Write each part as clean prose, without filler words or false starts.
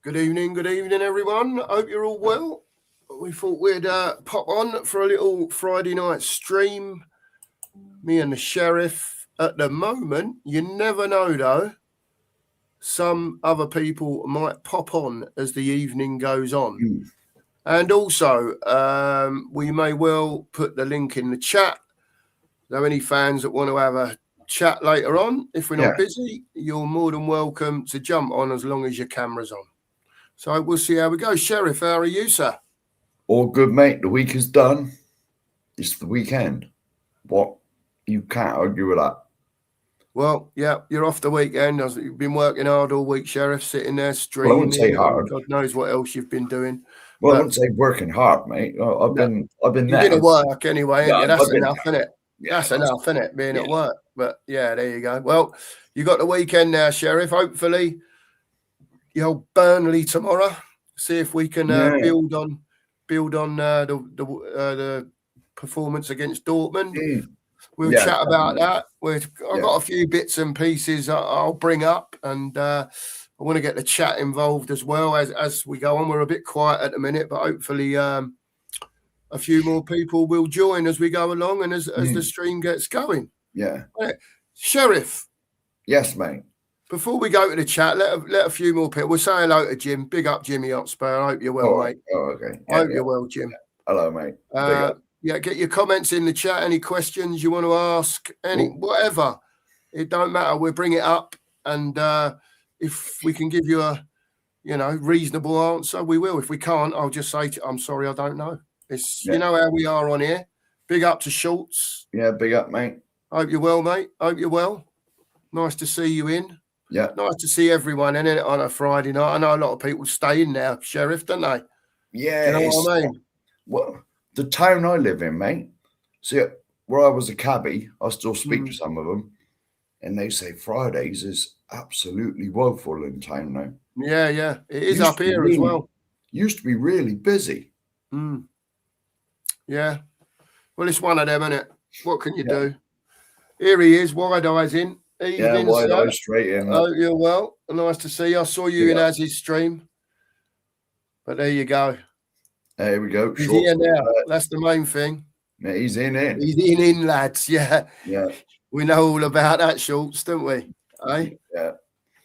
Good evening, everyone. Hope you're all well. We thought we'd pop on for a little Friday night stream. Me and the sheriff. At the moment, you never know though. Some other people might pop on as the evening goes on. And also, we may well put the link in the chat. There are any fans that want to have a chat later on, if we're not busy, you're more than welcome to jump on as long as your camera's on. So we'll see how we go. Sheriff, how are you, sir? All good, mate. The week is done. It's the weekend. What? You can't argue with that. Well, yeah, you're off the weekend. You've been working hard all week, Sheriff, sitting there streaming. Well, I wouldn't say hard. God knows what else you've been doing. Well, I wouldn't say working hard, mate. I've been You've been at work anyway, ain't you? That's enough, isn't it? Yeah, that's enough, isn't it? Being at work. But yeah, there you go. Well, you got the weekend now, Sheriff. Hopefully, you'll Burnley tomorrow. See if we can build on the performance against Dortmund. We'll chat about that. I've got a few bits and pieces I'll bring up, and I want to get the chat involved as well as we go on. We're a bit quiet at the minute, but hopefully a few more people will join as we go along and as the stream gets going. Yeah. Right. Sheriff. Yes, mate. Before we go to the chat, let a few more people. We'll say hello to Jim. Big up, Jimmy Hotspur. I hope you're well, mate. Oh, okay. I hope you're well, Jim. Hello, mate. Get your comments in the chat. Any questions you want to ask? Whatever. It don't matter. We'll bring it up, and if we can give you a, reasonable answer, we will. If we can't, I'll just say, I'm sorry, I don't know. You know how we are on here. Big up to Schultz. Yeah, big up, mate. Hope you're well, mate. Hope you're well. Nice to see you in. Yeah. Nice to see everyone in it on a Friday night. I know a lot of people stay in now, Sheriff, don't they? Yeah. Do you know what I mean? Well, the town I live in, mate. See, where I was a cabbie, I still speak to some of them, and they say Fridays is absolutely woeful in town now. Yeah. It is up here as well. Used to be really busy. Yeah. Well, it's one of them, isn't it? What can you do? Here he is, wide eyes in. Evening, wide eyes straight in. Oh, you're well. Nice to see you. I saw you in Az's stream. But there you go. There we go. He's here now. That's the main thing. Yeah, he's in. He's in, lads. Yeah. Yeah. We know all about that, Schultz, don't we? Eh? Yeah.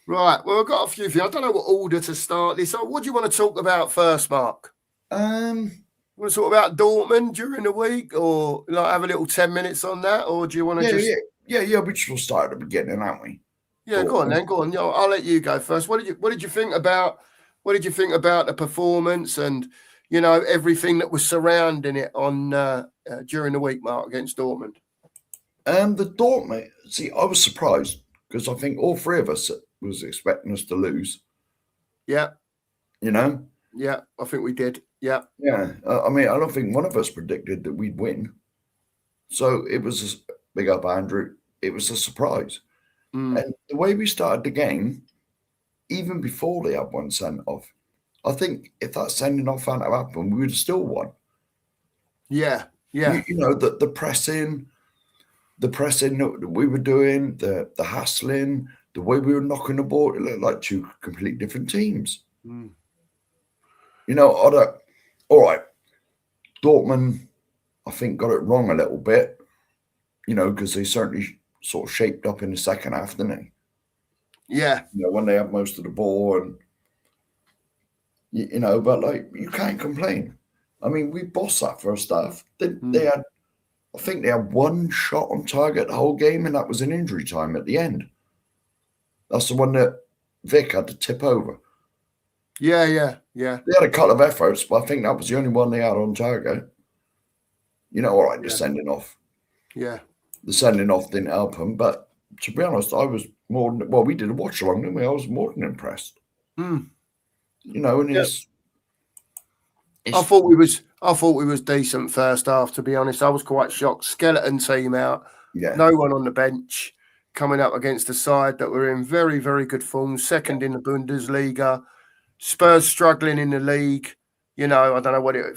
Right. Well, I've got a few things. I don't know what order to start this. So what do you want to talk about first, Mark? You want to talk about Dortmund during the week, or have a little 10 minutes on that, or do you want to Yeah, we should start at the beginning, aren't we? Yeah, go on then. Go on. I'll let you go first. What did you think about the performance and everything that was surrounding it on during the week, Mark, against Dortmund? The Dortmund. See, I was surprised because I think all three of us was expecting us to lose. Yeah. Yeah, I think we did. Yeah. Yeah. I mean, I don't think one of us predicted that we'd win. So it was big up, Andrew. It was a surprise. And the way we started the game, even before they had one sent off, I think if that sending off hadn't happened, we would have still won. Yeah. The pressing that we were doing, the hassling, the way we were knocking the ball, it looked like two completely different teams. All right, Dortmund, I think, got it wrong a little bit, because they certainly sort of shaped up in the second half, didn't they? Yeah. When they had most of the ball and, but you can't complain. I mean, we bossed that first half. I think they had one shot on target the whole game, and that was in injury time at the end. That's the one that Vic had to tip over. Yeah. They had a couple of efforts, but I think that was the only one they had on target. All right, the sending off. Yeah. The sending off didn't help them, but to be honest, I was we did a watch along, didn't we? I was more than impressed. And I thought we was decent first half, to be honest. I was quite shocked. Skeleton team out. Yeah. No one on the bench coming up against a side that were in very, very good form, second in the Bundesliga. Spurs struggling in the league. I don't know what I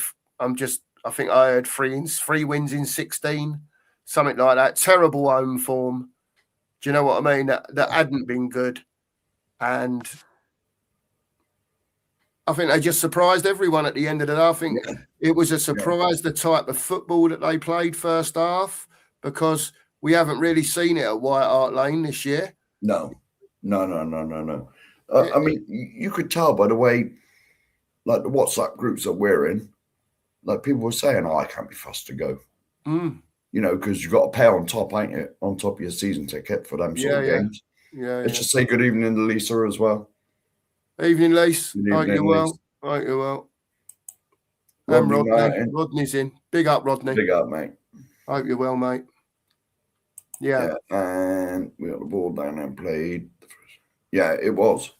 think I heard 3 wins in 16, something like that. Terrible home form. Do you know what I mean? That hadn't been good. And I think they just surprised everyone at the end of the day. I think it was a surprise, the type of football that they played first half, because we haven't really seen it at White Hart Lane this year. No. I mean, you could tell by the way, like the WhatsApp groups that we're in, like people were saying, "Oh, I can't be fussed to go." You know, because you've got to pay on top, ain't it? On top of your season ticket for them sort of games. Let's just say good evening to Lisa as well. Evening, Lise. Good Hope evening, you're well. Lise. Hope you're well. Rodney, Rodney's in. Big up, Rodney. Big up, mate. Hope you're well, mate. Yeah. And we got the ball down and played. Yeah, it was.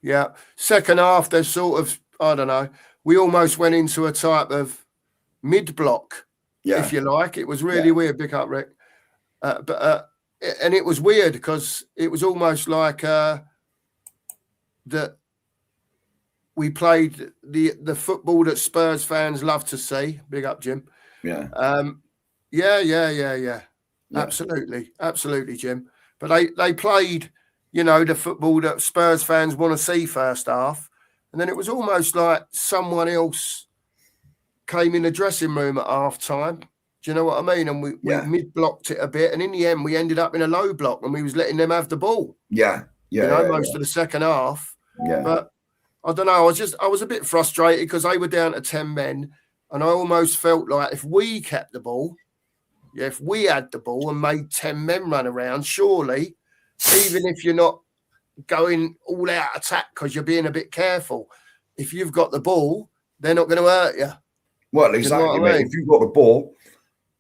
Yeah. Second half, there's sort of, I don't know, we almost went into a type of mid-block, if you like. It was really weird. Big up, Rick. And it was weird because it was almost like that we played the football that Spurs fans love to see. Big up, Jim. Yeah. Yeah. Absolutely, Jim. But they played, you know, the football that Spurs fans want to see first half. And then it was almost like someone else came in the dressing room at half time. Do you know what I mean? And we mid-blocked it a bit. And in the end, we ended up in a low block and we was letting them have the ball. Most of the second half. Yeah. But I don't know. I was a bit frustrated because they were down to 10 men. And I almost felt like if we kept the ball, if we had the ball and made 10 men run around, surely, even if you're not going all out attack because you're being a bit careful, if you've got the ball, they're not going to hurt you. Well, exactly, you know mate. I mean? If you've got the ball,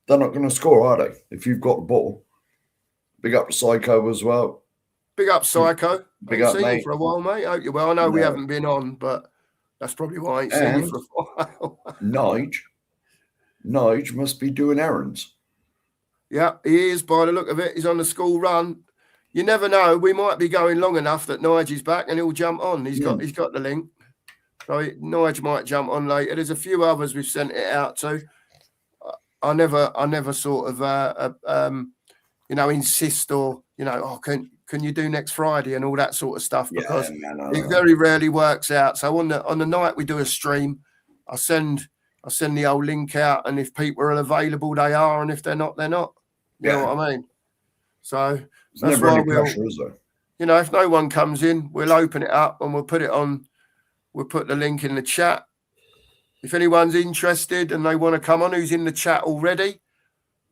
they're not going to score, are they? If you've got the ball. Big up to Psycho as well. Big up, Psycho. Big up, seen mate. you for a while, mate. Hope you're well. I know we haven't been on, but that's probably why I ain't seen you for a while. Nige must be doing errands. Yeah, he is by the look of it. He's on the school run. You never know. We might be going long enough that Nige is back and he'll jump on. He's got the link. So Nige might jump on later. There's a few others we've sent it out to. I never sort of insist or can you do next Friday and all that sort of stuff, because it very rarely works out. So on the night we do a stream, I send the old link out, and if people are available, they are, and if they're not, they're not. You know what I mean? So that's why pressure, is there? You know, if no one comes in, we'll open it up and we'll put it on. We'll put the link in the chat. If anyone's interested and they want to come on, who's in the chat already,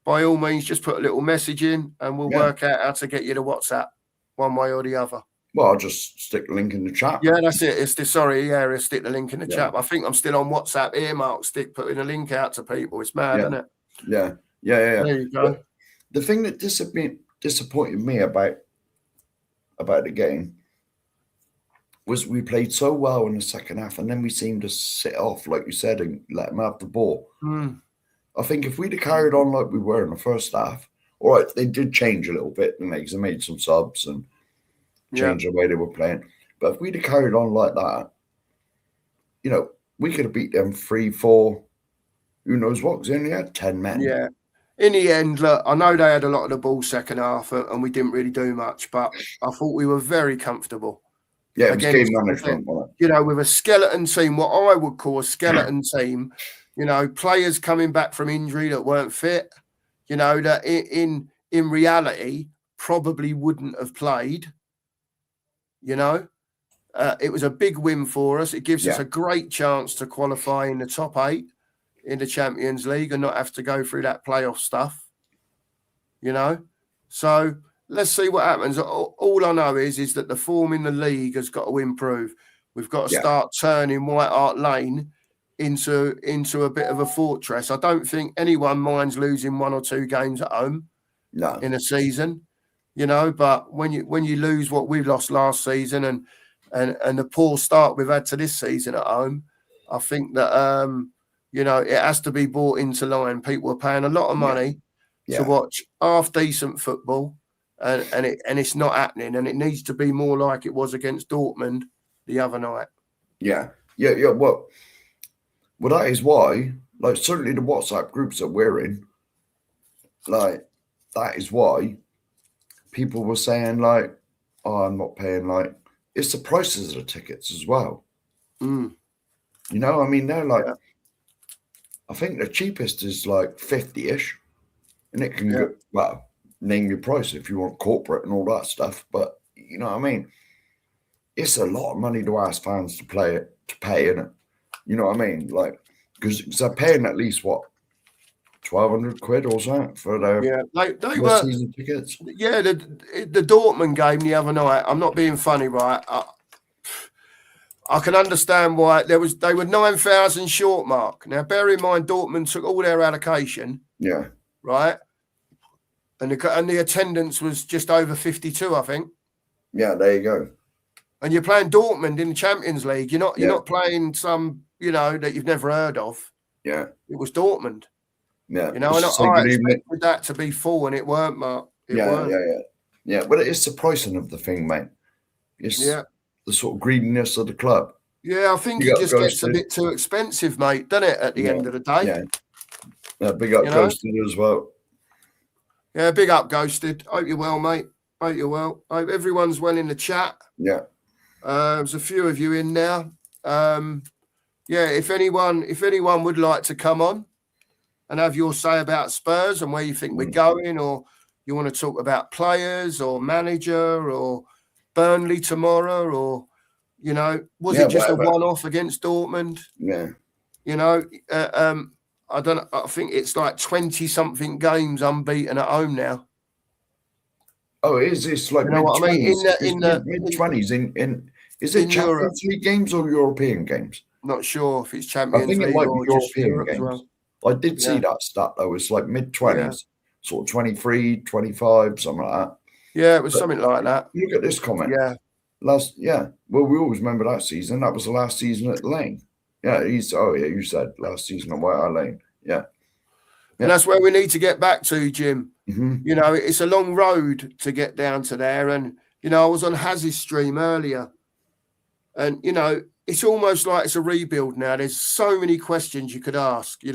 by all means, just put a little message in and we'll work out how to get you to WhatsApp one way or the other. Well, I'll just stick the link in the chat. Yeah, that's it. I'll stick the link in the chat. I think I'm still on WhatsApp earmark putting a link out to people. It's mad, isn't it? Yeah. There you go. But the thing that disappointed me about the game was we played so well in the second half, and then we seemed to sit off, like you said, and let them have the ball. I think if we'd have carried on like we were in the first half, all right, they did change a little bit, because they made some subs and changed the way they were playing. But if we'd have carried on like that, you know, we could have beat them 3-4, who knows what, because they only had 10 men. Yeah. In the end, look, I know they had a lot of the ball second half and we didn't really do much, but I thought we were very comfortable. Yeah, it was game management. You know, with a skeleton team, what I would call a skeleton team, you know, players coming back from injury that weren't fit, you know, that in reality probably wouldn't have played, you know. It was a big win for us. It gives us a great chance to qualify in the top 8 in the Champions League and not have to go through that playoff stuff, you know. So let's see what happens. All I know is that the form in the league has got to improve. We've got to start turning White Hart Lane into a bit of a fortress. I don't think anyone minds losing 1 or 2 games at home in a season, you know. But when you lose what we lost last season and the poor start we've had to this season at home, I think that you know, it has to be brought into line. People are paying a lot of money to watch half decent football, and it's not happening. And it needs to be more like it was against Dortmund the other night. Yeah. Well, that is why, like, certainly the WhatsApp groups that we're in, like, that is why people were saying, like, oh, I'm not paying, like, it's the prices of the tickets as well. Mm. You know, I mean, they're like, Yeah. I think the cheapest is like 50-ish, and it can Yeah. go, well, name your price if you want corporate and all that stuff. But you know what I mean? It's a lot of money to ask fans to pay, innit? You know what I mean? Like, because they're paying at least what, 1,200 quid or something for Yeah. They their were. season tickets. Yeah. The Dortmund game the other night. I'm not being funny, right? I can understand why they were 9,000 short, Mark. Now, bear in mind, Dortmund took all their allocation, Yeah, right? And the attendance was just over 52, I think. yeah, there you go. And you're playing Dortmund in the Champions League. You're Yeah. not playing some, that you've never heard of. Yeah, It was Dortmund. yeah. And I expected that to be full, and it weren't, Mark. It weren't. Yeah. But it's the pricing of the thing, mate. It's the sort of greediness of the club. Yeah, I think it just gets a bit too expensive, mate, doesn't it, at the end of the day? Yeah, big up Ghosted as well. Yeah, big up Ghosted. Hope you're well, mate. Hope you're well. Hope everyone's well in the chat. Yeah. There's a few of you in now. If anyone would like to come on and have your say about Spurs and where you think we're going, or you want to talk about players or manager or Burnley tomorrow, or was it just a one-off against Dortmund? Yeah. I don't know. I think it's like 20-something games unbeaten at home now. Oh, it is. It's like mid-20s. In the mid-20s. Is it Champions League games or European games? Not sure if it's Champions League. I think it might or be European games. Well. I did see that stat though. It's like mid-20s, sort of 23, 25, something like that. Yeah, it was something like that. Look at this comment. Yeah. Well, we always remember that season. That was the last season at Lane. Yeah, you said last season at White Hart Lane. Yeah. And that's where we need to get back to, Jim. Mm-hmm. It's a long road to get down to there. And, I was on Haz's stream earlier. And, it's almost like it's a rebuild now. There's so many questions you could ask, Is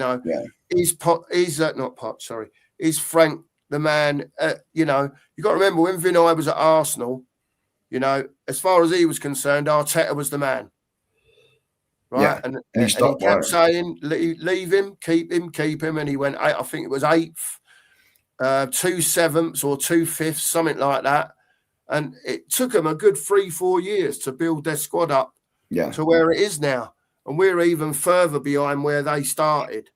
Frank the man? You got to remember when Vinay was at Arsenal, as far as he was concerned, Arteta was the man. Right. Yeah. And he kept saying, leave him, keep him. And he went, I think it was 8th, 2 7ths or 2 5ths, something like that. And it took them a good 3-4 years to build their squad up to where it is now. And we're even further behind where they started.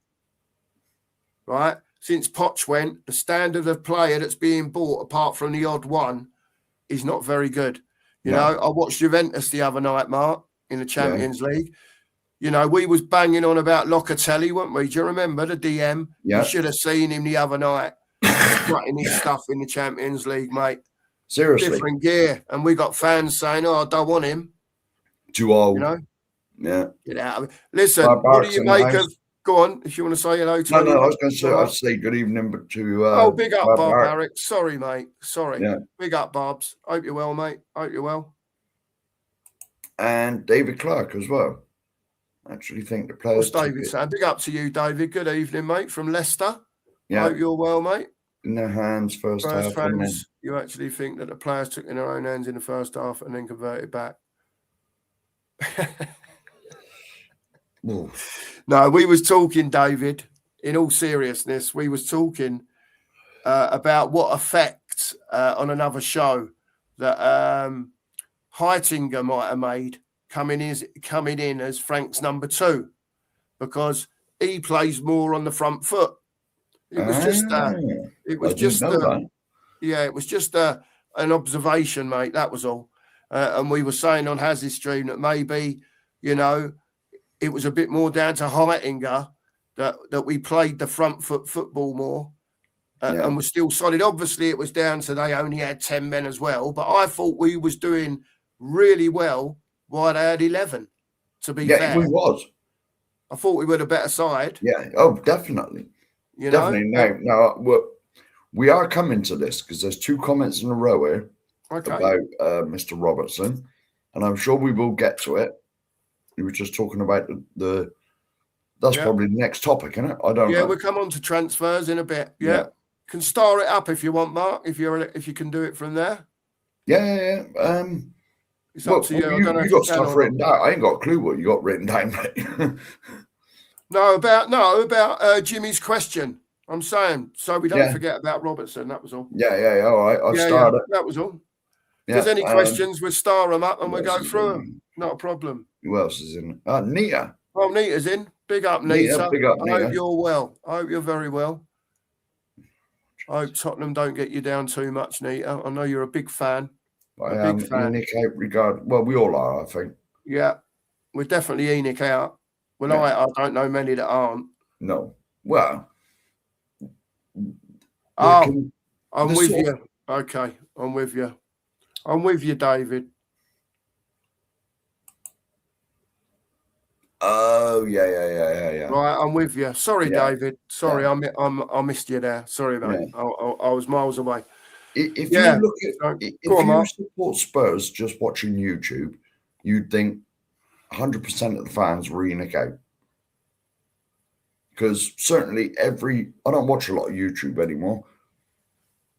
Right. Since Poch went, the standard of player that's being bought, apart from the odd one, is not very good. I watched Juventus the other night, Mark, in the Champions League. We was banging on about Locatelli, weren't we? Do you remember the DM? Yeah. You should have seen him the other night, strutting his stuff in the Champions League, mate. Seriously. Different gear. And we got fans saying, I don't want him. Too old. Yeah. Get out of it. Listen, what do you make of... Go on, if you want to say hello to No, I was going to I'd say good evening to... big up, Bob Barrick. Sorry, mate. Sorry. Yeah. Big up, Bobs. Hope you're well, mate. Hope you're well. And David Clark as well. I actually think the players... What's David saying? Big up to you, David. Good evening, mate, from Leicester. Yeah. Hope you're well, mate. In their hands first half. Fans, you actually think that the players took in their own hands in the first half and then converted back? No, we was talking, David, in all seriousness, we was talking about what effect on another show that Heitinger might have made coming in as Frank's number 2, because he plays more on the front foot. It was just an observation, mate. That was all. And we were saying on Haz's stream that maybe, it was a bit more down to Heitinger that we played the front foot football more and was still solid. Obviously, it was down to they only had 10 men as well. But I thought we was doing really well while they had 11, to be fair. Yeah, we was. I thought we were the better side. Yeah. Oh, definitely. Definitely. Now, we are coming to this because there's 2 comments in a row here about Mr. Robertson, and I'm sure we will get to it. You were just talking about that's probably the next topic, isn't it? I don't know. Yeah, we'll come on to transfers in a bit. Yeah. Can start it up if you want, Mark, if you can do it from there. Yeah. It's up to you. I don't know you if you got can stuff or not. written down. I ain't got a clue what you got written down, mate. No, about Jimmy's question. I'm saying so we don't Yeah. forget about Robertson. That was all. Yeah. All right, I've Yeah, started. that was all. If Yeah. there's any questions, we'll star them up and we'll Who else go is through in? them. Not a problem. Who else is in? Nita. Well, Nita's in. Big up, Nita, Nita. big up, I hope Nita. you're well. I hope you're very well. I hope Tottenham don't get you down too much, Nita. I know you're a big fan. I Big am fan. Enoch out regard. Well, we all are, I think. Yeah, we're definitely Enoch out. Well, Yeah. I don't know many that aren't. No. Well. I'm with you. Okay, I'm with you. I'm with you, David. Oh, yeah. Right, I'm with you. Sorry, Yeah. David. Sorry, I missed you there. Sorry, mate. Yeah. I was miles away. If Yeah. you look at, if you support Spurs just watching YouTube, you'd think 100% of the fans were Enoch out. Because certainly I don't watch a lot of YouTube anymore,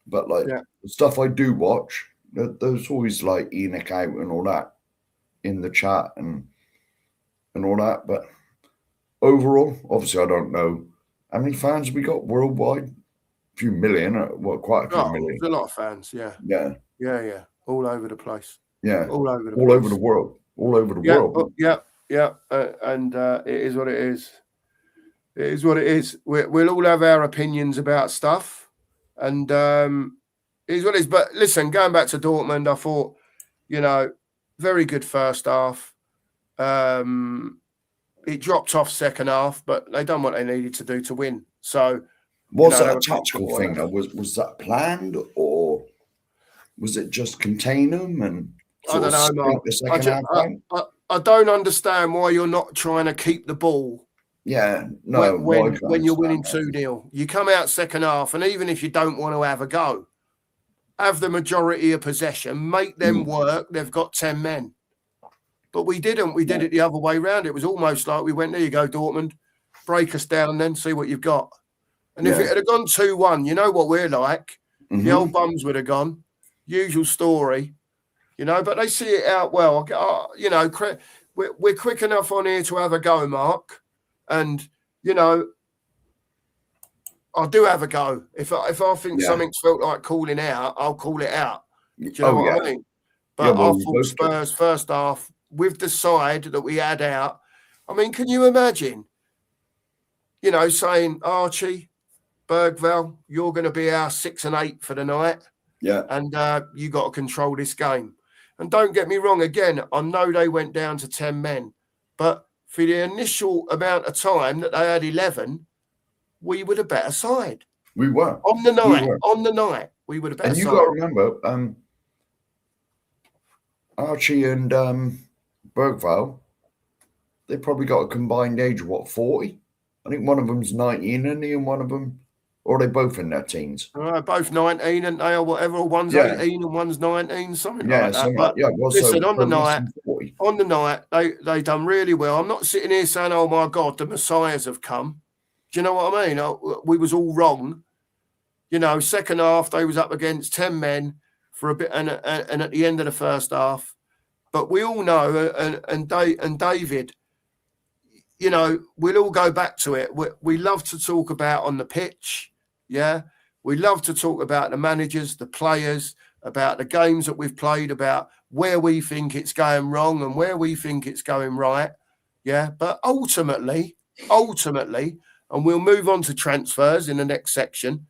but like the stuff I do watch, there's always like Enoch out and all that in the chat and all that. But overall, obviously, I don't know how many fans we got worldwide. A few million, quite a few million. There's a lot of fans, yeah. All over the place. Yeah, all over the world, all over the world. And it is what it is. It is what it is. We'll all have our opinions about stuff, and it is what it is. But listen, going back to Dortmund, I thought, very good first half. It dropped off second half, but they done what they needed to do to win. So, was that a tactical thing? Was that planned, or was it just contain them and I don't know, Mark. the second half? I don't understand why you're not trying to keep the ball. Yeah, no. When you're winning 2-0, you come out second half, and even if you don't want to have a go, have the majority of possession, make them work. They've got 10 men. But we didn't. We did it the other way around. It was almost like we went, there you go, Dortmund, break us down, then see what you've got. And if it had gone 2-1, you know what we're like. The old bums would have gone. Usual story, but they see it out well. We're quick enough on here to have a go, Mark. And, I do have a go. If I think something's felt like calling out, I'll call it out. Do you know what I mean? But I thought Spurs first half, with the side that we had out, I mean, can you imagine, saying, Archie, Bergvall, you're going to be our 6 and 8 for the night. Yeah. And you got to control this game. And don't get me wrong, again, I know they went down to 10 men, but for the initial amount of time that they had 11, we were the better side. We were. On the night, we were the better side. And you got to remember, Archie and Bergvall, they probably got a combined age of 40? I think one of them's 19, isn't he? And one of them, or are they both in their teens? Both 19, and they or whatever. One's 18 and one's 19, something like that. But listen, on the night, they done really well. I'm not sitting here saying, oh my God, the Messiahs have come. Do you know what I mean? We was all wrong. Second half, they was up against 10 men for a bit, and at the end of the first half. But we all know, and David, we'll all go back to it. We love to talk about on the pitch. Yeah. We love to talk about the managers, the players, about the games that we've played, about where we think it's going wrong and where we think it's going right. Yeah. But ultimately, and we'll move on to transfers in the next section.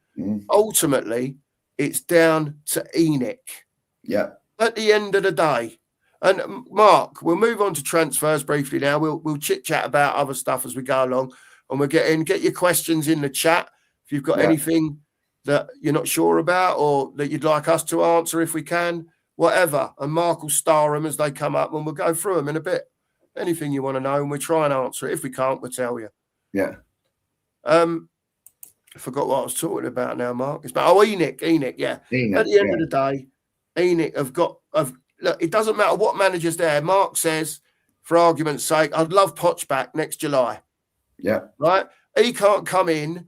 Ultimately, it's down to Enoch. Yeah. At the end of the day. And Mark, we'll move on to transfers briefly now. We'll chit chat about other stuff as we go along, and we'll get your questions in the chat if you've got anything that you're not sure about or that you'd like us to answer if we can, whatever. And Mark will star them as they come up, and we'll go through them in a bit. Anything you want to know, and we'll try and answer it. If we can't, we'll tell you. Yeah. I forgot what I was talking about now, Mark. Enoch. Yeah. Enoch, at the end of the day, Enoch look, it doesn't matter what manager's there. Mark says, for argument's sake, I'd love Poch back next July. Yeah. Right? He can't come in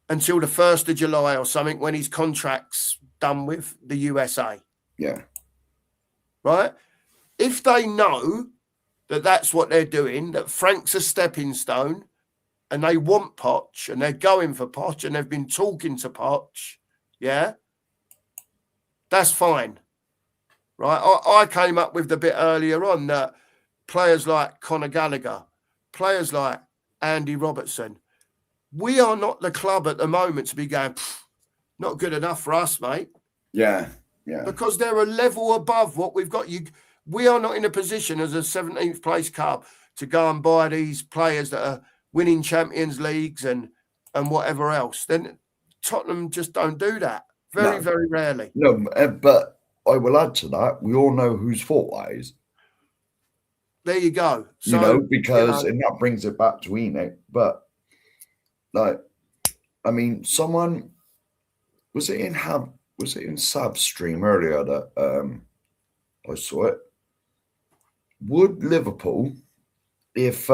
until the 1st of July or something when his contract's done with the USA. Yeah. Right? if they know that that's what they're doing, that Frank's a stepping stone, and they want Poch, and they're going for Poch, and they've been talking to Poch, yeah, that's fine, right? I came up with the bit earlier on that players like Conor Gallagher, players like Andy Robertson, we are not the club at the moment to be going, not good enough for us, mate. Yeah. Because they're a level above what we've got. We are not in a position as a 17th place club to go and buy these players that are winning Champions Leagues and whatever else. Then Tottenham just don't do that. Very rarely. No, but I will add to that. We all know whose fault that is. There you go. So, because and that brings it back to Enoch. But someone was it in Sav's stream earlier that I saw it? Would Liverpool, if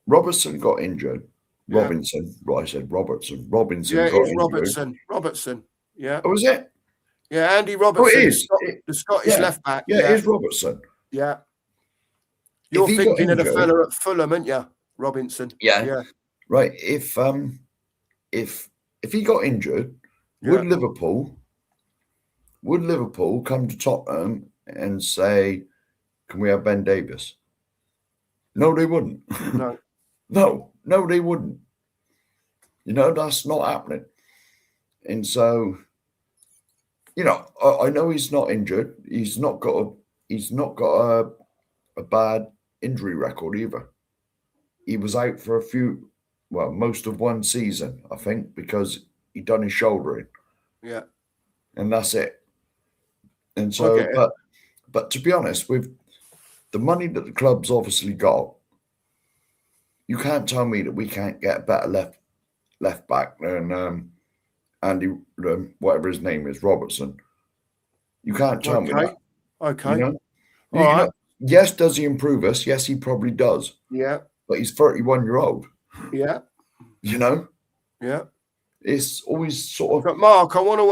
Robertson got injured, Robinson got injured. Robertson. Yeah. Oh, was it? Yeah, Andy Robertson. Oh, it is. The Scottish left back. Yeah, it is Robertson. Yeah. You're thinking of the fella at Fulham, aren't you? Robinson. Yeah. Right. If he got injured, would Liverpool come to Tottenham and say, "Can we have Ben Davies?" No, they wouldn't. No. No, they wouldn't. That's not happening. And so, I know he's not injured. He's not got a bad injury record either. He was out for most of one season, I think, because he done his shoulder in. Yeah. And that's it. And so, but to be honest, with the money that the club's obviously got, you can't tell me that we can't get a better left back than Andy, whatever his name is, Robertson. You can't tell me that. Okay. All right. Yes, does he improve us? Yes, he probably does. Yeah. But he's 31-year-old. Yeah. Yeah. It's always sort of. But Mark, I've got to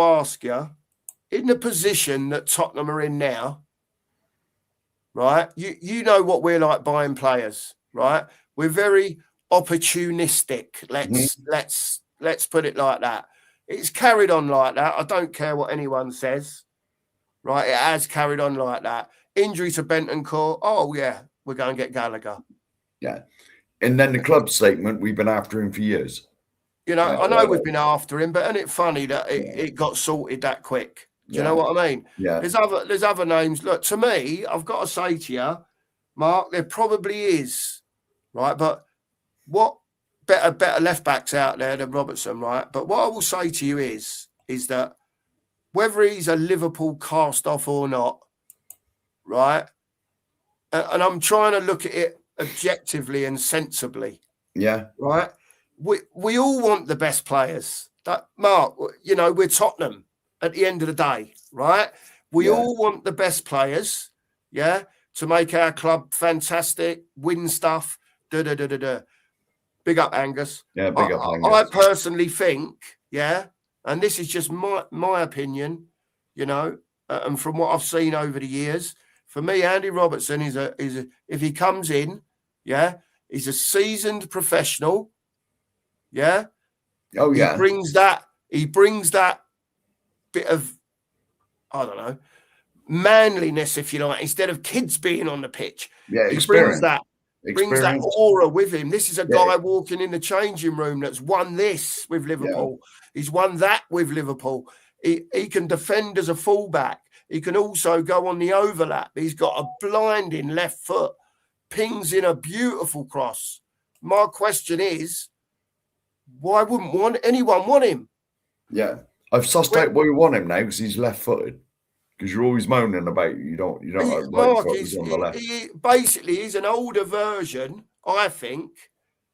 ask you, in the position that Tottenham are in now, right? You know what we're like buying players, right? We're very opportunistic. Let's put it like that. It's carried on like that. I don't care what anyone says, right? It has carried on like that. Injury to Bentancur. Oh yeah, we're going to get Gallagher. Yeah, and then the club statement, we've been after him for years. I know we've been after him, but isn't it funny that it got sorted that quick? Do you know what I mean? Yeah. There's other names. Look, to me, I've got to say to you, Mark, there probably is, right? But what better left backs out there than Robertson, right? But what I will say to you is that whether he's a Liverpool cast off or not, right? And I'm trying to look at it objectively and sensibly. Yeah. Right. We all want the best players. That Mark, we're Tottenham at the end of the day, right? We all want the best players, to make our club fantastic, win stuff. Big up, Angus. Yeah, big up, Angus. I personally think, and this is just my opinion, and from what I've seen over the years, for me, Andy Robertson is if he comes in, he's a seasoned professional. Yeah. Oh yeah. He brings that bit of, I don't know, manliness, if you like, instead of kids being on the pitch. Yeah, he brings that aura with him. This is a guy walking in the changing room that's won this with Liverpool. Yeah. He's won that with Liverpool. He can defend as a fullback. He can also go on the overlap. He's got a blinding left foot, pings in a beautiful cross. My question is, why wouldn't anyone want him? Yeah, I've sussed out why you want him now because he's left-footed. Because you're always moaning about you don't Mark, he's on the left. He basically is an older version, I think,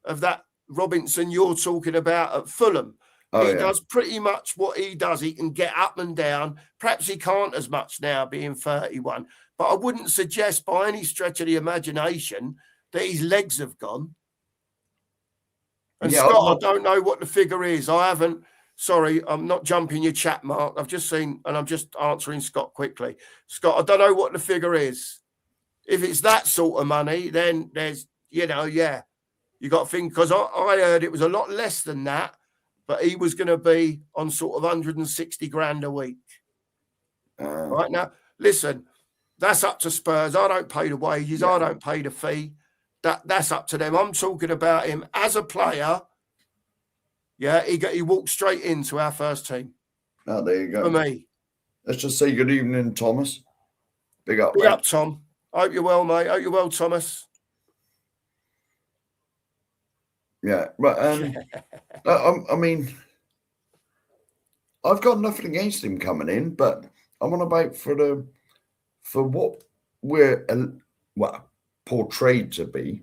of that Robinson you're talking about at Fulham. He does pretty much what he does. He can get up and down. Perhaps he can't as much now, being 31. But I wouldn't suggest by any stretch of the imagination that his legs have gone. And Scott, I don't know what the figure is. I haven't Sorry, I'm not jumping your chat, Mark. I've just seen, and I'm just answering Scott quickly. Scott, I don't know what the figure is. If it's that sort of money, then there's, you got to think, because I heard it was a lot less than that, but he was going to be on sort of 160 grand a week. Right now, listen, that's up to Spurs. I don't pay the wages. I don't pay the fee. That's up to them. I'm talking about him as a player. Yeah, he walked straight into our first team. Oh, there you go. For me. Let's just say good evening, Thomas. Big up, Big mate. up, Tom. Hope you're well, mate. Hope you're well, Thomas. Yeah, but I mean, I've got nothing against him coming in, but I'm on about for what we're portrayed to be.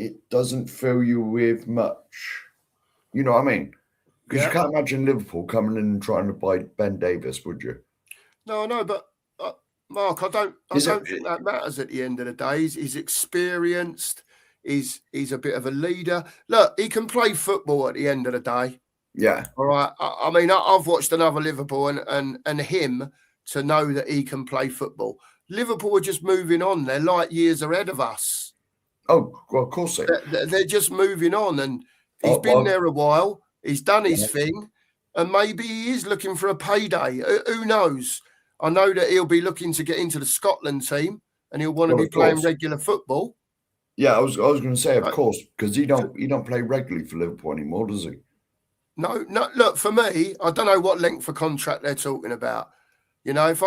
It doesn't fill you with much. You know what I mean? Because you can't imagine Liverpool coming in and trying to buy Ben Davies, would you? No, but Mark, I don't think that matters at the end of the day. He's experienced. He's a bit of a leader. Look, he can play football at the end of the day. Yeah. All right. I mean, I've watched another Liverpool and him to know that he can play football. Liverpool are just moving on. They're light years ahead of us. Oh, well, of course they're just moving on, and he's been there a while. He's done his thing, and maybe he is looking for a payday. Who knows? I know that he'll be looking to get into the Scotland team, and he'll want to be playing regular football. Yeah, I was going to say, of course, because he don't play regularly for Liverpool anymore, does he? No. Look, for me, I don't know what length of contract they're talking about. If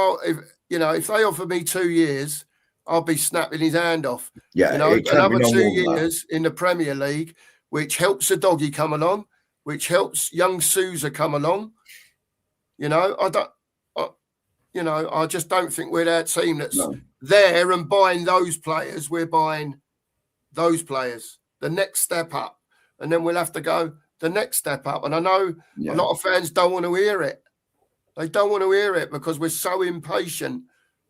they offer me 2 years, I'll be snapping his hand off. Yeah, another 2 years in the Premier League, which helps the doggy come along, which helps young Sousa come along. I just don't think we're that team that's there and buying those players. We're buying those players, the next step up, and then we'll have to go the next step up. And I know a lot of fans don't want to hear it. They don't want to hear it because we're so impatient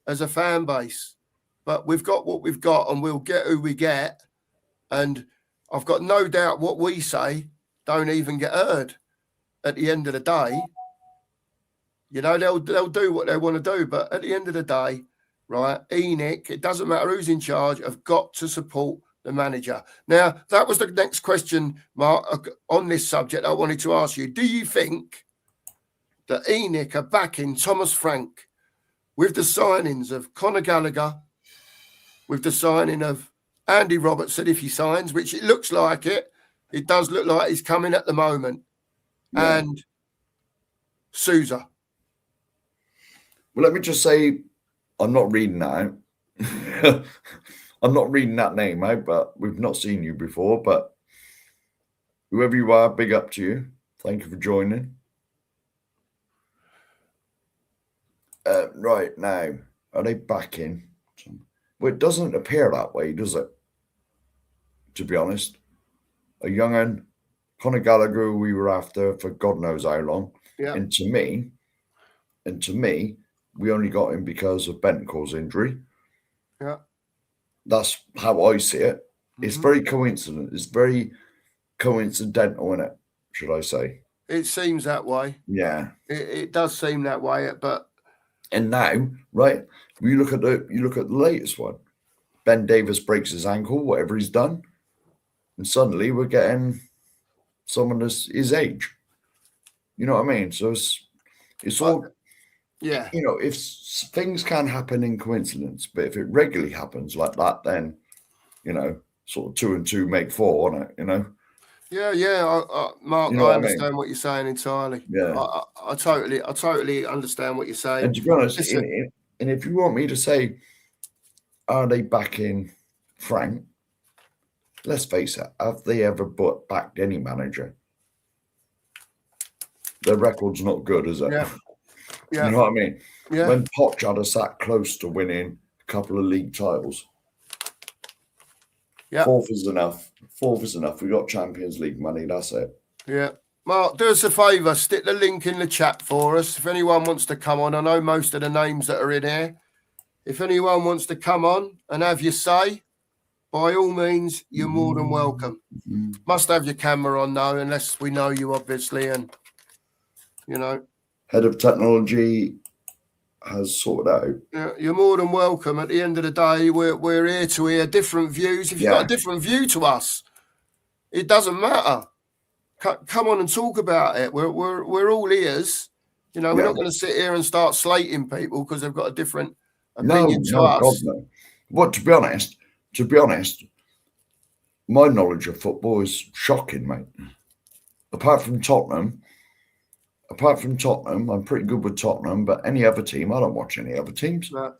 as a fan base. But we've got what we've got, and we'll get who we get. And I've got no doubt what we say don't even get heard at the end of the day. They'll do what they want to do. But at the end of the day, right, ENIC, it doesn't matter who's in charge, have got to support the manager. Now, that was the next question, Mark, on this subject I wanted to ask you. Do you think that ENIC are backing Thomas Frank with the signings of Conor Gallagher, with the signing of Andy Robertson, if he signs, which it looks like it does look like he's coming at the moment, and Sousa? Well, let me just say, I'm not reading that out. I'm not reading that name out, but we've not seen you before. But whoever you are, big up to you. Thank you for joining. Right now, are they backing? Well, it doesn't appear that way, does it? To be honest, a young un, Conor Gallagher, we were after for God knows how long. Yeah. And to me, we only got him because of Bentancur's injury. Yeah. That's how I see it. It's very coincident. It's very coincidental, isn't it? Should I say? It seems that way. Yeah. It does seem that way, but. And now, right, you look at the latest one. Ben Davies breaks his ankle, whatever he's done, and suddenly we're getting someone his age. You know what I mean? So it's all, if things can happen in coincidence, but if it regularly happens like that, then, sort of 2 and 2 make 4, isn't it? Yeah. Mark, I understand what you're saying entirely. Yeah. I totally understand what you're saying. And to be honest, and if you want me to say, are they backing Frank? Let's face it, have they ever backed any manager? Their record's not good, is it? Yeah. You know what I mean? Yeah. When Poch had us that close to winning a couple of league titles. Yeah. Fourth is enough. We got Champions League money, that's it. Yeah. Mark, do us a favour, stick the link in the chat for us. If anyone wants to come on, I know most of the names that are in here. If anyone wants to come on and have your say, by all means, you're more than welcome. Must have your camera on though, unless we know you, obviously, and you know. Head of technology has sorted out. Yeah, you're more than welcome. At the end of the day, we're here to hear different views. If you've got a different view to us, it doesn't matter. Come on and talk about it. We're all ears. You know, we're not going to sit here and start slating people because they've got a different opinion to us. God, no. Well, to be honest, my knowledge of football is shocking, mate. Apart from Tottenham, I'm pretty good with Tottenham, but any other team, I don't watch any other teams. No.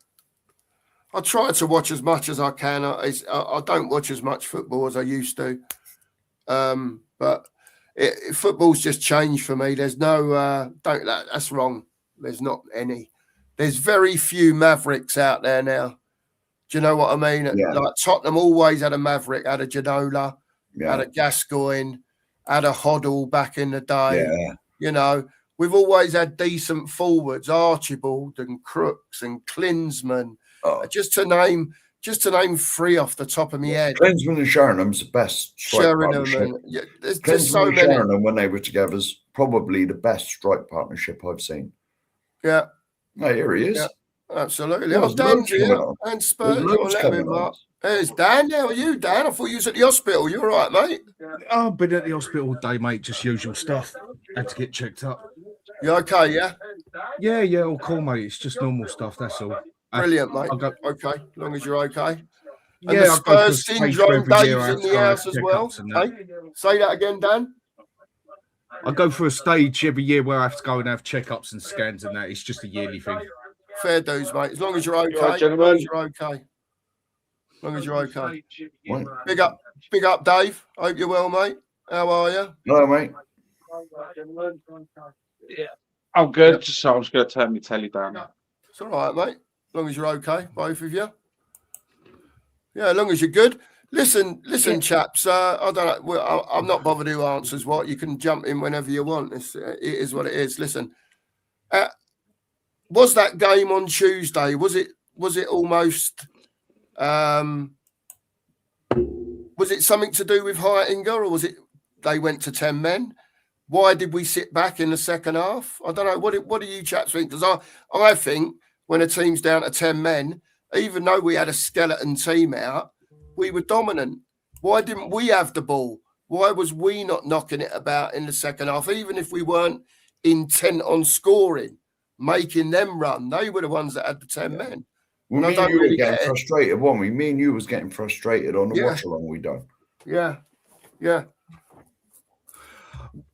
I try to watch as much as I can. I don't watch as much football as I used to. But football's just changed for me. There's no, that's wrong. There's not any. There's very few Mavericks out there now. Do you know what I mean? Yeah. Like Tottenham always had a Maverick, had a Ginola, had a Gascoigne, had a Hoddle back in the day. Yeah. You know, we've always had decent forwards, Archibald and Crooks and Klinsmann. Just to name three off the top of my head. Klinsmann and Sherinham's the best strike partnership. There's so and many. Sheringham, when they were together, is probably the best strike partnership I've seen. Yeah. Oh, here he is. Yeah, absolutely. Oh, Dan's here. And Spurs. There's Dan. How are you, Dan? I thought you was at the hospital. You all right, mate? Oh, I've been at the hospital all day, mate. Just usual stuff. Had to get checked up. You okay, yeah? Yeah, all cool, mate. It's just normal stuff, that's all. Brilliant, mate. Okay, as long as you're okay. And yeah, the Spurs syndrome, Dave's in the house as well. Hey? Say that again, Dan. I go through a stage every year where I have to go and have checkups and scans and that. It's just a yearly thing. Fair dues, mate. As long as you're okay. Right, gentlemen. As long as you're okay. Big up, Dave. Hope you're well, mate. How are you? No, mate. Yeah. I'm good. Just so I'm just going to turn my telly down. It's all right, mate. As long as you're okay, both of you. Yeah, as long as you're good. Listen, chaps. I don't know. I'm not bothered who answers what. You can jump in whenever you want. It is what it is. Listen, was that game on Tuesday? Was it almost? Was it something to do with Heitinga, or was it they went to 10 men? Why did we sit back in the second half? I don't know. What do you chaps think? Because I think when a team's down to 10 men, even though we had a skeleton team out, we were dominant. Why didn't we have the ball? Why was we not knocking it about in the second half? Even if we weren't intent on scoring, making them run, they were the ones that had the 10 men. Well, me and you were getting frustrated, weren't we? Me and you was getting frustrated on the watch along we done. Yeah.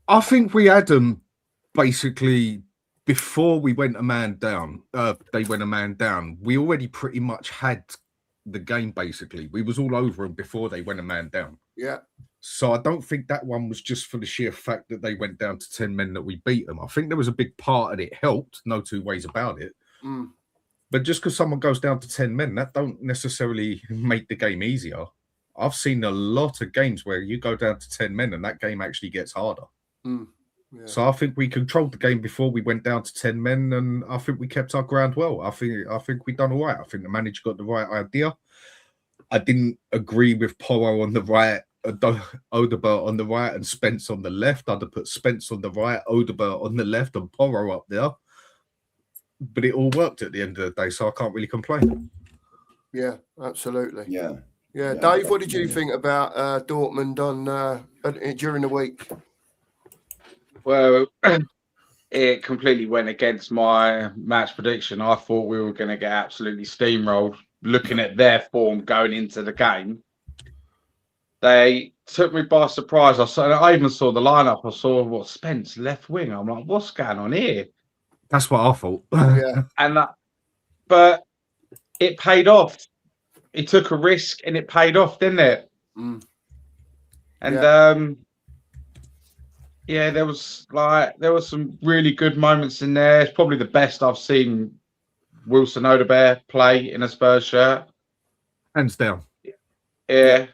I think we had them basically before we went a man down. They went a man down. We already pretty much had the game. Basically, we was all over them before they went a man down. Yeah. So I don't think that one was just for the sheer fact that they went down to 10 men that we beat them. I think there was a big part of it helped. No two ways about it. But just because someone goes down to 10 men, that don't necessarily make the game easier. I've seen a lot of games where you go down to 10 men and that game actually gets harder. Yeah. So I think we controlled the game before we went down to 10 men, and I think we kept our ground well. I think we done all right. I think the manager got the right idea. I didn't agree with Porro on the right, Odebert on the right, and Spence on the left. I'd have put Spence on the right, Odebert on the left, and Porro up there. But it all worked at the end of the day, so I can't really complain. Yeah, absolutely. Yeah. Dave, what did you think about Dortmund during the week? Well, it completely went against my match prediction. I thought we were going to get absolutely steamrolled. Looking at their form going into the game, they took me by surprise. I even saw the lineup. I saw Spence left wing. I'm like, what's going on here? That's what I thought. Yeah, but it paid off. It took a risk and it paid off, didn't it? And there was some really good moments in there. It's probably the best I've seen Wilson Odebert play in a Spurs shirt. Hands down. Yeah.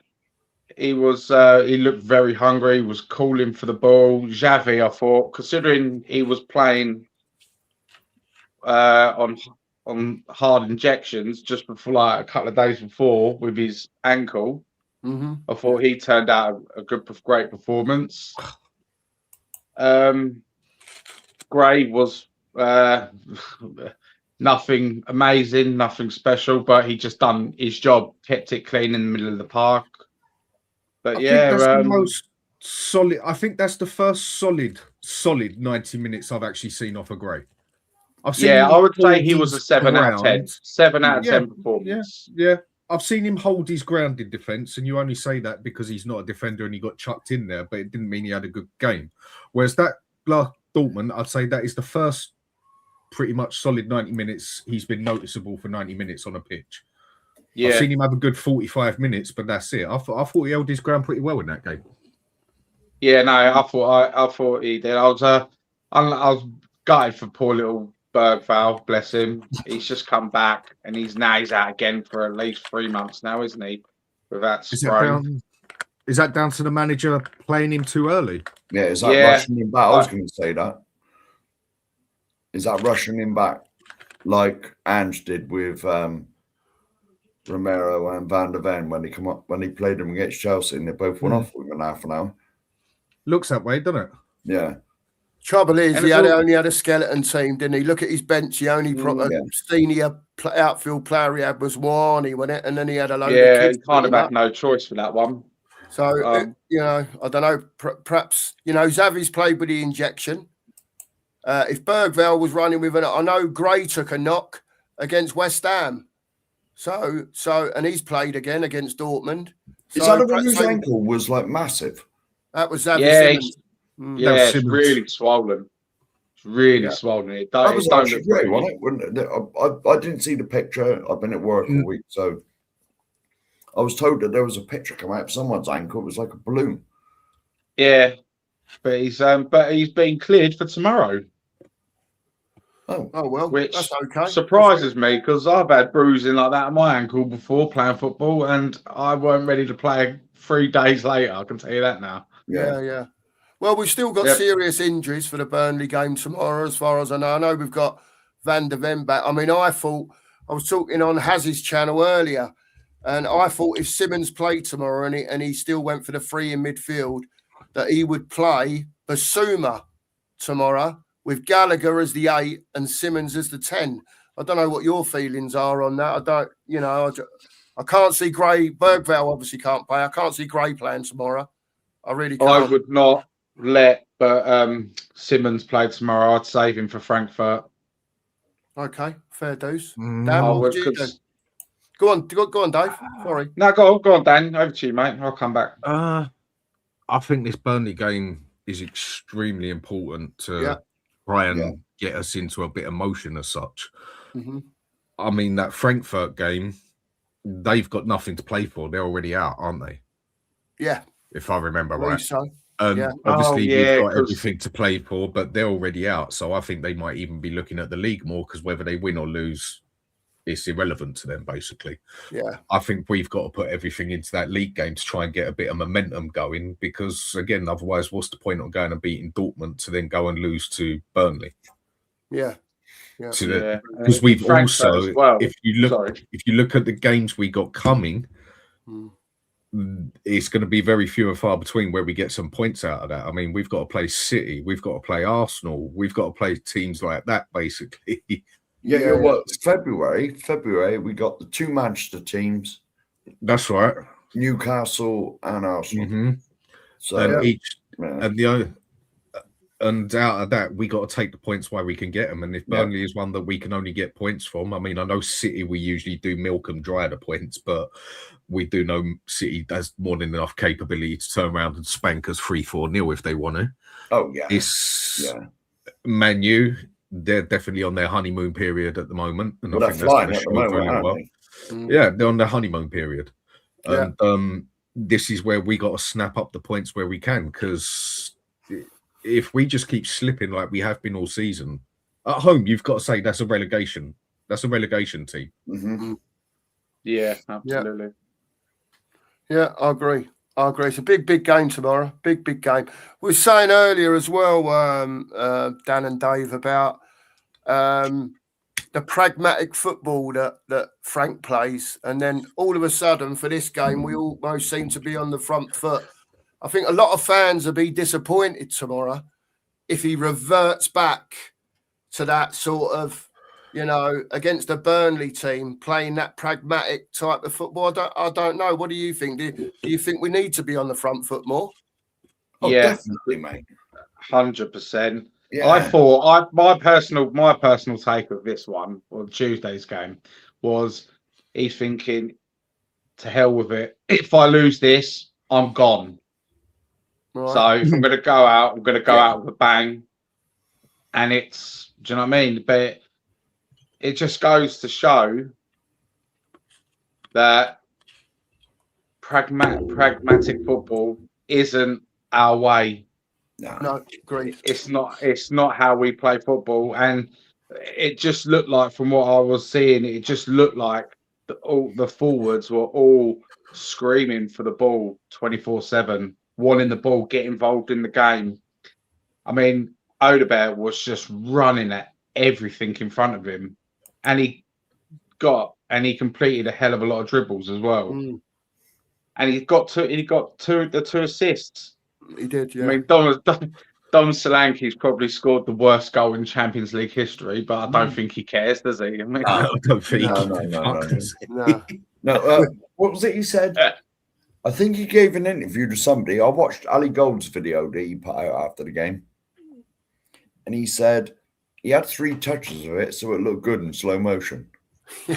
He was he looked very hungry, he was calling for the ball. Xavi, I thought, considering he was playing on hard injections just before, like a couple of days before, with his ankle, Mm-hmm. I thought he turned out a great performance. Gray was nothing amazing, nothing special, but he just done his job, kept it clean in the middle of the park. But I yeah, think that's the most solid. I think that's the first solid 90 minutes I've actually seen off a Gray. I've seen I would say he hold was a his 7 out of 10. ground. 7 out of 10 performance. Yeah. I've seen him hold his ground in defence, and you only say that because he's not a defender and he got chucked in there, but it didn't mean he had a good game. Whereas that Dortmund, I'd say that is the first pretty much solid 90 minutes he's been noticeable for 90 minutes on a pitch. Yeah. I've seen him have a good 45 minutes, but that's it. I thought he held his ground pretty well in that game. Yeah, no, I thought he did. I was gutted for poor little Bergvall, bless him. He's just come back and he's out again for at least 3 months now, isn't he? With that sprain. Is that down to the manager playing him too early? Yeah, is that rushing him back? I was going to say that. Is that rushing him back like Ange did with Romero and Van der Ven when he played them against Chelsea and they both went off within half an hour? Looks that way, doesn't it? Yeah. Trouble is, he only had a skeleton team, didn't he? Look at his bench. The only senior outfield player he had was Wani, wasn't it? And then he had a load of kids. He kind of had no choice for that one. So, I don't know. Perhaps, Xavi's played with the injection. If Bergvall was running with I know Gray took a knock against West Ham. So, and he's played again against Dortmund. Is that the one whose ankle was like massive? That was Xavi Simons. Yeah, it's really swollen. It's really swollen. That was actually great, wasn't it? I didn't see the picture. I've been at work all week, so I was told that there was a picture come out of someone's ankle. It was like a balloon. Yeah, but he's been cleared for tomorrow. Oh well, which that's okay. Surprises me because I've had bruising like that on my ankle before playing football, and I weren't ready to play 3 days later. I can tell you that now. Yeah. Well, we've still got serious injuries for the Burnley game tomorrow, as far as I know. I know we've got Van der Ven back. I mean, I was talking on Haz's channel earlier, and I thought if Simons played tomorrow and he still went for the 3 in midfield, that he would play Basuma tomorrow with Gallagher as the 8 and Simons as the 10. I don't know what your feelings are on that. I can't see Gray. Bergvall obviously can't play. I can't see Gray playing tomorrow. I really can't. I would not let Simons play tomorrow. I'd save him for Frankfurt. Okay, fair dues. Dan, what would you do? Go on, Dave. Sorry. No, go on, Dan. Over to you, mate. I'll come back. I think this Burnley game is extremely important to try and get us into a bit of motion as such. Mm-hmm. I mean, that Frankfurt game, they've got nothing to play for. They're already out, aren't they? Yeah. If I remember right. So. Obviously, we've got everything to play for, but they're already out. So I think they might even be looking at the league more because whether they win or lose, it's irrelevant to them, basically. Yeah. I think we've got to put everything into that league game to try and get a bit of momentum going because, again, otherwise, what's the point of going and beating Dortmund to then go and lose to Burnley? Yeah. Because we've also, if you look at the games we got coming, it's going to be very few and far between where we get some points out of that. I mean, we've got to play City, we've got to play Arsenal, we've got to play teams like that, basically. February, we got the 2 Manchester teams. That's right. Newcastle and Arsenal. Mm-hmm. So and out of that, we got to take the points where we can get them. And if Burnley is one that we can only get points from, I mean, I know City, we usually do milk and dry the points, but we do know City has more than enough capability to turn around and spank us 3-4-0 if they want to. Oh, yeah. Man U, they're definitely on their honeymoon period at the moment. And I think that's flying at the moment, aren't they? Yeah, they're on their honeymoon period. And this is where we got to snap up the points where we can, because if we just keep slipping like we have been all season, at home, you've got to say that's a relegation. That's a relegation team. Mm-hmm. Yeah, absolutely. Yeah, I agree. It's a big game tomorrow. Big game. We were saying earlier as well, Dan and Dave, about the pragmatic football that Frank plays, and then all of a sudden for this game we almost seem to be on the front foot. I think a lot of fans will be disappointed tomorrow if he reverts back to that sort of, against a Burnley team, playing that pragmatic type of football. I don't know. What do you think? Do you think we need to be on the front foot more? Oh, yeah, definitely, mate. 100%. Yeah. I thought my personal take of this one, or Tuesday's game, was he's thinking, to hell with it. If I lose this, I'm gone. Right. So if I'm going to go out, I'm going to go out with a bang. And do you know what I mean? But it just goes to show that pragmatic football isn't our way. No, great. It's not how we play football. And it just looked like, from what I was seeing, it just looked like all the forwards were all screaming for the ball 24/7, wanting the ball, get involved in the game. I mean, Odegaard was just running at everything in front of him, and he completed a hell of a lot of dribbles as well. And he got the two assists. He did, yeah. I mean, Dom Solanke's probably scored the worst goal in Champions League history, but I don't think he cares, does he? I mean, I don't think. No. What was it he said? I think he gave an interview to somebody. I watched Ali Gold's video that he put out after the game, and he said he had 3 touches of it, so it looked good in slow motion. He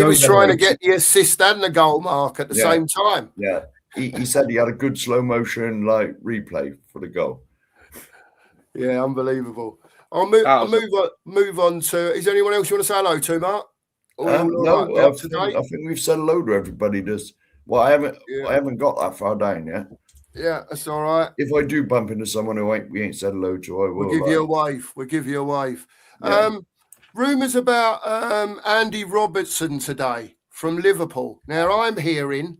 was trying to get the assist and the goal mark at the same time. Yeah. He said he had a good slow motion replay for the goal. Yeah, unbelievable. I'll move on to. Is there anyone else you want to say hello to, Mark? No, I think we've said hello to everybody. Well, I haven't got that far down yet. Yeah, that's all right. If I do bump into someone who we ain't said hello to, I will. We'll give you a wave. We'll give you a wave. Yeah. Rumours about Andy Robertson today from Liverpool. Now I'm hearing.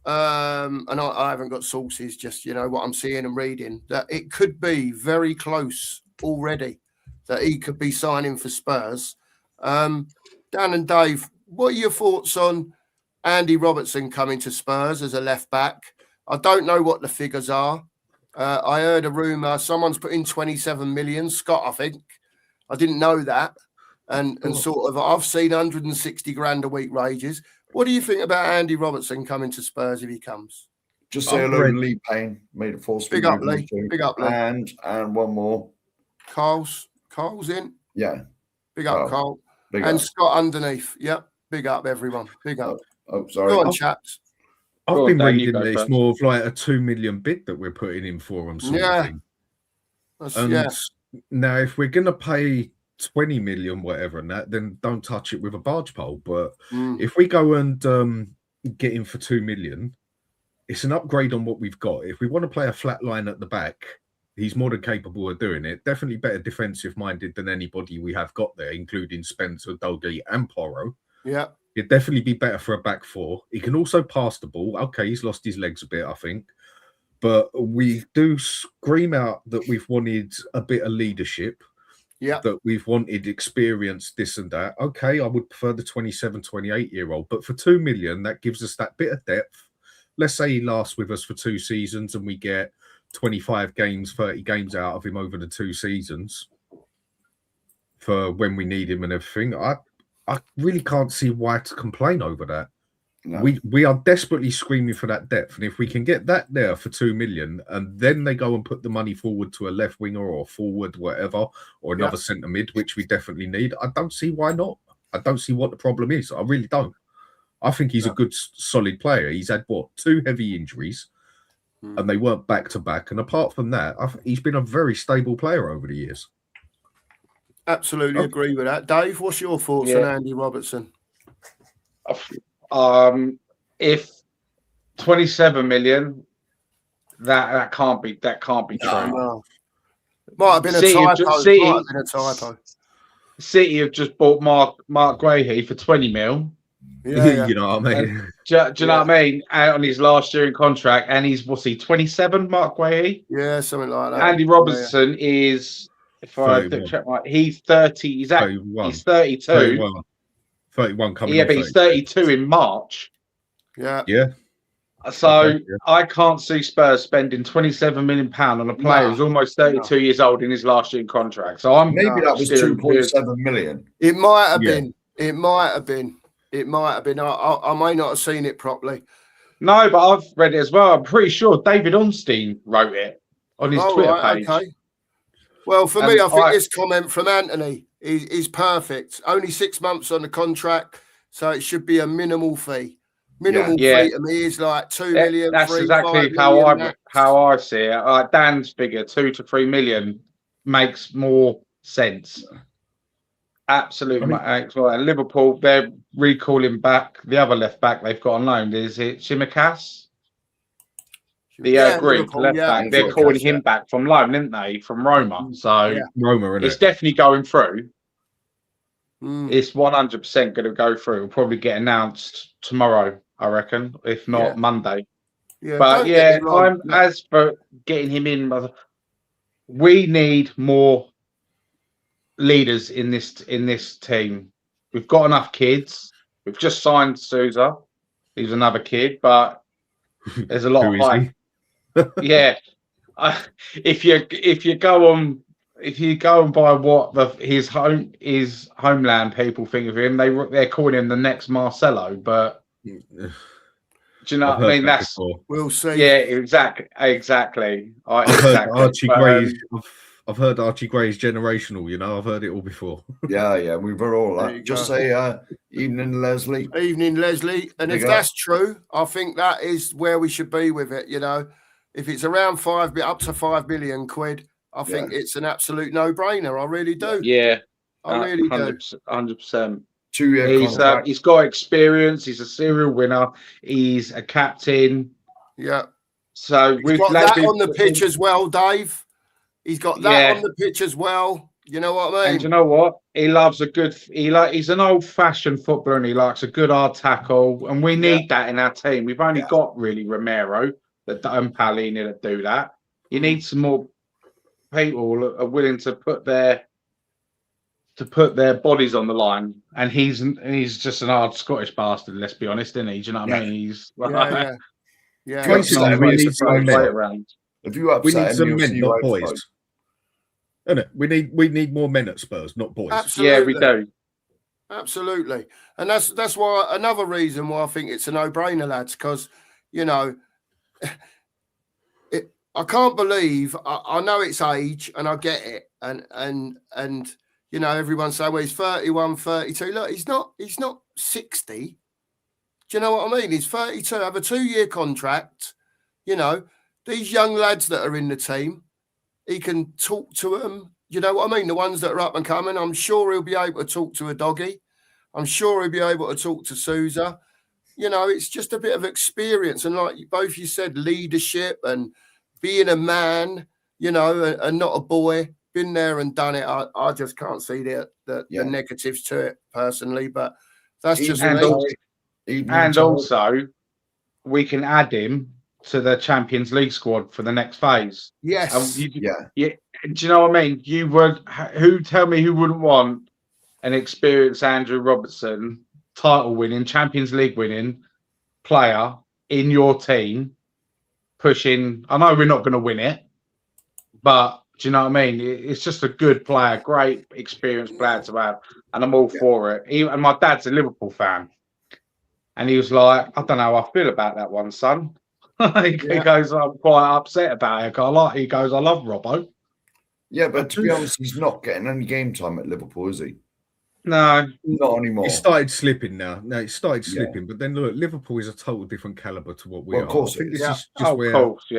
And I haven't got sources, just what I'm seeing and reading, that it could be very close already, that he could be signing for Spurs. Dan and Dave, what are your thoughts on Andy Robertson coming to Spurs as a left back? I don't know what the figures are. I heard a rumour someone's put in 27 million, Scott, I think. I didn't know that. And sort of, I've seen 160 grand a week wages. What do you think about Andy Robertson coming to Spurs if he comes? Just say hello to Lee Payne. Made a false. Big up, Lee. Big up, Lee. And one more. Carl's in. Yeah. Big up, Carl. Big and up. Scott underneath. Yep. Big up, everyone. Big up. Oh, sorry. Go on, chaps. I've been reading that it's more of like a 2 million bid that we're putting in for him. Sort of thing. Now, if we're going to pay 20 million, whatever, and that, then don't touch it with a barge pole. But if we go and get him for 2 million, it's an upgrade on what we've got. If we want to play a flat line at the back, he's more than capable of doing it. Definitely better defensive minded than anybody we have got there, including Spencer, Dogie, and Porro. Yeah. He'd definitely be better for a back four. He can also pass the ball. Okay, he's lost his legs a bit, I think. But we do scream out that we've wanted a bit of leadership. Yeah. That we've wanted experience, this and that. Okay, I would prefer the 27, 28-year-old. But for 2 million, that gives us that bit of depth. Let's say he lasts with us for 2 seasons and we get 25 games, 30 games out of him over the 2 seasons for when we need him and everything. I really can't see why to complain over that. No. We are desperately screaming for that depth. And if we can get that there for 2 million and then they go and put the money forward to a left winger or forward, whatever, or another centre mid, which we definitely need, I don't see why not. I don't see what the problem is. I really don't. I think he's a good, solid player. He's had, 2 heavy injuries and they weren't back to back. And apart from that, he's been a very stable player over the years. Absolutely agree with that. Dave, what's your thoughts on Andy Robertson? If 27 million, that can't be true. No. Might have been a typo. City have just bought Mark Guehi for 20 mil. Yeah. You know what I mean? Do you know what I mean? Out on his last year in contract, and he's 27, Mark Guehi? Yeah, something like that. Andy Robertson is If I 31. check my, he's 30. He's 31. he's 32. 31 coming Yeah, on but he's 32. 32 in March. Yeah. Yeah. So Okay, yeah. I can't see Spurs spending £27 million on a player who's almost 32 years old in his last year contract. So I'm Maybe that was steering clear. 2.7 million. It might have Yeah. been. It might have been. It might have been. I may not have seen it properly. No, but I've read it as well. I'm pretty sure David Ornstein wrote it on his Twitter page. Okay. Well, for And me, I think this comment from Anthony is perfect. Only 6 months on the contract, so it should be a minimal fee. Minimal fee to me is like 2 million. That's 3, exactly 5 million how I see it. Like Dan's figure, 2 to 3 million makes more sense. Absolutely. Makes more. And Liverpool, they're recalling back the other left back they've got on loan. Is it Tsimikas? The Greek left back. They're calling him back from loan, didn't they? From Roma. So Roma, it's definitely going through. Mm. It's 100% going to go through. It'll probably get announced tomorrow, I reckon, if not Monday. Yeah, but as for getting him in, we need more leaders in this team. We've got enough kids. We've just signed Sousa. He's another kid, but there's a lot of hype. Yeah, if you go on by what his homeland people think of him, they're calling him the next Marcelo. But do you know what I mean? That's before. We'll see. Yeah, exactly. I've heard Archie Gray's generational. You know, I've heard it all before. Yeah, we've heard all that. Just say evening, Leslie. Evening, Leslie. And if that's true, I think that is where we should be with it. You know, if it's around up to 5 million quid, I think it's an absolute no-brainer. I really do. Yeah, I really 100%. 2-year contract. He's got experience. He's a serial winner. He's a captain. Yeah. So we've got that on the pitch as well, Dave. He's got that on the pitch as well. You know what I mean? And you know what? He loves he's an old-fashioned footballer and he likes a good hard tackle. And we need that in our team. We've only got really Romero and Palini that do that. You need some more people who are willing to put their bodies on the line. And he's just an hard Scottish bastard, let's be honest, isn't he? Do you know what I mean? He's Basically, we need some men. If you we need some men, not boys. Isn't it? We need more men at Spurs, not boys. Absolutely. Yeah, we do. Absolutely. And that's why another reason why I think it's a no-brainer, lads, because, you know, I can't believe, I know it's age and I get it. And you know, everyone say, well, he's 31, 32. Look, he's not 60. Do you know what I mean? He's 32, have a 2-year contract. You know, these young lads that are in the team, he can talk to them. You know what I mean? The ones that are up and coming, I'm sure he'll be able to talk to a doggy. I'm sure he'll be able to talk to Sousa. You know, it's just a bit of experience. And like both you said, leadership and being a man, you know, and not a boy. Been there and done it. I just can't see the negatives to it personally, but that's just and also we can add him to the Champions League squad for the next phase. Yes. Do you know what I mean? Tell me who wouldn't want an experienced Andrew Robertson, title winning, Champions League winning player in your team pushing? I know we're not going to win it, but do you know what I mean? It's just a good player, great experienced player to have, and I'm all for it. And my dad's a Liverpool fan, and he was like, "I don't know how I feel about that one, son." He goes, "I'm quite upset about it." He goes, "I love Robbo." Yeah, but to be honest, he's not getting any game time at Liverpool, is he? No, not anymore. He started slipping now. No, he started slipping. But then look, Liverpool is a total different caliber to what we are. Of course, I think this is just of course,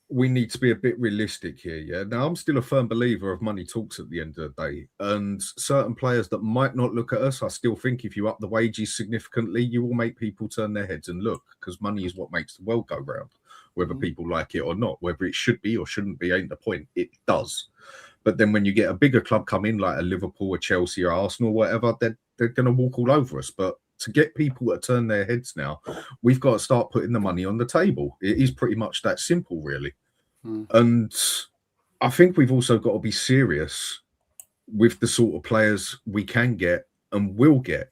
we need to be a bit realistic here. Yeah. Now, I'm still a firm believer of money talks at the end of the day. And certain players that might not look at us, I still think if you up the wages significantly, you will make people turn their heads and look, because money is what makes the world go round, whether people like it or not. Whether it should be or shouldn't be ain't the point. It does. But then when you get a bigger club come in, like a Liverpool, a Chelsea, or Arsenal, whatever, they're going to walk all over us. But to get people to turn their heads now, we've got to start putting the money on the table. It is pretty much that simple, really. And I think we've also got to be serious with the sort of players we can get and will get.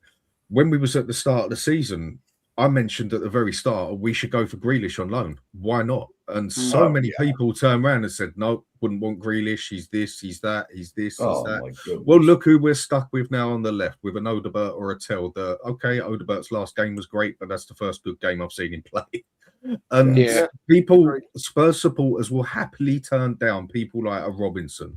When we was at the start of the season, I mentioned at the very start we should go for Grealish on loan. Why not? And so many people turned around and said, no, wouldn't want Grealish. He's this, he's that, he's this, he's that. My goodness. Well, look who we're stuck with now on the left with an Odegaard or a Tell. Okay, Odegaard's last game was great, but that's the first good game I've seen him play. And people, Spurs supporters will happily turn down people like a Robinson,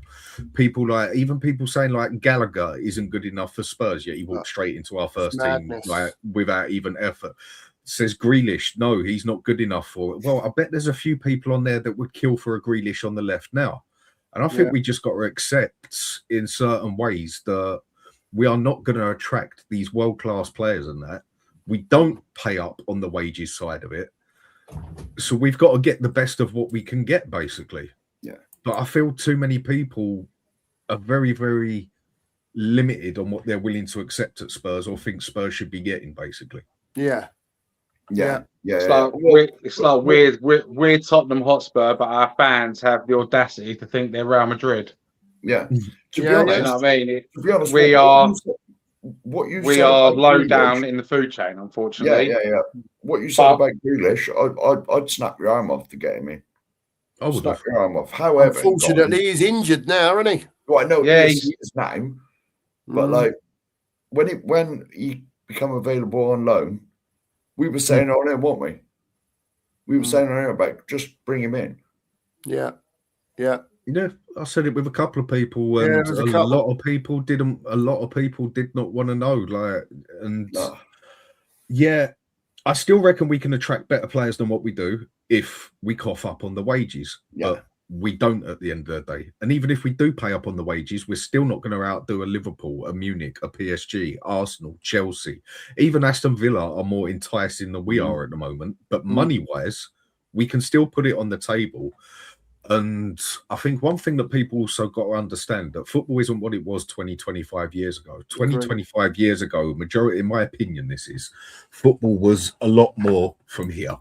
even people saying like Gallagher isn't good enough for Spurs, yet he walked straight into our first team like without even effort. Says Grealish, no, he's not good enough for it. Well, I bet there's a few people on there that would kill for a Grealish on the left now. And I think we just got to accept in certain ways that we are not going to attract these world-class players and that. We don't pay up on the wages side of it. So we've got to get the best of what we can get, basically. Yeah. But I feel too many people are very, very limited on what they're willing to accept at Spurs or think Spurs should be getting, basically. Yeah. It's like we're Tottenham Hotspur, but our fans have the audacity to think they're Real Madrid. Yeah. To be honest, you know what I mean? To be honest, we are low Grealish, down in the food chain, unfortunately. Yeah. What you said about Grealish, I'd snap your arm off to get him in. I would snap your arm off. However, unfortunately, he's injured now, isn't he? Well, I know he's his name, but like when he become available on loan, we were saying on him, weren't we? We were saying on him about just bring him in. Yeah. I said it with a couple of people, and a lot of people didn't. A lot of people did not want to know, I still reckon we can attract better players than what we do if we cough up on the wages. But we don't at the end of the day. And even if we do pay up on the wages, we're still not going to outdo a Liverpool, a Munich, a PSG, Arsenal, Chelsea. Even Aston Villa are more enticing than we are at the moment. But money-wise, we can still put it on the table. And I think one thing that people also got to understand, that football isn't what it was 20, 25 years ago. 20, 25 years ago, majority, in my opinion, football was a lot more from here.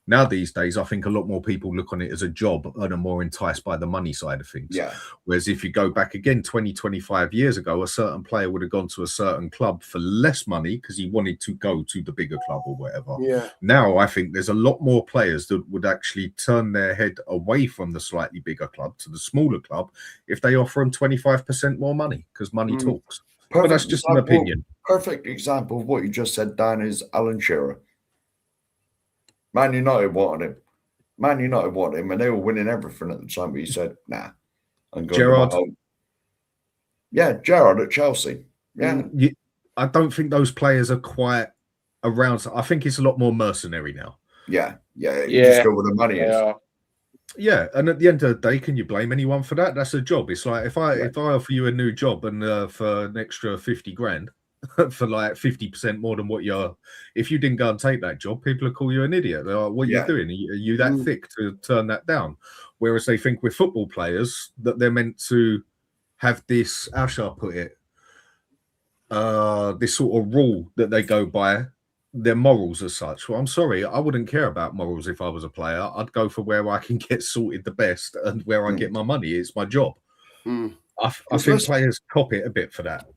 Now, these days, I think a lot more people look on it as a job and are more enticed by the money side of things. Yeah. Whereas if you go back again 20, 25 years ago, a certain player would have gone to a certain club for less money because he wanted to go to the bigger club or whatever. Yeah. Now, I think there's a lot more players that would actually turn their head away from the slightly bigger club to the smaller club if they offer them 25% more money because money talks. But that's just an opinion. Perfect example of what you just said, Dan, is Alan Shearer. Man United wanted him, and they were winning everything at the time. But he said, "Nah, I'm going Gerrard. to my home." Yeah, Gerrard at Chelsea. Yeah, I don't think those players are quite around. I think it's a lot more mercenary now. Yeah. You just go where the money is. Yeah, and at the end of the day, can you blame anyone for that? That's a job. It's like if I offer you a new job and for an extra 50 grand. For like 50% more than what you're, if you didn't go and take that job, people will call you an idiot. They're like, what are you doing? Are you that thick to turn that down? Whereas they think with football players that they're meant to have this, how shall I put it, this sort of rule that they go by, their morals as such. Well, I'm sorry, I wouldn't care about morals if I was a player. I'd go for where I can get sorted the best and where I get my money. It's my job. I think players cop it a bit for that.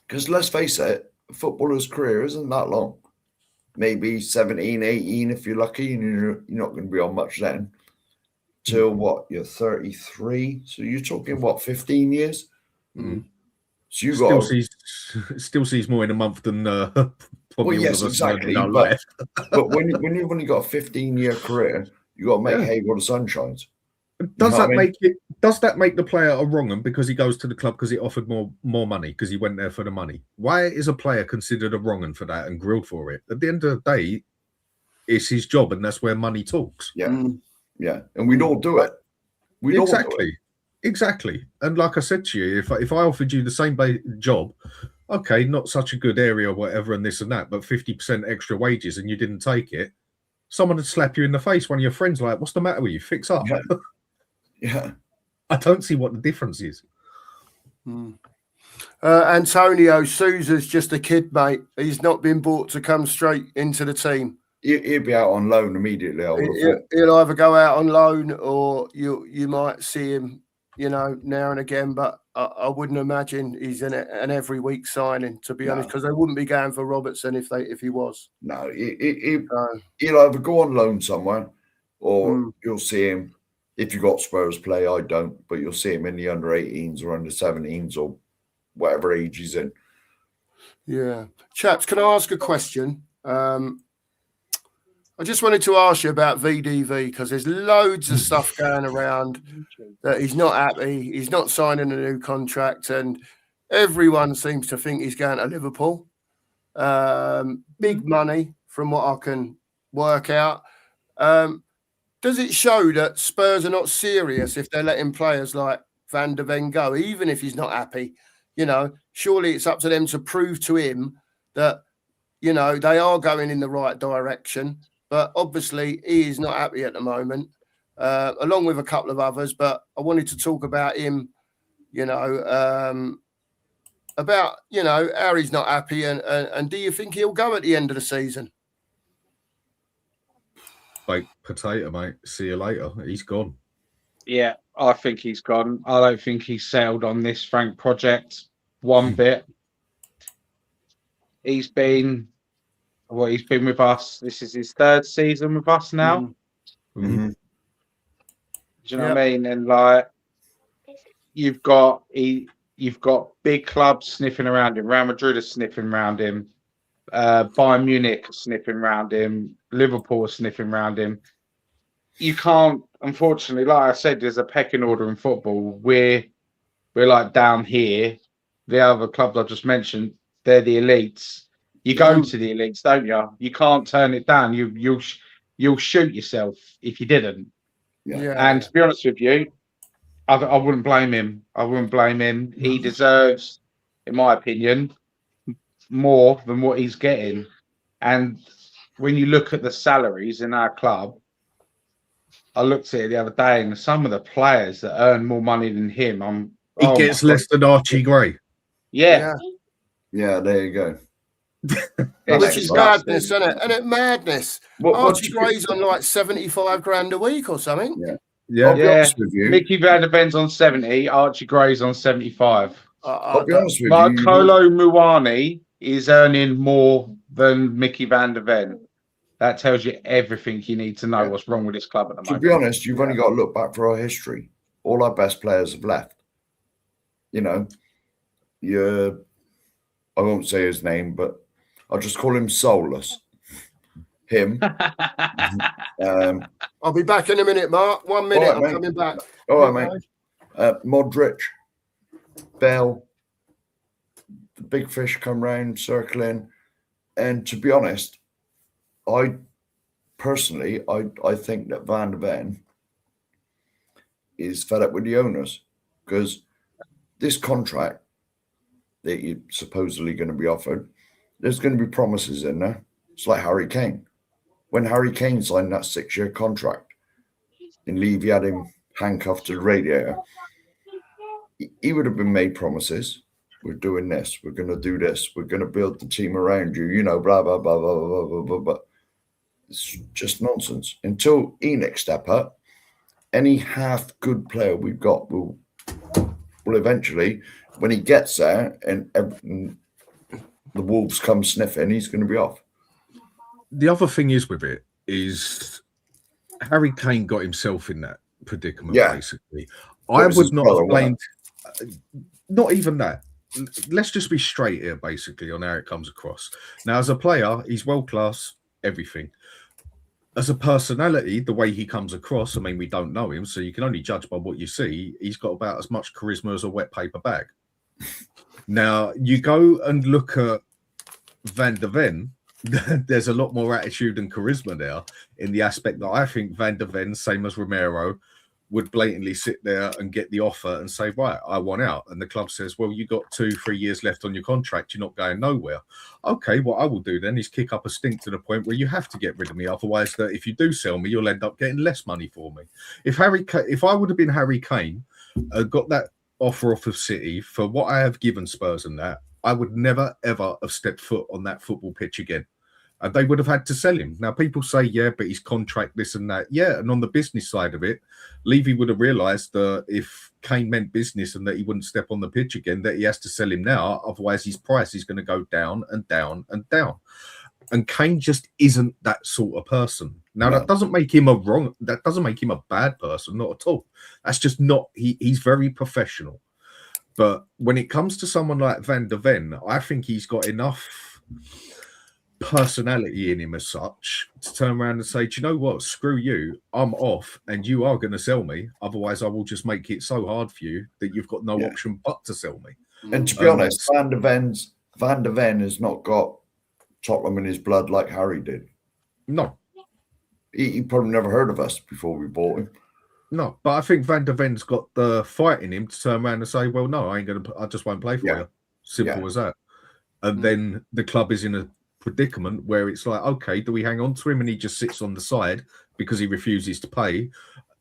Because let's face it, a footballer's career isn't that long. Maybe 17, 18 if you're lucky, and you're not going to be on much then. Till what? You're 33. So you're talking, 15 years? So you still sees more in a month than probably all of us exactly. in our life. But when you've only got a 15-year career, you got to make hay while the sun shines. Does that make the player a wrong one because he goes to the club because he offered more money because he went there for the money? Why is a player considered a wrong one for that and grilled for it? At the end of the day, it's his job, and that's where money talks. Yeah, and we don't do it. Exactly. And like I said to you, if I offered you the same job, okay, not such a good area or whatever, and this and that, but 50% extra wages, and you didn't take it, someone would slap you in the face. One of your friends, like, "What's the matter with you? Fix up." Yeah, I don't see what the difference is. Antonio Sousa's just a kid, mate. He's not been bought to come straight into the team. He'll be out on loan immediately. I would have thought. He'll either go out on loan or you might see him, now and again. But I wouldn't imagine he's an every week signing, to be honest, because they wouldn't be going for Robertson if he was. No, he'll either go on loan somewhere, or you'll see him. If you've got Spurs play, I don't, but you'll see him in the under 18s or under 17s or whatever age he's in. Yeah, chaps, can I ask a question? I just wanted to ask you about VDV, because there's loads of stuff going around that he's not happy. He's not signing a new contract, and everyone seems to think he's going to Liverpool. Big money, from what I can work out. Does it show that Spurs are not serious if they're letting players like Van de Ven go, even if he's not happy? Surely it's up to them to prove to him that, they are going in the right direction. But obviously, he is not happy at the moment, along with a couple of others. But I wanted to talk about him, about, how he's not happy. And do you think he'll go at the end of the season? Baked potato, mate. See you later. He's gone. Yeah, I think he's gone. I don't think he's settled on this Frank project one bit. He's been with us. This is his third season with us now. Mm-hmm. Do you know what I mean? And you've got big clubs sniffing around him. Real Madrid are sniffing around him. Bayern Munich are sniffing around him. Liverpool are sniffing around him. You can't, unfortunately, like I said, there's a pecking order in football. We're like down here. The other clubs I just mentioned, they're the elites. You go to the elites, don't you? You can't turn it down. You'll shoot yourself if you didn't. Yeah. And to be honest with you, I wouldn't blame him. He deserves, in my opinion, more than what he's getting. And when you look at the salaries in our club, I looked at it the other day, and some of the players that earn more money than him, he gets less than Archie Gray. Yeah, there you go. Which is madness, isn't it? And it's madness. What's Archie Gray's on like 75 grand a week or something. I'll be honest with you. Mickey Van der Ven's on 70, Archie Gray's on 75. I'll be honest with you. Marcolo Muani is earning more than Mickey Van der Ven. That tells you everything you need to know what's wrong with this club at the moment. To be honest, you've only got to look back for our history. All our best players have left. I won't say his name, but I'll just call him Soulless. Him. I'll be back in a minute, Mark. 1 minute, right, I'm coming back. All right, mate. Modric, Bell, the big fish come round, circling. And to be honest, I think that Van de Ven is fed up with the owners, because this contract that you're supposedly going to be offered, there's going to be promises in there. It's like Harry Kane. When Harry Kane signed that 6-year contract and Levy had him handcuffed to the radiator, he would have been made promises. We're doing this. We're going to do this. We're going to build the team around you, blah, blah, blah, blah, blah, blah, blah, blah. It's just nonsense. Until Enoch step up, any half good player we've got will eventually, when he gets there and the Wolves come sniffing, he's going to be off. The other thing is with it is Harry Kane got himself in that predicament, basically. I would not have blamed, not even that. Let's just be straight here, basically, on how it comes across. Now, as a player, he's world-class, everything. As a personality, the way he comes across, I mean, we don't know him, so you can only judge by what you see. He's got about as much charisma as a wet paper bag. Now, you go and look at Van de Ven, there's a lot more attitude and charisma there, in the aspect that I think Van de Ven, same as Romero, would blatantly sit there and get the offer and say, right, I want out. And the club says, well, you got 2-3 years left on your contract. You're not going nowhere. Okay, what I will do then is kick up a stink to the point where you have to get rid of me. Otherwise, that if you do sell me, you'll end up getting less money for me. If I would have been Harry Kane, got that offer off of City for what I have given Spurs and that, I would never, ever have stepped foot on that football pitch again. and they would have had to sell him. Now, people say, yeah, but his contract, this and that. Yeah, and on the business side of it, Levy would have realised that if Kane meant business and that he wouldn't step on the pitch again, that he has to sell him now. Otherwise, his price is going to go down and down and down. And Kane just isn't that sort of person. Now, that doesn't make him that doesn't make him a bad person, not at all. That's just not, he's very professional. But when it comes to someone like Van der Ven, I think he's got enough personality in him as such to turn around and say, do you know what? Screw you. I'm off and you are going to sell me. Otherwise, I will just make it so hard for you that you've got no option but to sell me. And to be honest, Van der Ven has not got Tottenham in his blood like Harry did. No. He probably never heard of us before we bought him. No, but I think Van der Ven's got the fight in him to turn around and say, well, no, I just won't play for you. Simple as that. And then the club is in a predicament where it's like, okay, do we hang on to him and he just sits on the side because he refuses to play,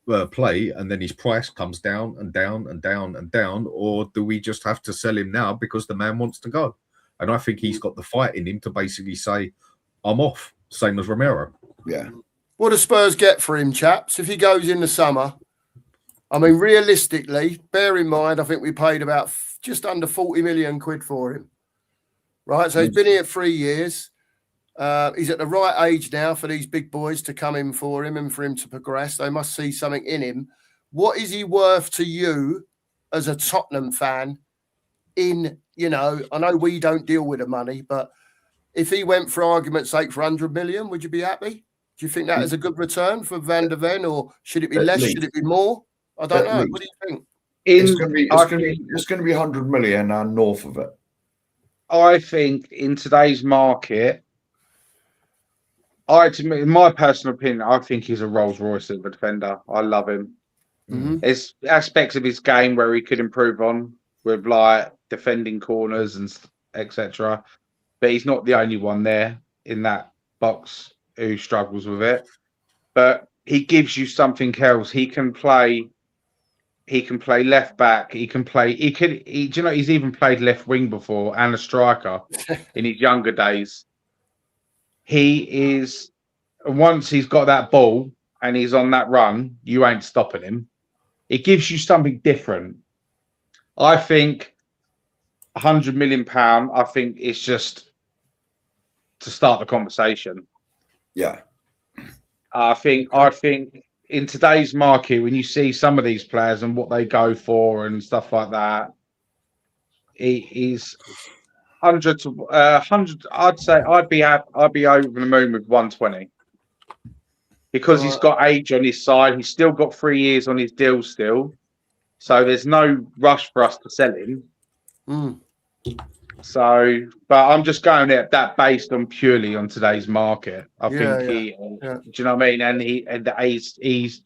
and then his price comes down and down and down and down, or do we just have to sell him now because the man wants to go? And I think he's got the fight in him to basically say, I'm off, same as Romero. Yeah. What do Spurs get for him, chaps, if he goes in the summer? I mean, realistically, bear in mind, I think we paid about just under 40 million quid for him. Right? So he's been here 3 years. He's at the right age now for these big boys to come in for him and for him to progress. They must see something in him. What is he worth to you as a Tottenham fan in, I know we don't deal with the money, but if he went for argument's sake for 100 million, would you be happy? Do you think that is a good return for Van der Ven, or should it be less? Should it be more? I don't know. What do you think? It's going to be 100 million and north of it. I think in today's market, in my personal opinion, I think he's a Rolls Royce of a defender. I love him. Mm-hmm. There's aspects of his game where he could improve on with like defending corners and etc. But he's not the only one there in that box who struggles with it. But he gives you something else. He can play left back. He's even played left wing before and a striker in his younger days. He is, once he's got that ball and he's on that run, you ain't stopping him. It gives you something different. I think £100 million, I think it's just to start the conversation. Yeah. I think in today's market, when you see some of these players and what they go for and stuff like that, he's 100 to 100. I'd say I'd be over the moon with 120 because he's got age on his side. He's still got 3 years on his deal still, so there's no rush for us to sell him. So, but I'm just going at that based on purely on today's market. I think do you know what I mean? And he's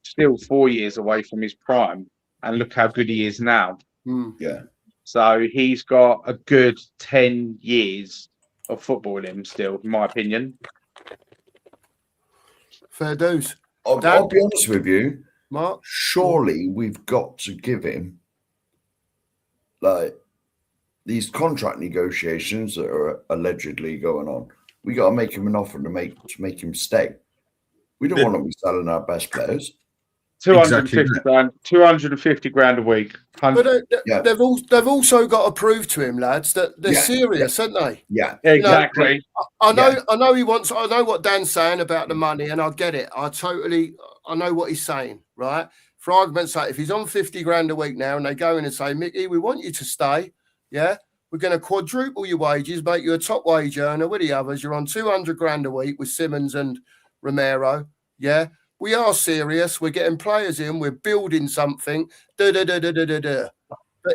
still 4 years away from his prime, and look how good he is now. Yeah. So he's got a good 10 years of football in him still, in my opinion. Fair dues. I'll be honest with you, Mark. Surely we've got to give him like these contract negotiations that are allegedly going on. We got to make him an offer to make him stay. We don't want to be selling our best players. 250 grand, 250 grand a week. But they've also got to prove to him, lads, that they're serious, aren't they? Yeah, exactly. I know he wants. I know what Dan's saying about the money, and I get it. I know what he's saying, right? For argument's sake, if he's on 50 grand a week now, and they go in and say, Mickey, we want you to stay, yeah, we're going to quadruple your wages, make you a top wage earner with the others. You're on 200 grand a week with Simmons and Romero, yeah. We are serious. We're getting players in. We're building something. But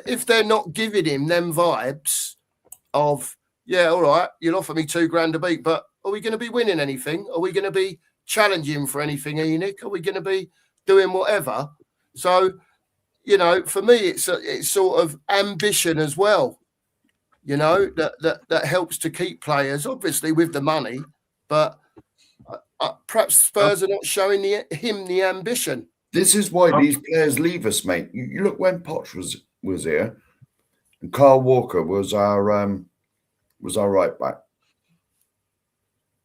if they're not giving him them vibes of, yeah, all right, you'll offer me 2 grand a week, but are we going to be winning anything? Are we going to be challenging for anything, Enoch? Are we going to be doing whatever? So, for me, it's sort of ambition as well. That helps to keep players, obviously, with the money, but. Perhaps Spurs are not showing him the ambition. This is why these players leave us, mate. You look when Poch was here, and Carl Walker was our right back.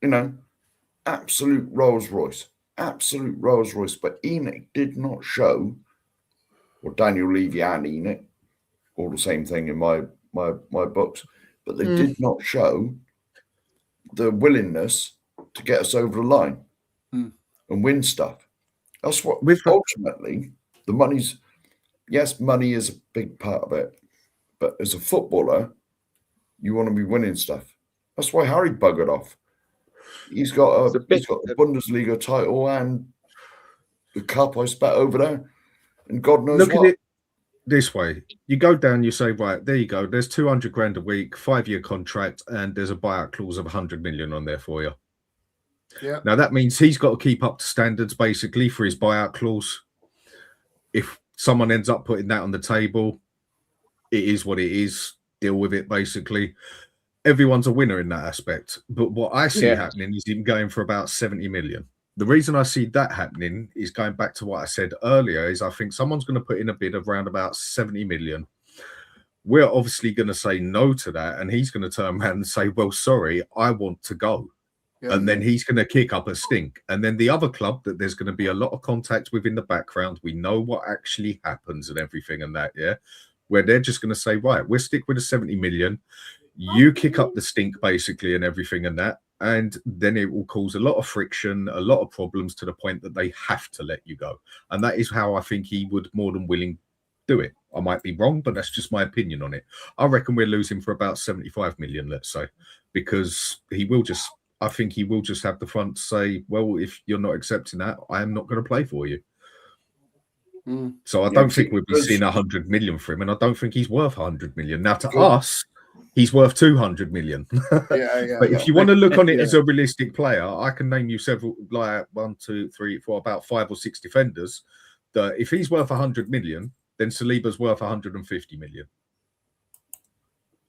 you know, absolute Rolls Royce. But Enoch did not show, or Daniel Levy and Enoch, all the same thing in my books, but they did not show the willingness to get us over the line and win stuff. That's what ultimately the money's. Yes, money is a big part of it, but as a footballer, you want to be winning stuff. That's why Harry buggered off. He's got the Bundesliga title and the cup I spat over there, and God knows Look what. at it this way: you go down, you say, right, there you go. There's 200 grand a week, 5-year contract, and there's a buyout clause of 100 million on there for you. Yeah. Now that means he's got to keep up to standards basically for his buyout clause. If someone ends up putting that on the table, it is what it is. Deal with it, basically. Everyone's a winner in that aspect. But what I see happening is him going for about 70 million. The reason I see that happening is going back to what I said earlier, is I think someone's going to put in a bid of around about 70 million. We're obviously going to say no to that, and he's going to turn around and say, well, sorry, I want to go. And then he's going to kick up a stink. And then the other club that there's going to be a lot of contact with in the background, we know what actually happens and everything and that, where they're just going to say, right, we'll stick with the 70 million. You kick up the stink, basically, and everything and that. And then it will cause a lot of friction, a lot of problems to the point that they have to let you go. And that is how I think he would more than willing do it. I might be wrong, but that's just my opinion on it. I reckon we're losing for about 75 million, let's say, because I think he will just have the front say, well, if you're not accepting that, I am not going to play for you. So I don't think we'll be seeing 100 million for him, and I don't think he's worth 100 million. Now, to us, he's worth 200 million. But if you want to look on it as a realistic player, I can name you several, like 1, 2, 3, 4, about 5 or 6 defenders, that if he's worth 100 million, then Saliba's worth 150 million.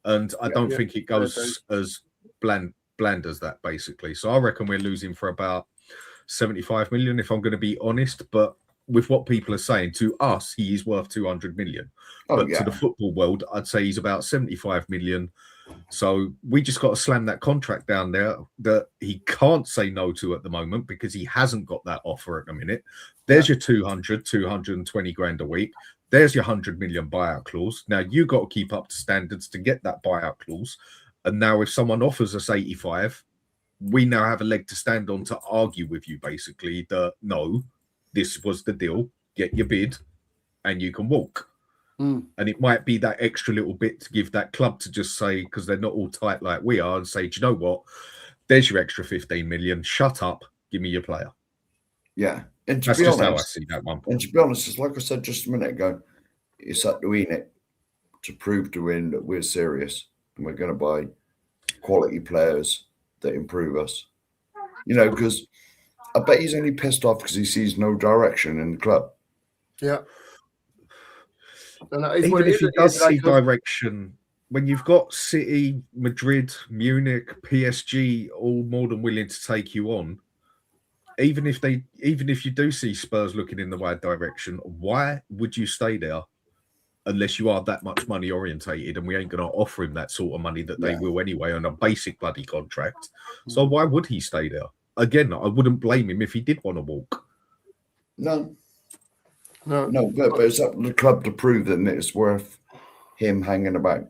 And I don't think it goes as bland as that, basically. So I reckon we're losing for about 75 million, if I'm going to be honest. But with what people are saying, to us, he is worth 200 million. But to the football world, I'd say he's about 75 million. So we just got to slam that contract down there that he can't say no to at the moment, because he hasn't got that offer at the minute. There's your 220 grand a week. There's your 100 million buyout clause. Now you got to keep up to standards to get that buyout clause. And now if someone offers us 85, we now have a leg to stand on to argue with you, basically, that no, this was the deal, get your bid, and you can walk. And it might be that extra little bit to give that club to just say, because they're not all tight like we are, and say, do you know what? There's your extra 15 million. Shut up. Give me your player. Yeah. And to That's be just honest, how I see that one. And to be honest, it's like I said just a minute ago, it's up to Enoch to prove to him that we're serious and we're going to buy quality players that improve us. You know, because I bet he's only pissed off because he sees no direction in the club. Yeah. Even if he does see direction, when you've got City, Madrid, Munich, PSG all more than willing to take you on, even if you do see Spurs looking in the right direction, why would you stay there unless you are that much money orientated, and we ain't going to offer him that sort of money that they will anyway on a basic bloody contract? So why would he stay there? Again, I wouldn't blame him if he did want to walk. No, but it's up to the club to prove that it's worth him hanging about.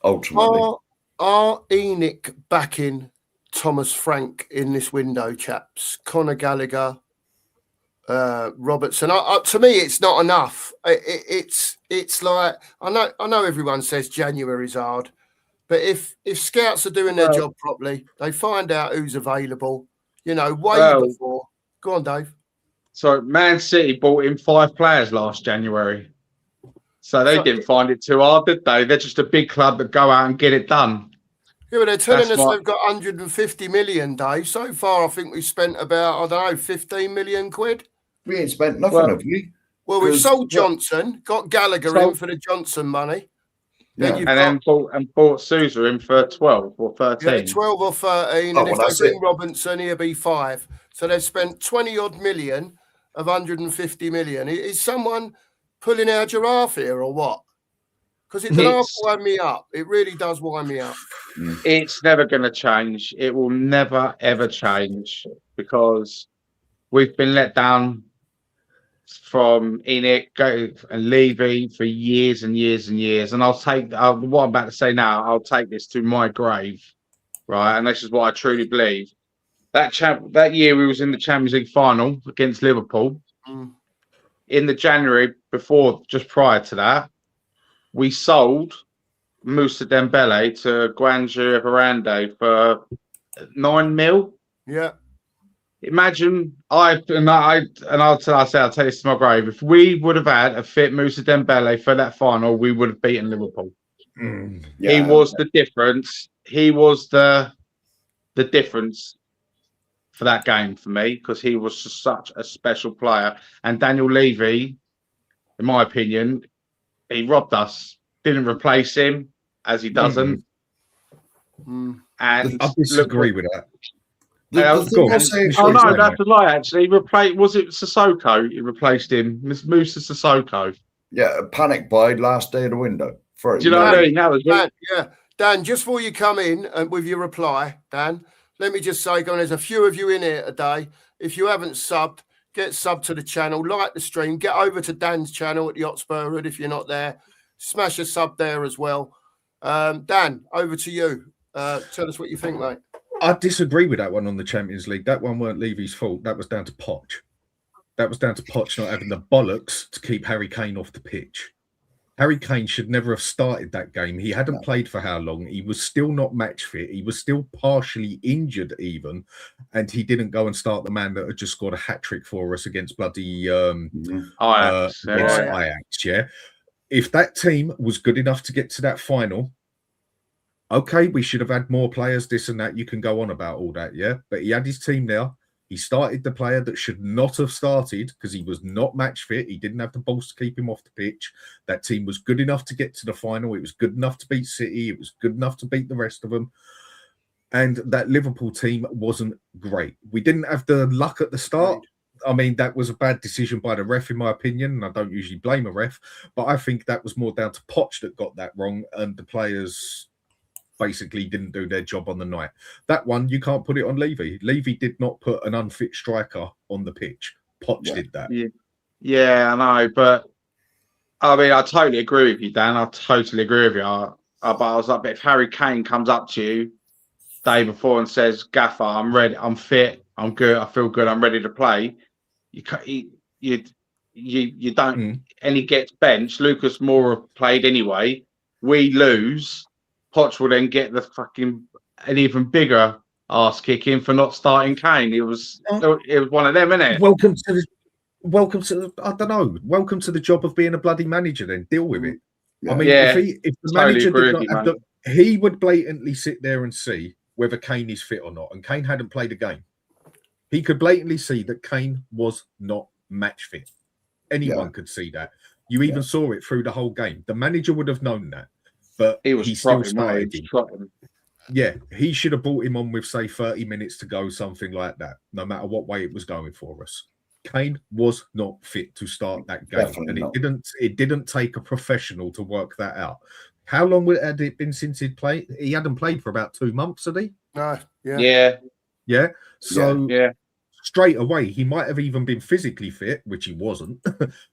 Ultimately, are Enoch backing Thomas Frank in this window, chaps? Conor Gallagher, Robertson. To me, it's not enough. It's like I know everyone says January's hard, but if scouts are doing their job properly, they find out who's available. You know, way before. Go on, Dave. So Man City bought in 5 players last January. So they didn't find it too hard, did they? They're just a big club that go out and get it done. Yeah, but they're telling us they've got 150 million, Dave. So far, I think we've spent about, I don't know, 15 million quid. We ain't spent nothing, have we? Well, we've sold Johnson, got Gallagher in for the Johnson money. Then bought Sousa in for 12 or 13. Yeah, 12 or 13. And if they bring Robinson, he'll be 5. So they've spent 20 odd million of 150 million. Is someone pulling our giraffe here or what? Because it does wind me up. It really does wind me up. It's never going to change. It will never, ever change because we've been let down from Enoch and Levy for years and years and years. And I'll take what I'm about to say now. I'll take this to my grave, right? And this is what I truly believe. That year we was in the Champions League final against Liverpool. In the January before, just prior to that, we sold Moussa Dembele to Guangzhou Evergrande for 9 mil. Yeah. Imagine I'll tell this to my grave. If we would have had a fit Moussa Dembele for that final, we would have beaten Liverpool. Yeah, he was the difference. He was the difference for that game for me because he was just such a special player. And Daniel Levy, in my opinion, he robbed us. Didn't replace him as he doesn't. And I disagree with that. No, that's a lie. Actually, he replaced. Was it Sissoko? He replaced him, Moussa Sissoko. Yeah, a panic buy last day of the window. Do you know what I mean? Dan, just before you come in with your reply, Dan, let me just say, there's a few of you in here today. If you haven't subbed, get subbed to the channel, like the stream, get over to Dan's channel at the Hotspur Hood if you're not there. Smash a sub there as well. Dan, over to you. Tell us what you think, mate. I disagree with that one on the Champions League. That one weren't Levy's fault. That was down to Poch. That was down to Poch not having the bollocks to keep Harry Kane off the pitch. Harry Kane should never have started that game. He hadn't played for how long? He was still not match fit. He was still partially injured even. And he didn't go and start the man that had just scored a hat-trick for us against bloody Ajax. Yeah. If that team was good enough to get to that final, okay, we should have had more players, this and that. You can go on about all that, yeah? But he had his team there. He started the player that should not have started because he was not match fit. He didn't have the balls to keep him off the pitch. That team was good enough to get to the final. It was good enough to beat City. It was good enough to beat the rest of them. And that Liverpool team wasn't great. We didn't have the luck at the start. I mean, that was a bad decision by the ref, in my opinion. And I don't usually blame a ref. But I think that was more down to Poch that got that wrong. And the players basically didn't do their job on the night. That one, you can't put it on Levy. Levy did not put an unfit striker on the pitch. Poch did that. Yeah, I know. But, I mean, I totally agree with you, Dan. I totally agree with you. But I was like, if Harry Kane comes up to you day before and says, Gaffer, I'm ready, I'm fit, I'm good, I feel good, I'm ready to play, you don't, and he gets benched. Lucas Moura played anyway. We lose. Poch will then get the fucking an even bigger ass kicking for not starting Kane. It was one of them, isn't it? Welcome to I don't know. Welcome to the job of being a bloody manager. Then deal with it. I mean, if the manager did not have he would blatantly sit there and see whether Kane is fit or not. And Kane hadn't played a game. He could blatantly see that Kane was not match fit. Anyone could see that. You even saw it through the whole game. The manager would have known that. But he still started him. Yeah, he should have brought him on with, say, 30 minutes to go, something like that, no matter what way it was going for us. Kane was not fit to start that game. Definitely and it didn't take a professional to work that out. How long had it been since he'd played? He hadn't played for about 2 months, had he? No, Yeah. So straight away, he might have even been physically fit, which he wasn't,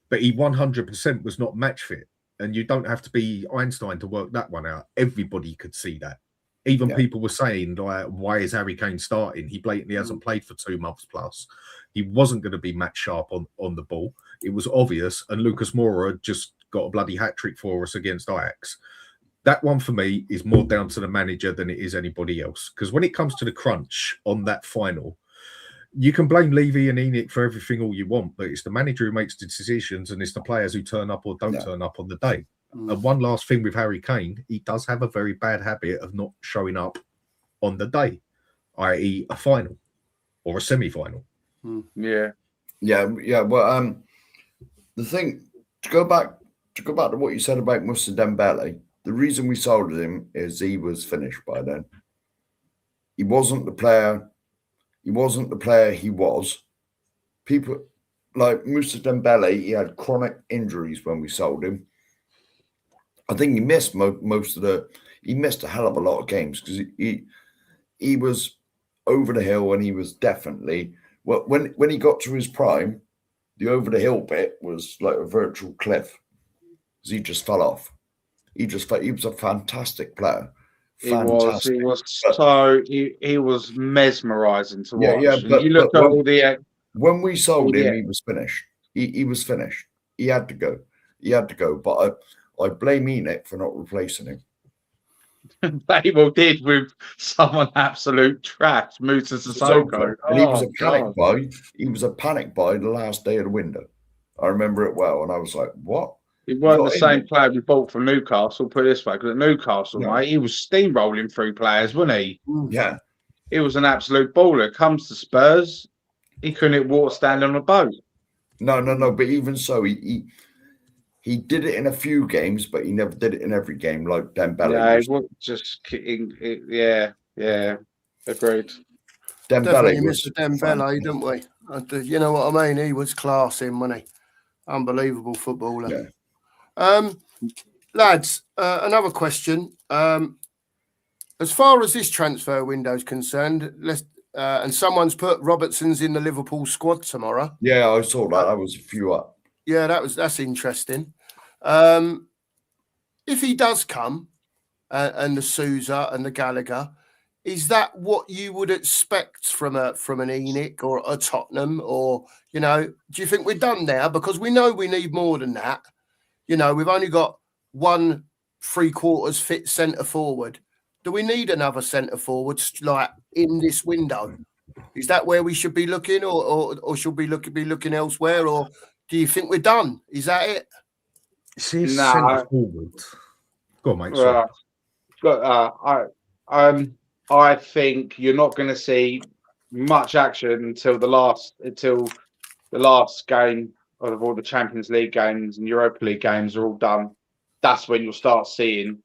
but he 100% was not match fit. And you don't have to be Einstein to work that one out. Everybody could see that. Even people were saying, like, why is Harry Kane starting? He blatantly hasn't played for 2 months plus. He wasn't going to be match sharp on the ball. It was obvious. And Lucas Moura just got a bloody hat-trick for us against Ajax. That one for me is more down to the manager than it is anybody else. Because when it comes to the crunch on that final, you can blame Levy and Enoch for everything all you want, but it's the manager who makes the decisions and it's the players who turn up or don't turn up on the day. And one last thing with Harry Kane, he does have a very bad habit of not showing up on the day, i.e. a final or a semi-final. Yeah. Well, the thing, to go back to what you said about Moussa Dembele, the reason we sold him is he was finished by then. He wasn't the player he was. People like Moussa Dembele, he had chronic injuries when we sold him. I think he missed most of the. He missed a hell of a lot of games because he was over the hill, and he was definitely when he got to his prime, the over the hill bit was like a virtual cliff because he just fell off. He was a fantastic player. He was mesmerising to watch. Yeah, and you look at all the when we sold him, he was finished. He was finished. He had to go. But I blame Enoch for not replacing him. They well did with someone absolute trash, Musa Sissoko. And he was a panic buy. He was a panic buy the last day of the window. I remember it well, and I was like, "What?" He weren't the same player we bought from Newcastle. Put it this way, because at Newcastle, mate, he was steamrolling through players, wasn't he? Yeah, he was an absolute baller. Comes to Spurs, he couldn't hit water standing on a boat. No. But even so, he did it in a few games, but he never did it in every game like Dembele. Yeah, he was just kidding. Yeah, agreed. Definitely missed Dembele, didn't we? You know what I mean? He was class in, wasn't he? Unbelievable footballer. Yeah. Lads, another question. As far as this transfer window is concerned, and someone's put Robertson's in the Liverpool squad tomorrow. Yeah, I saw that. That was a few up. Yeah, that's interesting. If he does come, and the Sousa and the Gallagher, is that what you would expect from an Enoch or a Tottenham, or do you think we're done now? Because we know we need more than that. We've only got 1 3/4 fit centre forward. Do we need another centre forward like in this window? Is that where we should be looking, or should we be looking elsewhere, or do you think we're done? Is that it? Centre forward. Go on, mate. I think you're not going to see much action until the last game of all the Champions League games and Europa League games are all done. That's when you'll start seeing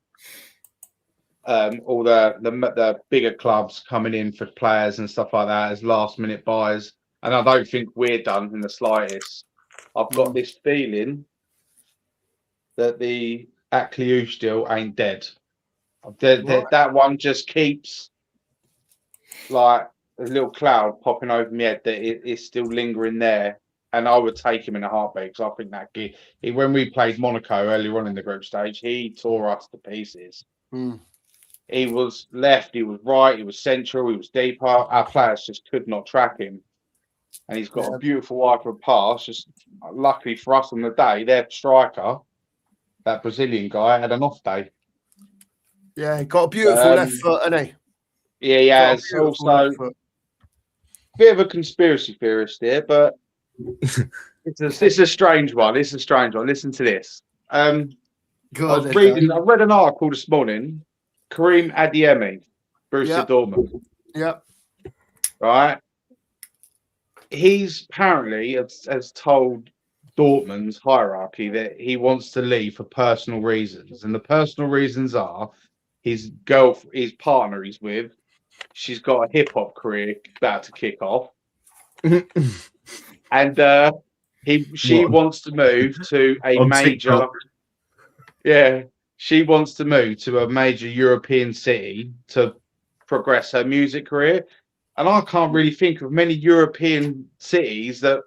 all the bigger clubs coming in for players and stuff like that as last minute buys. And I don't think we're done in the slightest. I've got this feeling that the Akliouche deal ain't dead. That one just keeps like a little cloud popping over my head that it's still lingering there. And I would take him in a heartbeat because I think that when we played Monaco earlier on in the group stage, he tore us to pieces. He was left, he was right, he was central, he was deeper. Our players just could not track him. And he's got a beautiful eye for a pass. Just luckily for us on the day, their striker, that Brazilian guy, had an off day. Yeah, he got a beautiful left foot, hasn't he? Yeah, he has. Also, bit of a conspiracy theorist here, but it's a strange one. It's a strange one. Listen to this. I read an article this morning. Karim Adeyemi, Borussia Dortmund. Yep. Right. He's apparently has told Dortmund's hierarchy that he wants to leave for personal reasons, and the personal reasons are his partner he's with. She's got a hip hop career about to kick off, and she wants to move to a major. TikTok. Yeah, she wants to move to a major European city to progress her music career, and I can't really think of many European cities that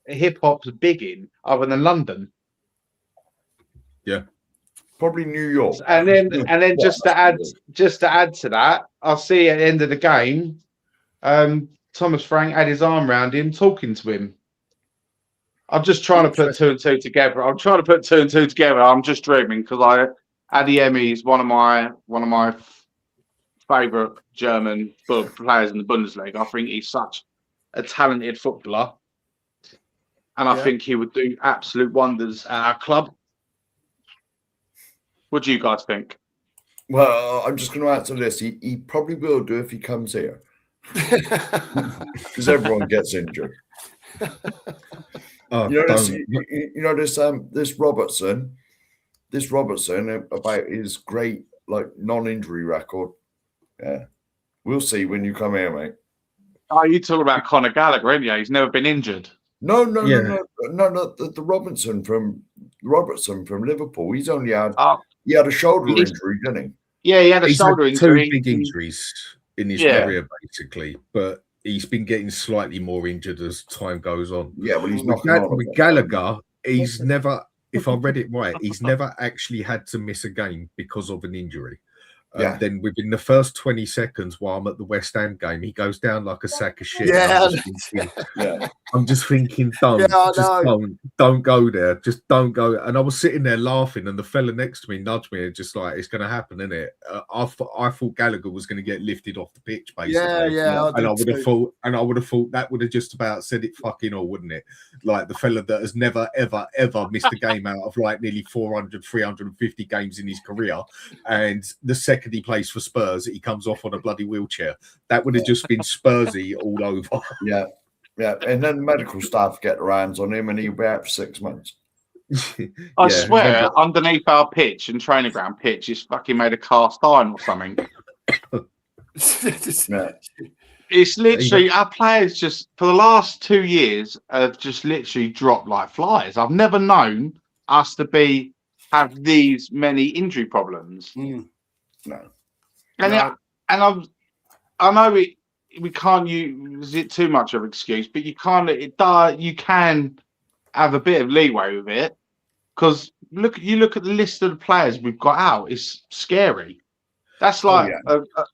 hip hop's big in other than London. Yeah. Probably New York. And then just to add to that, I'll see at the end of the game, Thomas Frank had his arm around him, talking to him. I'm just trying to put 2 and 2 together. I'm just dreaming because Adeyemi is one of my favourite German players in the Bundesliga. I think he's such a talented footballer, and I think he would do absolute wonders at our club. What do you guys think? Well, I'm just going to answer this. He probably will do if he comes here. Because everyone gets injured. This Robertson about his great non-injury record. Yeah. We'll see when you come here, mate. Oh, you talking about Conor Gallagher, ain't you? He's never been injured. No. The Robinson from Robertson from Liverpool. He's only had Oh, he had a shoulder he's- injury, didn't he? yeah, he had a He's shoulder had injury. two big injuries in his Yeah. career, basically, but he's been getting slightly more injured as time goes on. Yeah, but he's With, knocking on. with Gallagher, he's never, if I read it right, he's never actually had to miss a game because of an injury. Yeah. Then within the first 20 seconds while I'm at the West Ham game, he goes down like a sack of shit. Yeah. I'm just thinking, don't go there. Just don't go. And I was sitting there laughing, and the fella next to me nudged me and just like, it's going to happen, isn't it? I thought Gallagher was going to get lifted off the pitch, basically. Yeah. And I would have thought that would have just about said it fucking all, wouldn't it? Like the fella that has never, ever, ever missed a game out of like nearly 400, 350 games in his career. And the second he plays for Spurs, he comes off on a bloody wheelchair. That would have just been Spursy all over. Yeah. Yeah. And then medical staff get their hands on him and he'll be out for 6 months. I swear, underneath our pitch and training ground pitch, it's fucking made of cast iron or something. Yeah. It's literally our players just for the last 2 years have just literally dropped like flies. I've never known us to have these many injury problems. No. And I know we can't use it too much of an excuse, but you can have a bit of leeway with it because look at the list of the players we've got out. It's scary. That's like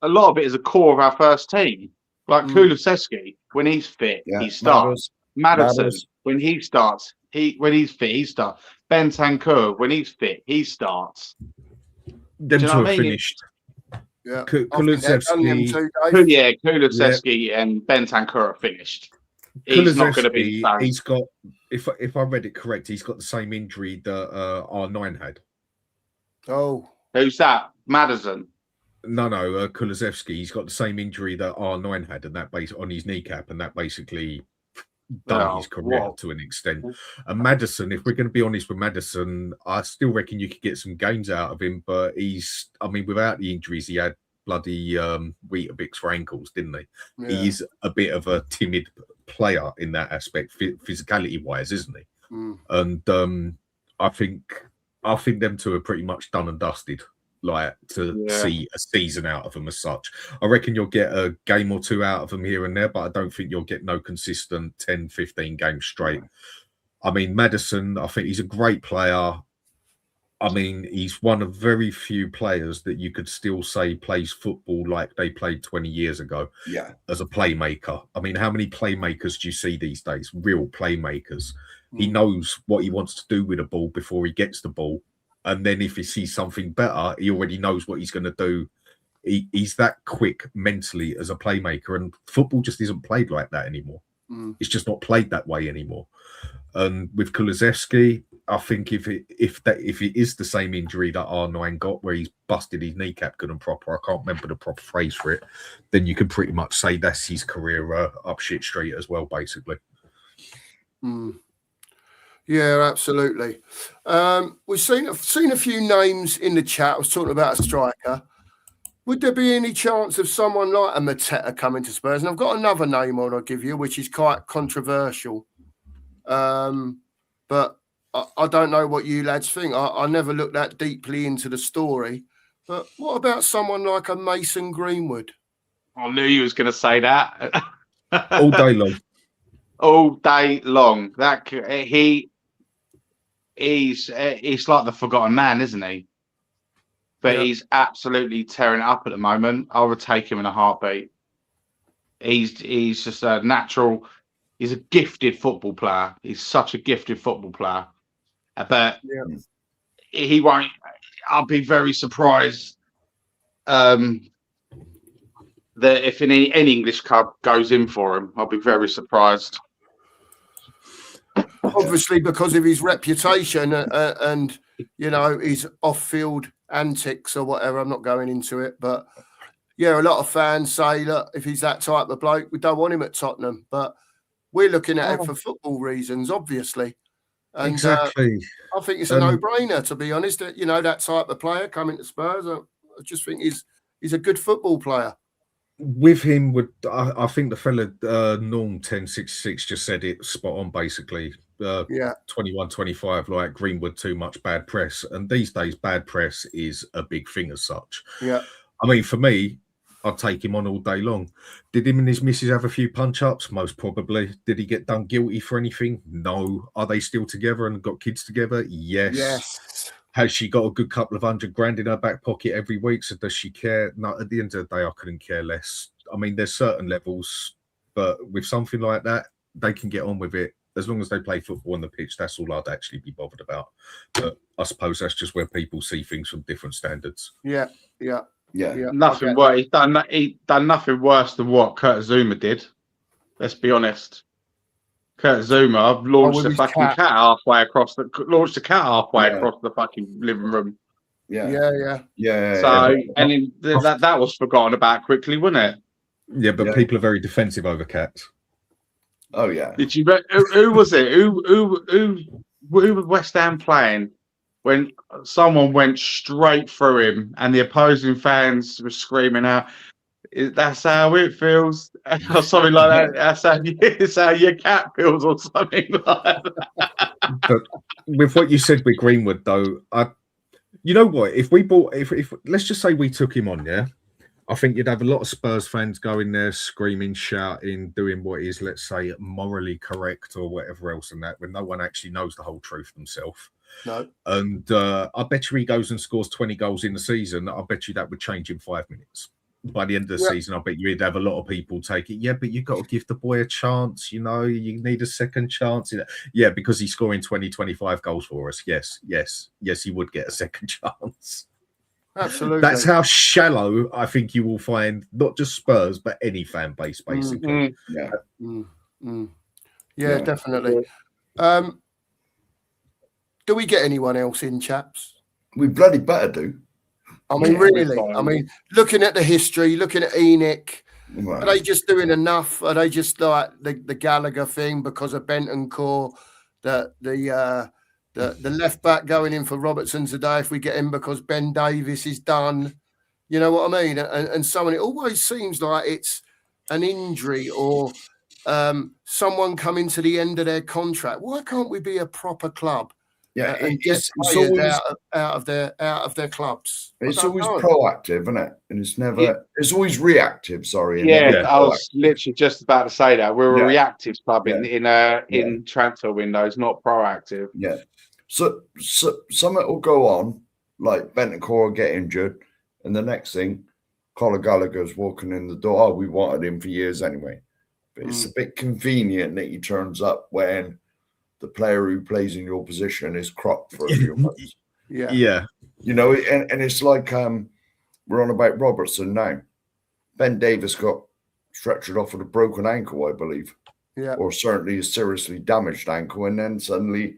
a lot of it is a core of our first team. Like Kulusevski, when he's fit, he starts. Maddison, when he starts, when he's fit, he starts. Bentancur, when he's fit, he starts. Them two are finished. Yeah, Kulusevski and Bentancur are finished. He's not going to be. He's got, if I read it correct, he's got the same injury that R9 had. Oh, who's that? Maddison. No, Kulusevski. He's got the same injury that R9 had, and that based on his kneecap, and that basically done his career to an extent. And Maddison, if we're going to be honest with Maddison, I still reckon you could get some games out of him, but without the injuries, he had bloody Weetabix for ankles, didn't he? Yeah. He's a bit of a timid player in that aspect, physicality-wise, isn't he? And I think them two are pretty much done and dusted. Like to see a season out of them as such. I reckon you'll get a game or two out of them here and there, but I don't think you'll get no consistent 10, 15 games straight. I mean, Maddison, I think he's a great player. I mean, he's one of very few players that you could still say plays football like they played 20 years ago as a playmaker. I mean, how many playmakers do you see these days? Real playmakers. He knows what he wants to do with the ball before he gets the ball. And then if he sees something better, he already knows what he's going to do. He's that quick mentally as a playmaker, and football just isn't played like that anymore. It's just not played that way anymore. And with Kulusevski, I think if it is the same injury that R9 got, where he's busted his kneecap good and proper, I can't remember the proper phrase for it, then you can pretty much say that's his career up shit street as well, basically. Yeah, absolutely. We've seen a few names in the chat. I was talking about a striker. Would there be any chance of someone like a Mateta coming to Spurs? And I've got another name I'll give you, which is quite controversial. But I don't know what you lads think. I never looked that deeply into the story. But what about someone like a Mason Greenwood? I knew you was going to say that. All day long. All day long. He's like the forgotten man, isn't he? But he's absolutely tearing it up at the moment. I would take him in a heartbeat. He's just a natural. He's a gifted football player. He's such a gifted football player. But he won't. I'll be very surprised that if any English club goes in for him, I'll be very surprised. Obviously, because of his reputation and his off-field antics or whatever. I'm not going into it, but a lot of fans say, look, if he's that type of bloke, we don't want him at Tottenham. But we're looking at it for football reasons, obviously. And, exactly. I think it's a no-brainer, to be honest. That type of player coming to Spurs, I just think he's a good football player. With him, I think the fella Norm 1066 just said it spot on. Basically, Yeah. 21-25, like Greenwood too much bad press. And these days, bad press is a big thing as such. Yeah. I mean, for me, I'd take him on all day long. Did him and his missus have a few punch-ups? Most probably. Did he get done guilty for anything? No. Are they still together and got kids together? Yes. Has she got a good couple of $100,000 in her back pocket every week? So does she care? No, at the end of the day, I couldn't care less. I mean, there's certain levels, but with something like that, they can get on with it. As long as they play football on the pitch, that's all I'd actually be bothered about. But I suppose that's just where people see things from different standards. Yeah. Nothing worse. He done nothing worse than what Kurt Zuma did. Let's be honest. Kurt Zuma launched a fucking cat halfway across the fucking living room. Yeah. So and that was forgotten about quickly, wasn't it? Yeah, but people are very defensive over cats. Oh yeah. Did you? Who was it? Who was West Ham playing when someone went straight through him and the opposing fans were screaming out, "That's how it feels," or something like that. That's how your cat feels, or something like that. But with what you said with Greenwood, though, you know what? If we bought, if let's just say we took him on, yeah. I think you'd have a lot of Spurs fans going there, screaming, shouting, doing what is, let's say, morally correct or whatever else and that, when no one actually knows the whole truth themselves. No. And I bet you he goes and scores 20 goals in the season. I bet you that would change in 5 minutes. By the end of the season, I bet you'd have a lot of people take it. Yeah, but you've got to give the boy a chance. You know, you need a second chance. Yeah, because he's scoring 20, 25 goals for us. Yes, he would get a second chance. Absolutely. That's how shallow I think you will find not just Spurs, but any fan base, basically. Yeah, definitely. Do we get anyone else in, chaps? We bloody better do. I mean, really. I mean, looking at the history, looking at Enoch, Right. are they just doing enough? Are they just like the Gallagher thing because of Bentancur, the left back going in for Robertson today if we get him because Ben Davies is done? You know what I mean? And so on. It always seems like it's an injury or someone coming to the end of their contract. Why can't we be a proper club? Yeah, And get players out of their clubs. It's always proactive, isn't it? And it's never. It's always reactive. Sorry. I was literally just about to say that we're a reactive club in transfer windows, not proactive. Yeah. So something will go on, like Bentancur will get injured, and the next thing, Conor Gallagher's walking in the door. Oh, we wanted him for years anyway. But it's a bit convenient that he turns up when the player who plays in your position is cropped for a few months. Yeah. You know, and it's like we're on about Robertson now. Ben Davies got stretchered off with a broken ankle, I believe. Yeah. Or certainly a seriously damaged ankle. And then suddenly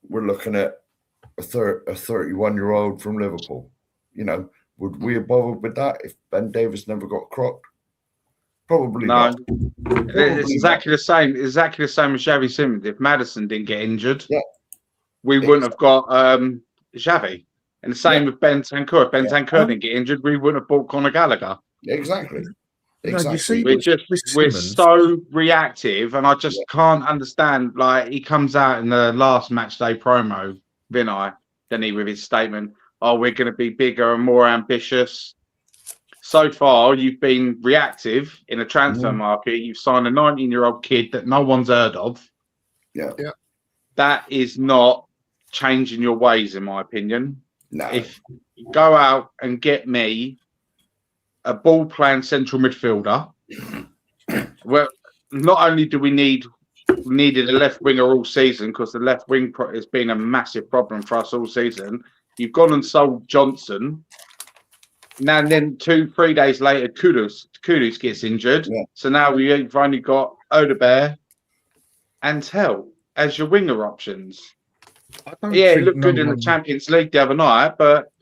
we're looking at a 31-year-old from Liverpool. You know, would we have bothered with that if Ben Davies never got cropped? Probably not. It's exactly the same. Exactly the same as Xavi Simons. If Maddison didn't get injured, we wouldn't have got Xavi. And the same with Bentancur. If Bentancur didn't get injured, we wouldn't have bought Conor Gallagher. Exactly. No, you see, we're so reactive, and I just can't understand. Like, he comes out in the last match day promo, Vinay, then he with his statement, "Oh, we're going to be bigger and more ambitious." So far, you've been reactive in a transfer market. You've signed a 19-year-old kid that no one's heard of. Yeah. That is not changing your ways, in my opinion. No. If you go out and get me a ball-playing central midfielder, well, not only do we needed a left winger all season, because the left wing has been a massive problem for us all season. You've gone and sold Johnson. Now and then 2-3 days later, Kudus gets injured. Yeah. So now we've only got Odegaard and Tell as your winger options. It looked good in the Champions League the other night, but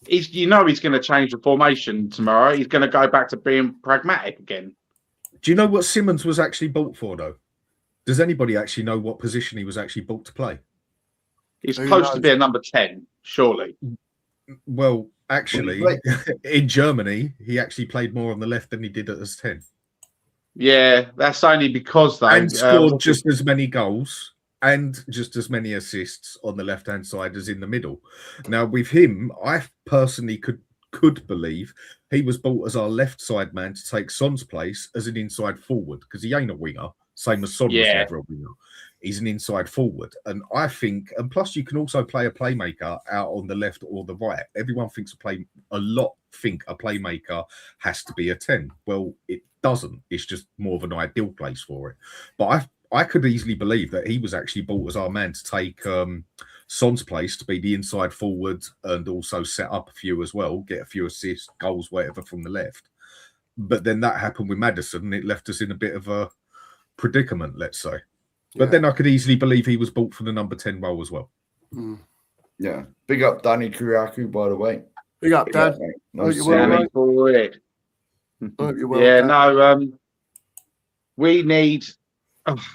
he's going to change the formation tomorrow. He's going to go back to being pragmatic again. Do you know what Simons was actually bought for, though? Does anybody actually know what position he was actually bought to play? He's supposed to be a number 10, surely. Well, actually, in Germany, he actually played more on the left than he did as 10. Yeah, that's only because, though. And scored just as many goals and just as many assists on the left-hand side as in the middle. Now, with him, I personally could believe he was bought as our left side man to take Son's place as an inside forward, because he ain't a winger, same as Son was never a winger. He's an inside forward. And I think, and plus you can also play a playmaker out on the left or the right. Everyone thinks a playmaker has to be a 10. Well, it doesn't. It's just more of an ideal place for it. But I could easily believe that he was actually bought as our man to take Son's place to be the inside forward and also set up a few as well, get a few assists, goals, whatever from the left. But then that happened with Maddison and it left us in a bit of a predicament, let's say. But then I could easily believe he was bought for the number 10 role as well. Yeah. Big up Danny Kuriaku, by the way. Big up, Dad. Nice to see you. We need...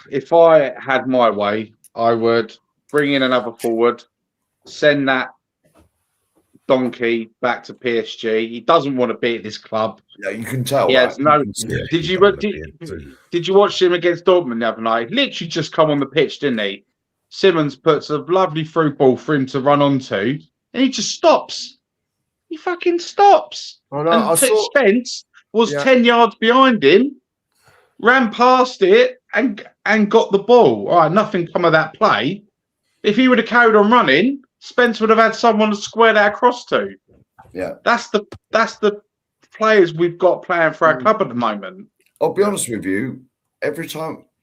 if I had my way, I would bring in another forward, send that donkey back to PSG. He doesn't want to be at this club. Yeah, you can tell. Did you watch him against Dortmund the other night? Literally just come on the pitch, didn't he? Simmons puts a lovely through ball for him to run onto, and he just stops. He fucking stops. And Spence was 10 yards behind him, ran past it, and got the ball. All right, nothing come of that play. If he would have carried on running, Spence would have had someone to square that across to. Yeah, that's the players we've got playing for our club at the moment. I'll be honest with you.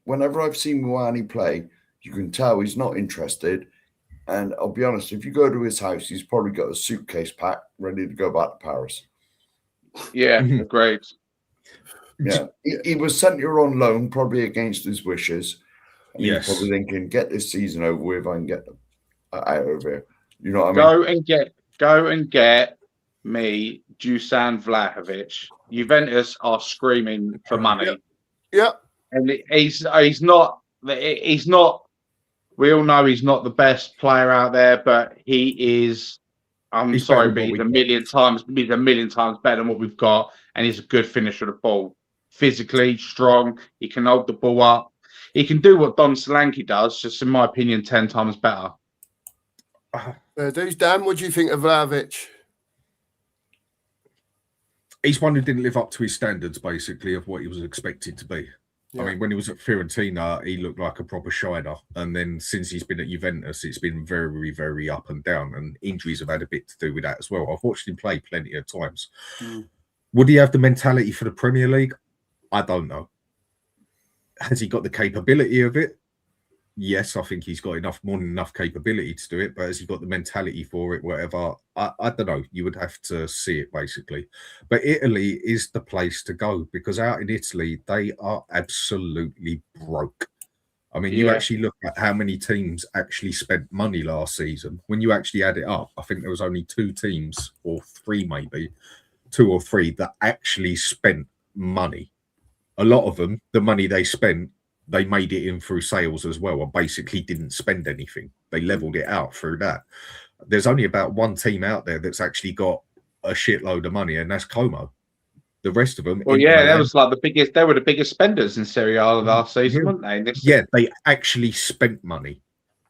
Whenever I've seen Muani play, you can tell he's not interested. And I'll be honest, if you go to his house, he's probably got a suitcase packed, ready to go back to Paris. Yeah, great. Yeah, he was sent here on loan, probably against his wishes. And he's probably thinking, get this season over with, I can get them out of here. You know what I mean? Go and get me Dusan Vlahovic. Juventus are screaming for money. Yeah. And he's not. We all know he's not the best player out there, but he is. He's a million times better than what we've got, and he's a good finisher of the ball. Physically strong, he can hold the ball up. He can do what Don Solanke does, just in my opinion, 10 times better. Dan, what do you think of Vlahovic? He's one who didn't live up to his standards, basically, of what he was expected to be. Yeah. I mean, when he was at Fiorentina, he looked like a proper shiner. And then since he's been at Juventus, it's been very, very up and down. And injuries have had a bit to do with that as well. I've watched him play plenty of times. Would he have the mentality for the Premier League? I don't know. Has he got the capability of it? Yes, I think he's got more than enough capability to do it. But has he got the mentality for it? Whatever. I don't know. You would have to see it, basically. But Italy is the place to go, because out in Italy, they are absolutely broke. I mean, you actually look at how many teams actually spent money last season. When you actually add it up, I think there was only 2 teams, or 3 maybe, 2 or 3 that actually spent money. A lot of them, the money they spent, they made it in through sales as well, and basically didn't spend anything. They leveled it out through that. There's only about 1 team out there that's actually got a shitload of money, and that's Como. The rest of them... Well, that was like the biggest... They were the biggest spenders in Serie A last season, weren't they? They actually spent money.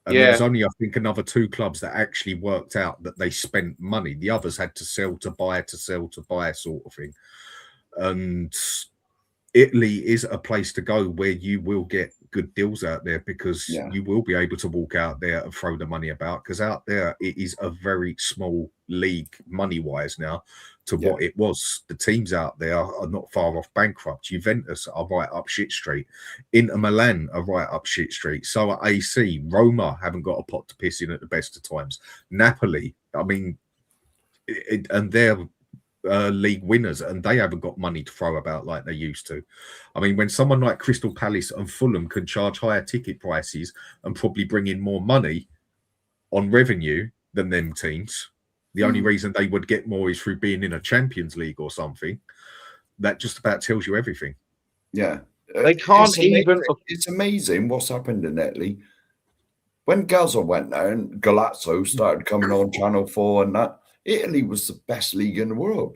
And there's only, I think, another 2 clubs that actually worked out that they spent money. The others had to sell to buy sort of thing. And... Italy is a place to go where you will get good deals out there, because you will be able to walk out there and throw the money about, because out there it is a very small league money-wise now to what it was. The teams out there are not far off bankrupt. Juventus are right up shit street. Inter Milan are right up shit street. So are AC. Roma haven't got a pot to piss in at the best of times. Napoli, I mean, and they're league winners, and they haven't got money to throw about like they used to. I mean, when someone like Crystal Palace and Fulham can charge higher ticket prices and probably bring in more money on revenue than them teams, the only reason they would get more is through being in a Champions League or something. That just about tells you everything. Yeah. They can't It's amazing what's happened in Italy. When Gaza went there and Galazzo started coming on Channel 4 and that, Italy was the best league in the world.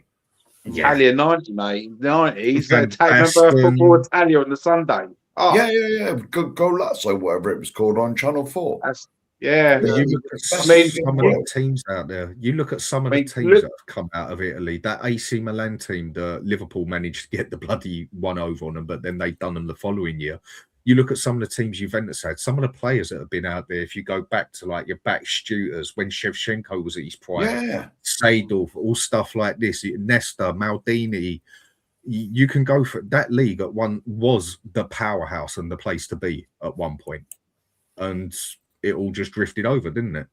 Italia 90, mate. 90s. Remember football Italia on the Sunday. Oh, Yeah. Go Lazzo, whatever it was called on Channel 4. that's yeah. But Yeah. you look at Best mean, league in some the of the world. teams out there. You look at some of I the mean, teams look- that have come out of Italy. That AC Milan team that Liverpool managed to get the bloody one over on them, but then they've done them the following year. You look at some of the teams Juventus had. Some of the players that have been out there. If you go back to like your back shooters when Shevchenko was at his prime, Yeah. Seydorf, all stuff like this. Nesta, Maldini. You can go for that league at one was the powerhouse and the place to be at one point, and it all just drifted over, didn't it?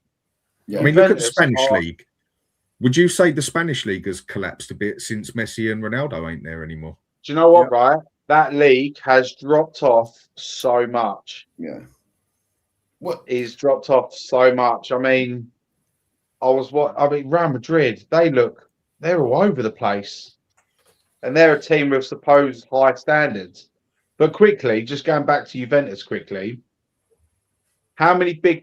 Yeah. I mean, look at the Juventus Spanish are- league. Would you say the Spanish league has collapsed a bit since Messi and Ronaldo ain't there anymore? Do you know what, right? That league has dropped off so much. Yeah. What? He's dropped off so much. I mean, Real Madrid, they're all over the place. And they're a team with supposed high standards. But quickly, just going back to Juventus quickly, how many big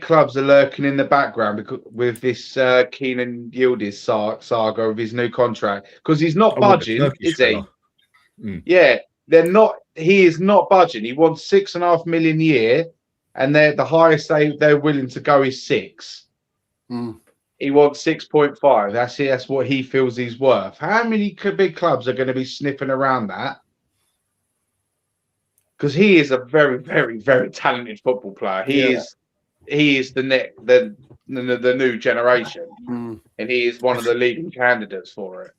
clubs are lurking in the background with this Keenan Yildiz saga of his new contract? Because he's not Oh, what, the budging, Turkish is he? fella? Mm. Yeah, they're not. He is not budging. He wants 6.5 million a year, and the highest they're willing to go is 6. Mm. He wants 6.5. That's it. That's what he feels he's worth. How many big clubs are going to be sniffing around that? Because he is a very, very, very talented football player. He is the new generation, and he is one of the leading candidates for it.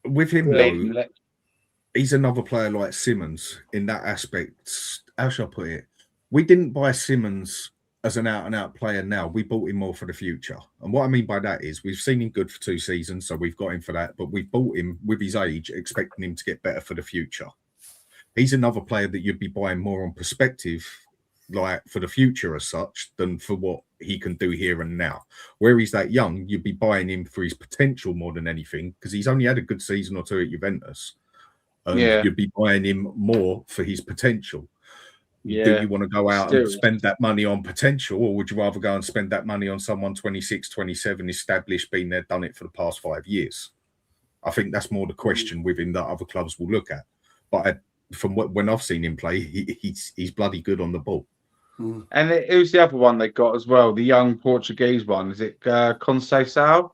With him, Leading though, he's another player like Simmons in that aspect. How shall I put it? We didn't buy Simmons as an out-and-out player now. We bought him more for the future. And what I mean by that is we've seen him good for 2 seasons, so we've got him for that. But we bought him with his age, expecting him to get better for the future. He's another player that you'd be buying more on perspective, like for the future as such, than for what he can do here and now. Where he's that young, you'd be buying him for his potential more than anything, because he's only had a good season or 2 at Juventus. And you'd be buying him more for his potential. Yeah. Do you want to go out and spend that money on potential, or would you rather go and spend that money on someone 26, 27, established, been there, done it for the past 5 years? I think that's more the question with him that other clubs will look at. But from when I've seen him play, he's bloody good on the ball. And who's the other one they got as well? The young Portuguese one. Is it Conceição?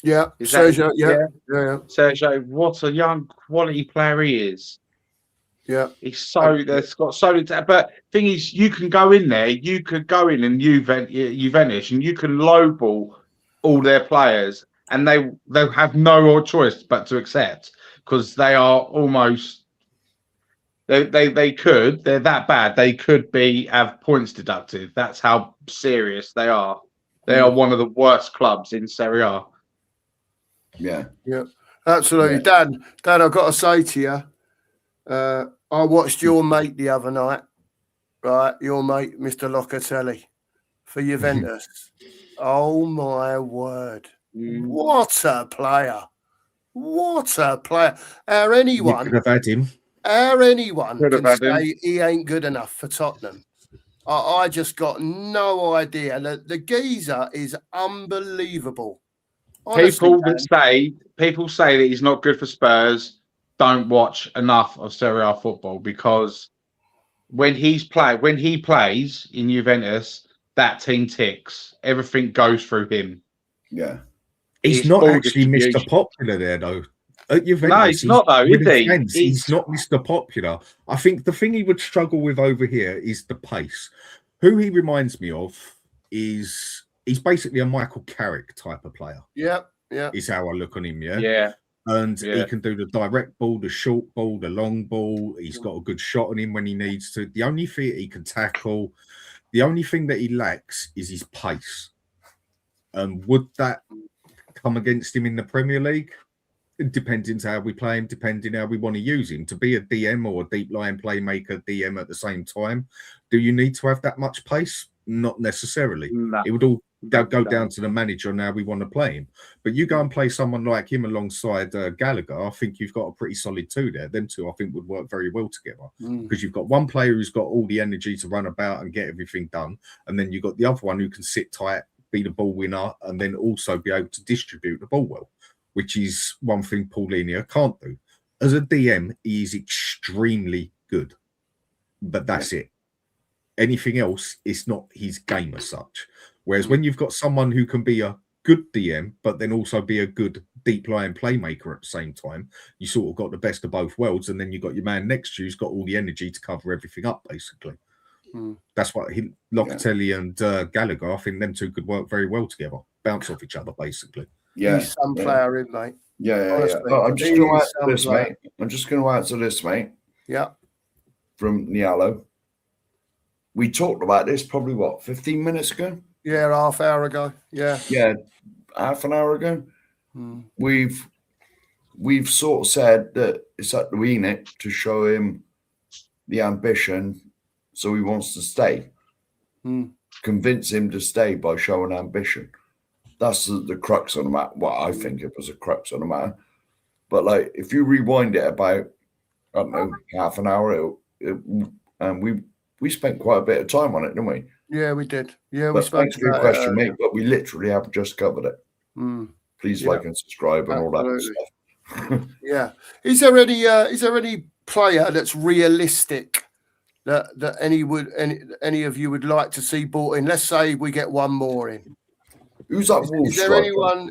Yeah, Is that- Sergio, yeah. Sergio, what a young quality player he is. Yeah. He's there's got so little, but thing is, you can go in there, you could go in and Juventus, and you can lowball all their players, and they'll have no choice but to accept, because they are almost they're that bad. They could have points deducted. That's how serious they are. They are one of the worst clubs in Serie A. Yeah. Absolutely. Dan, I've got to say to you, I watched your mate the other night, right? Your mate, Mr. Locatelli, for Juventus. Oh, my word. What a player. What a player. You could have had him. Anyone Could have can had him. say he ain't good enough for Tottenham. I just got no idea. The geezer is unbelievable. Honestly, People say that he's not good for Spurs. Don't watch enough of Serie A football, because when he plays in Juventus, that team ticks. Everything goes through him. Yeah. He's His not ball actually Mr. distribution. Popular there, though. At Juventus, No, he's not, though, with is his he? friends, he's not Mr. Popular. I think the thing he would struggle with over here is the pace. Who he reminds me of is he's basically a Michael Carrick type of player. Yeah. Is how I look on him, Yeah. And Yeah. he can do the direct ball, the short ball, the long ball. He's got a good shot on him when he needs to. The only thing he can tackle, the only thing that he lacks is his pace. And would that come against him in the Premier League? Depending how we play him, depending how we want to use him. To be a DM or a deep line playmaker DM at the same time, do you need to have that much pace? Not necessarily. No. It would all go down to the manager and how we want to play him. But you go and play someone like him alongside Gallagher, I think you've got a pretty solid 2 there. Them 2, I think, would work very well together, because you've got one player who's got all the energy to run about and get everything done, and then you've got the other one who can sit tight, be the ball winner, and then also be able to distribute the ball well, which is one thing Paulinho can't do. As a DM, he is extremely good. but that's it. Anything else is not his game as such. Whereas when you've got someone who can be a good DM, but then also be a good deep line playmaker at the same time, you sort of got the best of both worlds. And then you've got your man next to you who's got all the energy to cover everything up, basically. That's what Locatelli and Gallagher, I think them two could work very well together, bounce off each other, basically. Yeah. He's some player in, mate. Yeah. Oh, I'm just going to add to this, mate. Yeah. From Nialo. We talked about this probably, 15 minutes ago? Yeah, half hour ago. Yeah. Yeah, half an hour ago. We've sort of said that it's up to Enoch to show him the ambition, so he wants to stay. Convince him to stay by showing ambition. That's the crux of the matter. Well, I think it was a crux of the matter. But like, if you rewind it about, I don't know, half an hour, and we spent quite a bit of time on it, didn't we? Yeah, we did. Yeah, but thanks for your question, mate. But we literally have just covered it. Please like and subscribe and all that stuff. Yeah. Is there any player that's realistic that any of you would like to see bought in? Let's say we get one more in. Who's that?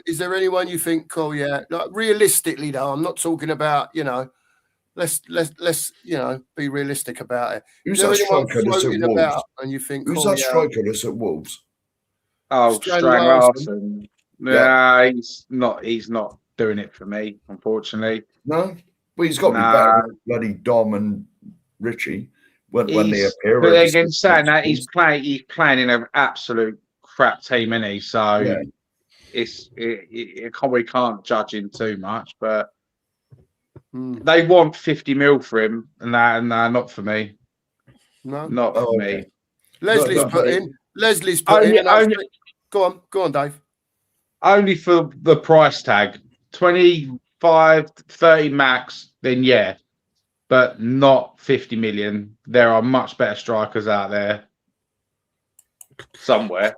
Is there anyone you think? Oh yeah, like realistically though, I'm not talking about Let's be realistic about it. Who's that striker that's at Wolves? And you think who's that striker that's at Wolves? Oh, Strang. Nah, he's not doing it for me, unfortunately. No, well, he's got to be better than bloody Dom and Richie when they appear. But again, saying that he's playing in an absolute crap team, isn't he? So we can't judge him too much, but. They want 50 mil for him, and not for me. No, not for me. Leslie's put in. Go on, Dave. Only for the price tag, 25, 30 max. Then yeah, but not 50 million. There are much better strikers out there somewhere.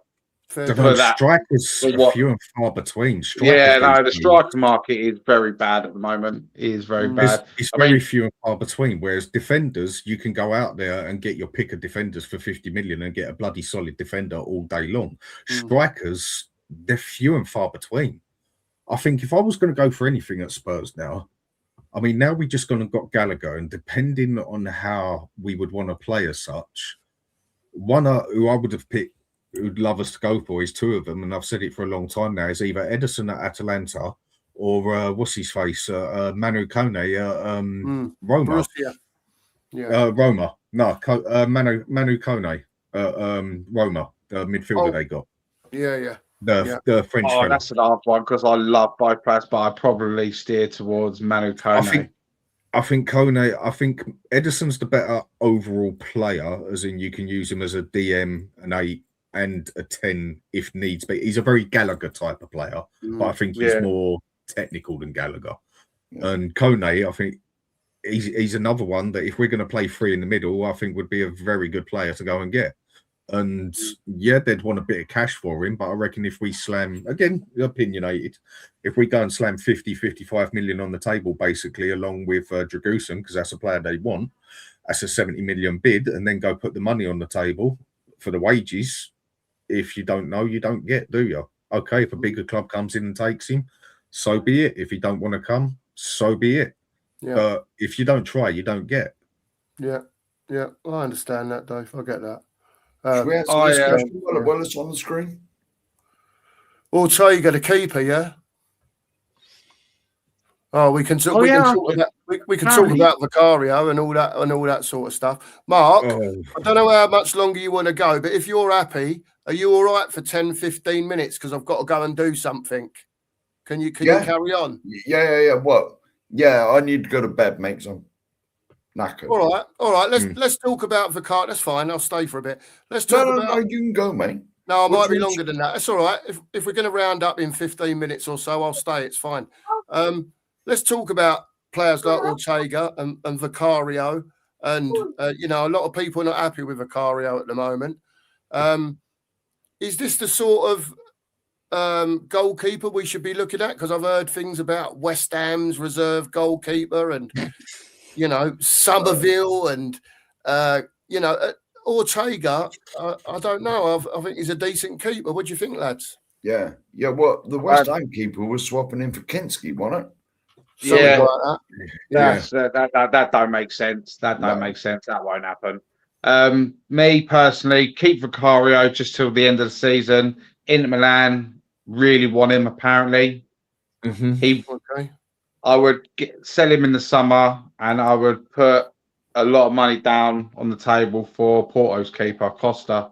Strikers are few and far between. The striker market is very bad at the moment. It is very bad. It's very few and far between. Whereas defenders, you can go out there and get your pick of defenders for 50 million and get a bloody solid defender all day long. Strikers, they're few and far between. I think if I was going to go for anything at Spurs now, I mean, now we just going to got Gallagher, and depending on how we would want to play as such, one who I would have picked, who'd love us to go for is two of them, and I've said it for a long time now, is either Edison at Atalanta or what's his face, Manu Kone, Roma. Roma. No, Manu Kone, Roma, the midfielder they got. Yeah. The French. Oh, that's an hard one because I love both players, but I probably steer towards Manu Kone. I think Kone. I think Edison's the better overall player, as in you can use him as a DM, an 8. And a 10 if needs be. He's a very Gallagher type of player, but I think he's more technical than Gallagher. And Kone, I think he's another one that if we're going to play three in the middle, I think would be a very good player to go and get. And yeah, they'd want a bit of cash for him, but I reckon if we slam, again, opinionated, if we go and slam 50, 55 million on the table, basically, along with Dragusin, because that's a player they want, that's a 70 million bid, and then go put the money on the table for the wages. If you don't know, you don't get, do you? Okay, if a bigger club comes in and takes him, so be it. If you don't want to come, so be it. Yeah. But if you don't try, you don't get. Yeah. I understand that, Dave. I get that. Well, it's on the screen. Ortega, the keeper, yeah. Oh, we can talk. We can talk about Vicario and all that sort of stuff. Mark, I don't know how much longer you want to go, but if you're happy, are you all right for 10, 15 minutes? Because I've got to go and do something. Can you carry on? Yeah. What? Yeah, I need to go to bed, mate. So I'm knackered. All right. Let's talk about Vicario. That's fine. I'll stay for a bit. Let's talk about. No, you can go, mate. No, I might be longer than that. It's all right. If we're going to round up in 15 minutes or so, I'll stay. It's fine. Let's talk about players like Ortega and Vicario. And, a lot of people are not happy with Vicario at the moment. Is this the sort of goalkeeper we should be looking at? Because I've heard things about West Ham's reserve goalkeeper and, Somerville and you know, Ortega, I don't know. I think he's a decent keeper. What do you think, lads? Yeah. Well, the West Ham keeper was swapping in for Kinski, wasn't it? Something Yeah. like that. That's that don't make sense. That don't make sense. That won't happen. Me personally, keep Vicario just till the end of the season. Inter Milan really want him. Apparently, Okay. I would sell him in the summer, and I would put a lot of money down on the table for Porto's keeper, Costa.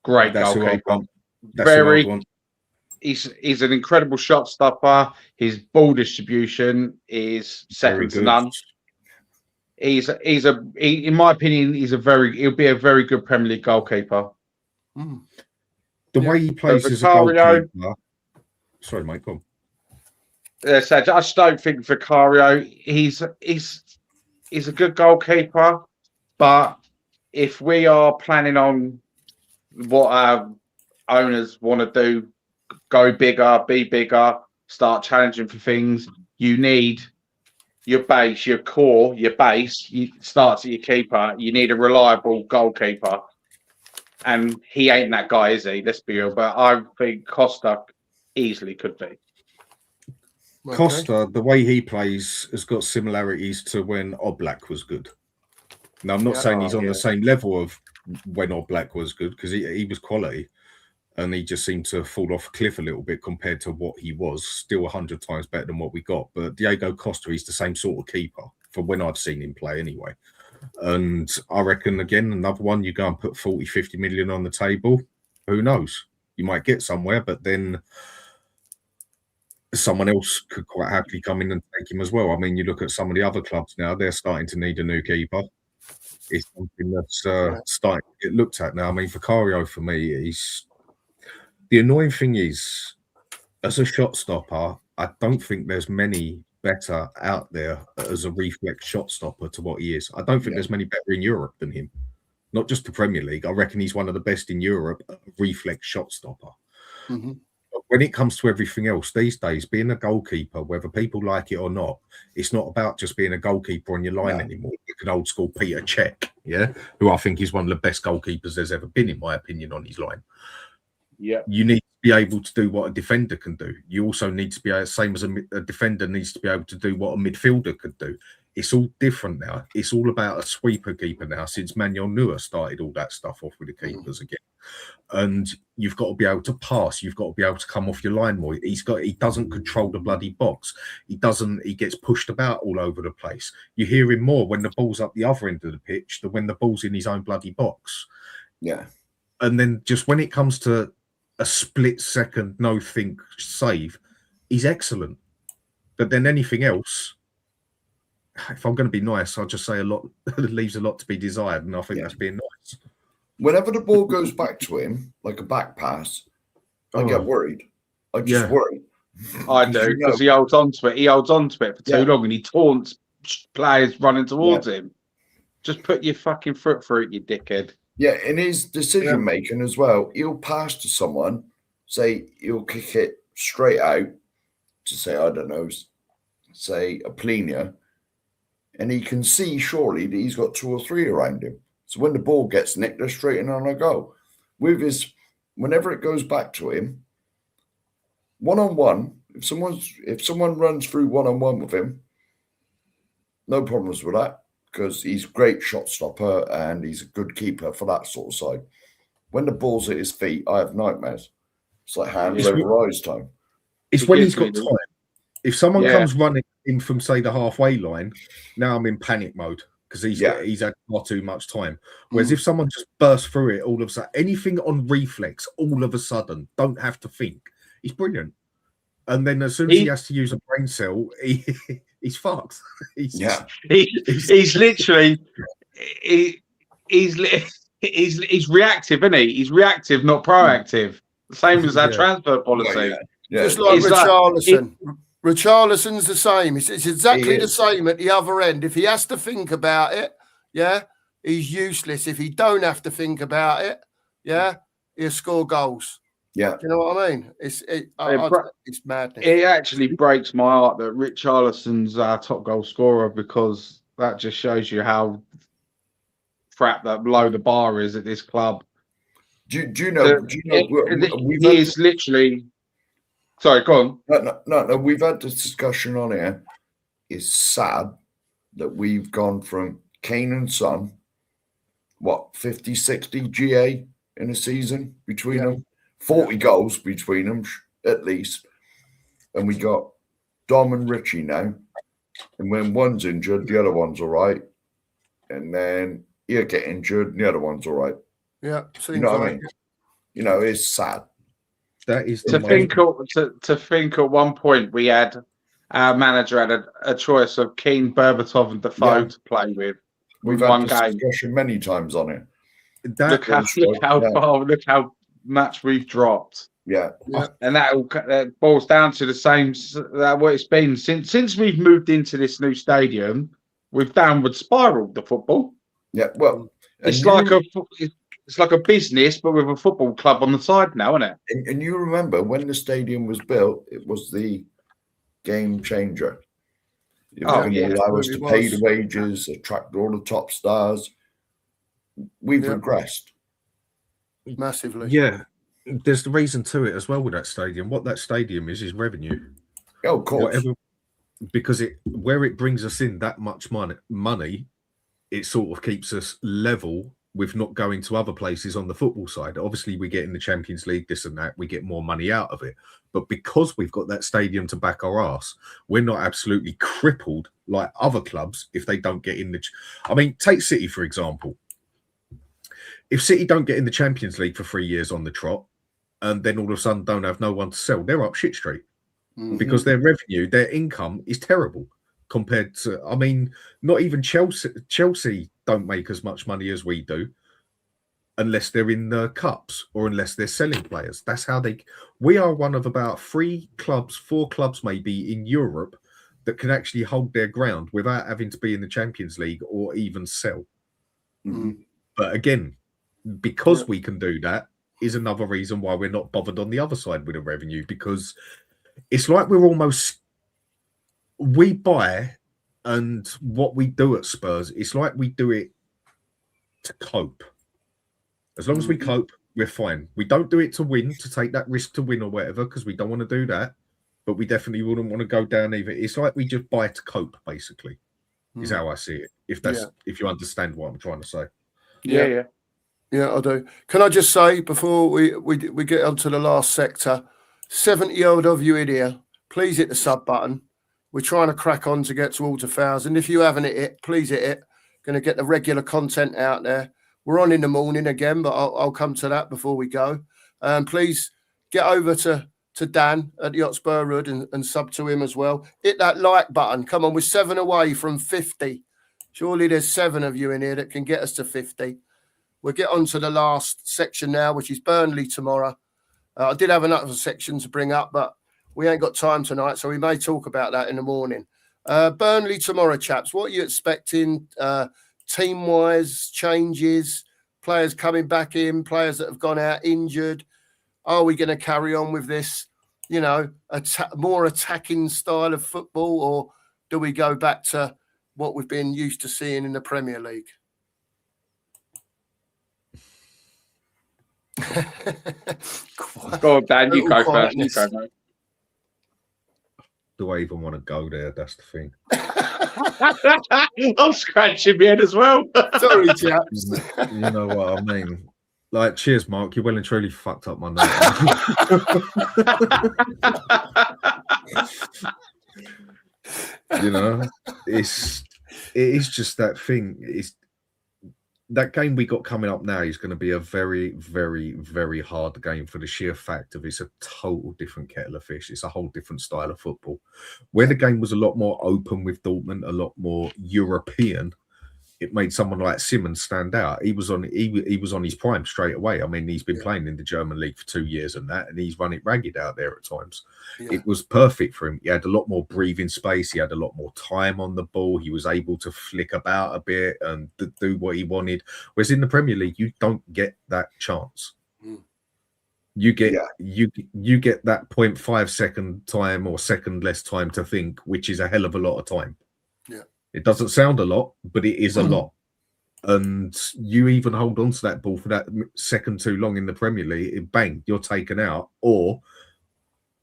Great goalkeeper. Very. He's an incredible shot stopper. His ball distribution is second to none. In my opinion, he'll be a very good Premier League goalkeeper. The way he plays as a goalkeeper. Sorry, mate, go on. So I just don't think Vicario. He's a good goalkeeper, but if we are planning on what our owners want to do, go bigger, be bigger, start challenging for things, you need your base, your core, your base. You starts at your keeper. You need a reliable goalkeeper, and he ain't that guy, is he? Let's be real. But I think Costa easily could be. Costa, the way he plays, has got similarities to when Oblak was good. Now, I'm not saying he's on the same level of when Oblak was good, because he was quality, and he just seemed to fall off a cliff a little bit compared to what he was. Still 100 times better than what we got. But Diego Costa, he's the same sort of keeper from when I've seen him play anyway. And I reckon, again, another one, you go and put 40, 50 million on the table. Who knows? You might get somewhere, but then someone else could quite happily come in and take him as well. I mean, you look at some of the other clubs now, they're starting to need a new keeper. It's something that's starting to get looked at now. I mean, Vicario, for me, the annoying thing is, as a shot stopper, I don't think there's many better out there as a reflex shot stopper to what he is. I don't think there's many better in Europe than him. Not just the Premier League. I reckon he's one of the best in Europe, reflex shot stopper. Mm-hmm. But when it comes to everything else these days, being a goalkeeper, whether people like it or not, it's not about just being a goalkeeper on your line anymore. Like an old school Peter Cech, who I think is one of the best goalkeepers there's ever been, in my opinion, on his line. Yeah, you need to be able to do what a defender can do. You also need to be same as a defender needs to be able to do what a midfielder could do. It's all different now. It's all about a sweeper keeper now. Since Manuel Neuer started all that stuff off with the keepers again, and you've got to be able to pass. You've got to be able to come off your line more. He doesn't control the bloody box. He gets pushed about all over the place. You hear him more when the ball's up the other end of the pitch than when the ball's in his own bloody box. Yeah, and then just when it comes to a split second no think save, he's excellent. But then anything else, if I'm going to be nice, I'll just say a lot leaves a lot to be desired, and I think that's being nice. Whenever the ball goes back to him, like a back pass, I get worried. I just worry. I do, because he holds on to it. He holds on to it for too long, and he taunts players running towards him. Just put your fucking foot through it, you dickhead. Yeah, in his decision making as well, he'll pass to someone, say he'll kick it straight out to say, I don't know, say a Plenia, and he can see surely that he's got 2 or 3 around him. So when the ball gets nicked, they're straight in on a go. With whenever it goes back to him, 1-on-1, if someone runs through 1-on-1 with him, no problems with that, because he's a great shot stopper and he's a good keeper for that sort of side. When the ball's at his feet, I have nightmares. It's like hands over eyes time. It's when he's got time. If someone comes running in from, say, the halfway line, now I'm in panic mode because he's had far too much time. Whereas if someone just bursts through it, all of a sudden, anything on reflex, all of a sudden, don't have to think. He's brilliant. And then as soon as he has to use a brain cell, he's fucked. He's literally he's reactive, isn't he? He's reactive, not proactive. Same as our transfer policy. Just like Richarlison. Richarlison's the same. It's exactly the same at the other end. If he has to think about it, he's useless. If he don't have to think about it, he'll score goals. Yeah, do you know what I mean? It's madness. It actually breaks my heart that Richarlison's our top goal scorer, because that just shows you how crap that low the bar is at this club. Do you know? We've He is literally. Sorry, go on. No. We've had this discussion on here. It's sad that we've gone from Kane and Son, 50, 60 GA in a season between them, 40 goals between them at least, and we got Dom and Richie now. And when one's injured, the other one's all right, and then he'll get injured, and the other one's all right. Yeah, you know what I mean. You know, it's sad. That is to think at one point we had our manager had a choice of Keane, Berbatov, and Defoe to play with. We've had this discussion many times on it. Look how much we've dropped. Yeah. And that boils down to the same what it's been since we've moved into this new stadium. We've downward spiraled the football. Yeah, well, it's like a business, but with a football club on the side now, isn't it? And you remember when the stadium was built, it was the game changer. It was going to allow us to pay the wages, attract all the top stars. We've regressed massively. Yeah, there's the reason to it as well with that stadium. What that stadium is revenue. Oh, of course. Because where it brings us in that much money, it sort of keeps us level with not going to other places on the football side. Obviously, we get in the Champions League, this and that, we get more money out of it. But because we've got that stadium to back our ass, we're not absolutely crippled like other clubs if they don't get in the... I mean, take City, for example. If City don't get in the Champions League for 3 years on the trot, and then all of a sudden don't have no one to sell, they're up shit street. Because their revenue, their income is terrible compared to, I mean, not even Chelsea don't make as much money as we do unless they're in the cups or unless they're selling players. That's how we are one of about 4 clubs maybe in Europe that can actually hold their ground without having to be in the Champions League or even sell. But again, because we can do that is another reason why we're not bothered on the other side with the revenue, because it's like we buy, and what we do at Spurs, it's like we do it to cope. As long as we cope, we're fine. We don't do it to win, to take that risk to win or whatever, because we don't want to do that. But we definitely wouldn't want to go down either. It's like we just buy to cope, basically, is how I see it. If you understand what I'm trying to say. Yeah, I do. Can I just say before we get onto the last sector, 70-odd of you in here, please hit the sub button. We're trying to crack on to get towards 1,000. If you haven't hit it, please hit it. Going to get the regular content out there. We're on in the morning again, but I'll come to that before we go. Please get over to Dan at the Hotspur Hood and sub to him as well. Hit that like button. Come on, we're 7 away from 50. Surely there's 7 of you in here that can get us to 50. We'll get on to the last section now, which is Burnley tomorrow. I did have another section to bring up, but we ain't got time tonight, so we may talk about that in the morning. Burnley tomorrow, chaps. What are you expecting team-wise, changes, players coming back in, players that have gone out injured? Are we going to carry on with this, more attacking style of football, or do we go back to what we've been used to seeing in the Premier League? Go on, Dan, you go first. You go, mate. Do I even want to go there? That's the thing. I'm scratching my head as well. Sorry, chaps. You know what I mean? Like, cheers, Mark. You well and truly fucked up my name. It is just that thing. It's that game we got coming up now is going to be a very, very, very hard game for the sheer fact of it's a total different kettle of fish. It's a whole different style of football. Where the game was a lot more open with Dortmund, a lot more European, it made someone like Simmons stand out. He was on his prime straight away. I mean, he's been playing in the German league for 2 years and he's run it ragged out there at times. Yeah. It was perfect for him. He had a lot more breathing space. He had a lot more time on the ball. He was able to flick about a bit and do what he wanted. Whereas in the Premier League, you don't get that chance. You get you get that 0.5 second time or second less time to think, which is a hell of a lot of time. Yeah. It doesn't sound a lot, but it is a lot. and you even hold on to that ball for that second too long in the Premier League, bang, you're taken out, or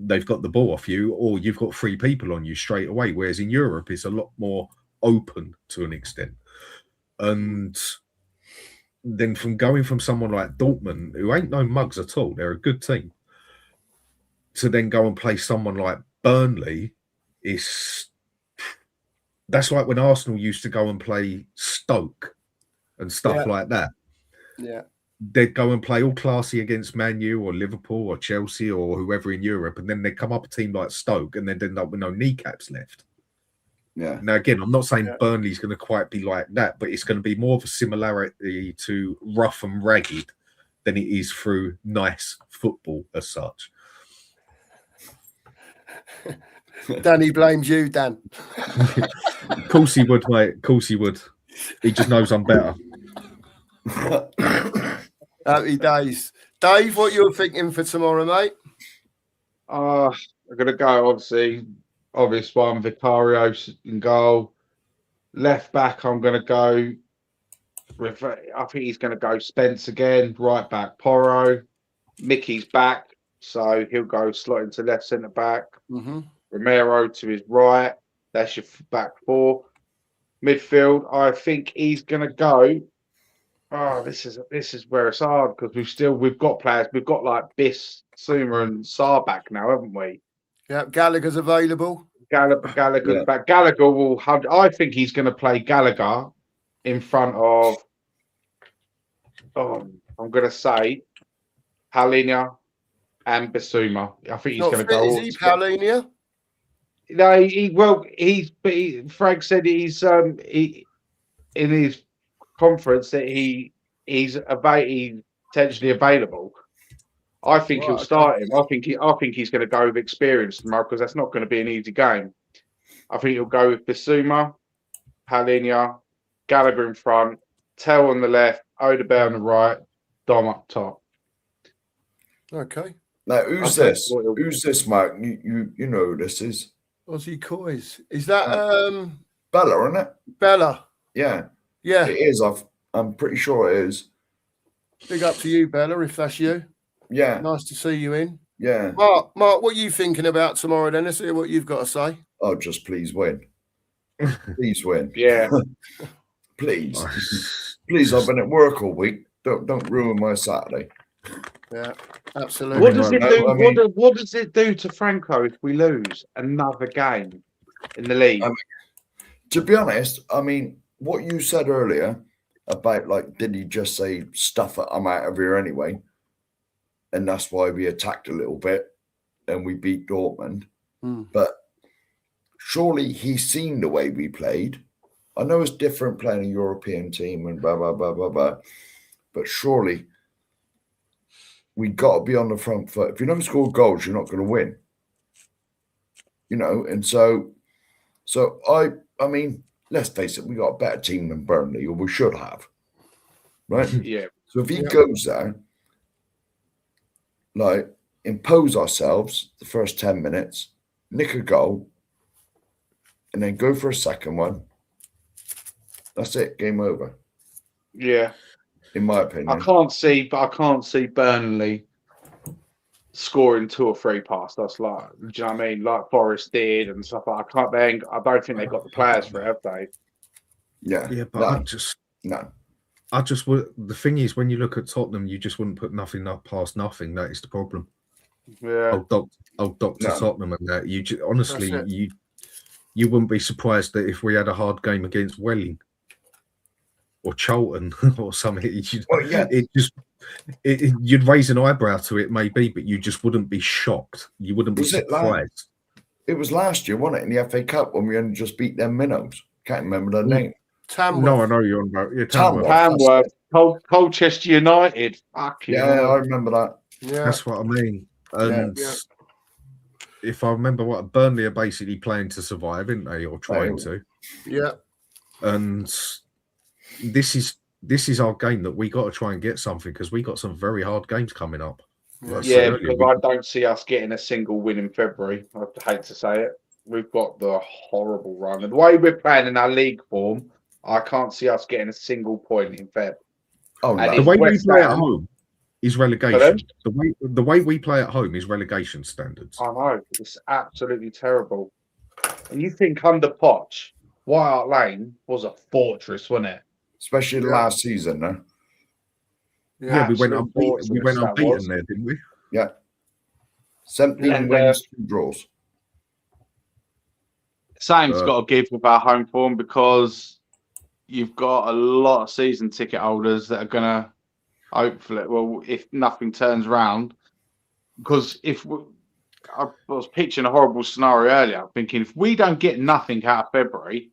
they've got the ball off you, or you've got 3 people on you straight away. Whereas in Europe, it's a lot more open to an extent. And then from going from someone like Dortmund, who ain't no mugs at all, they're a good team, to then go and play someone like Burnley, that's like when Arsenal used to go and play Stoke and stuff like that. Yeah. They'd go and play all classy against Man U or Liverpool or Chelsea or whoever in Europe, and then they'd come up a team like Stoke and then end up with no kneecaps left. Yeah. Now, again, I'm not saying Burnley's going to quite be like that, but it's going to be more of a similarity to rough and ragged than it is through nice football as such. Danny blames you, Dan. Of course he would, mate. Of course he would. He just knows I'm better. Happy days. Dave, what you're thinking for tomorrow, mate? I'm going to go, obvious one, Vicario in goal. Left back, I'm going to go with, I think he's going to go Spence again. Right back, Porro. Mickey's back, so he'll go slot into left centre back. Mm-hmm. Romero to his right. That's your back 4. Midfield, I think he's going to go. Oh, this is where it's hard because we've got players. We've got like Biss, Suma, and Sarr back now, haven't we? Yeah, Gallagher's available. Gallagher's back. Gallagher will have. I think he's going to play Gallagher in front of. I'm going to say Palhinha and Bissouma. I think he's going to go. Is he Palhinha? No, Frank said he's in his conference that he's potentially available. I think he'll start him. I think he's going to go with experience tomorrow because that's not going to be an easy game. I think he'll go with Bissouma, Palhinha, Gallagher in front, Tell on the left, Odegaard on the right, Dom up top. Okay. Now, who's this? Who's this, Mark? You know who this is? Aussie Coys. Is that Bella, isn't it? Bella? Yeah. Yeah. It is. I'm pretty sure it is. Big up to you, Bella, if that's you. Yeah. Nice to see you in. Yeah. Mark, what are you thinking about tomorrow then? Let's hear what you've got to say. Oh, just please win. Please win. Yeah. Please. Please, I've been at work all week. Don't ruin my Saturday. Yeah, absolutely. What does it do? I mean, what does it do to Franco if we lose another game in the league? To be honest, I mean, what you said earlier about like, did he just say stuff it? I'm out of here anyway, and that's why we attacked a little bit and we beat Dortmund. But surely he's seen the way we played. I know it's different playing a European team and blah blah blah blah blah, but surely we got to be on the front foot. If you never score goals, you're not going to win. You know, and so I mean, let's face it, we got a better team than Burnley, or we should have, right? Yeah. So if he goes there, like, impose ourselves the first 10 minutes, nick a goal, and then go for a second one, that's it, game over. Yeah. In my opinion. I can't see Burnley scoring 2 or 3 past us, like, do you know what I mean? Like Forest did and stuff like that. I don't think they've got the players for it, have they? Yeah. Yeah, but no. I just would. The thing is, when you look at Tottenham, you just wouldn't put nothing up past nothing. That is the problem. Yeah. Old Doctor Tottenham and that. You just, honestly, you wouldn't be surprised that if we had a hard game against Welling or Charlton or something, you'd raise an eyebrow to it, maybe, but you just wouldn't be shocked. You wouldn't be surprised. It was last year, wasn't it, in the FA Cup when we only just beat them minnows? Can't remember their name. Tamworth. No, I know you're on about. Yeah, Tamworth. Colchester United. Fucking I remember that. Yeah, that's what I mean. And if I remember, what Burnley are basically playing to survive, aren't they, or trying to? Yeah. And this is our game that we got to try and get something, because we got some very hard games coming up. Because I don't see us getting a single win in February. I hate to say it. We've got the horrible run. And the way we're playing in our league form, I can't see us getting a single point in Feb. Oh, And no. The way we West play at Ham- home is relegation. Pardon? The way we play at home is relegation standards. I know, it's absolutely terrible. And you think under Poch, White Hart Lane was a fortress, wasn't it? Especially last season, no? Yeah, we went Absolute unbeaten. We went fortress that unbeaten was. there, didn't we? Yeah. 17 And, wins, 2 draws. Same's got to give with our home form because you've got a lot of season ticket holders that are going to hopefully, well, if nothing turns around, because I was pitching a horrible scenario earlier, thinking if we don't get nothing out of February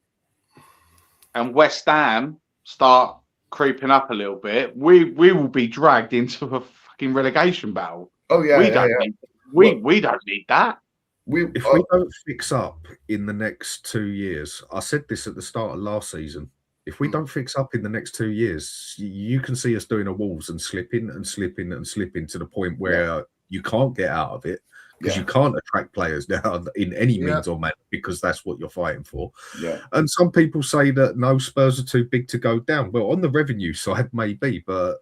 and West Ham start creeping up a little bit, we will be dragged into a fucking relegation battle. Oh, yeah. We don't need that. If we don't fix up in the next 2 years, I said this at the start of last season. If we don't fix up in the next 2 years, you can see us doing a Wolves and slipping and slipping and slipping to the point where you can't get out of it because you can't attract players now in any means or manner because that's what you're fighting for. Yeah. And some people say that no, Spurs are too big to go down. Well, on the revenue side, maybe, but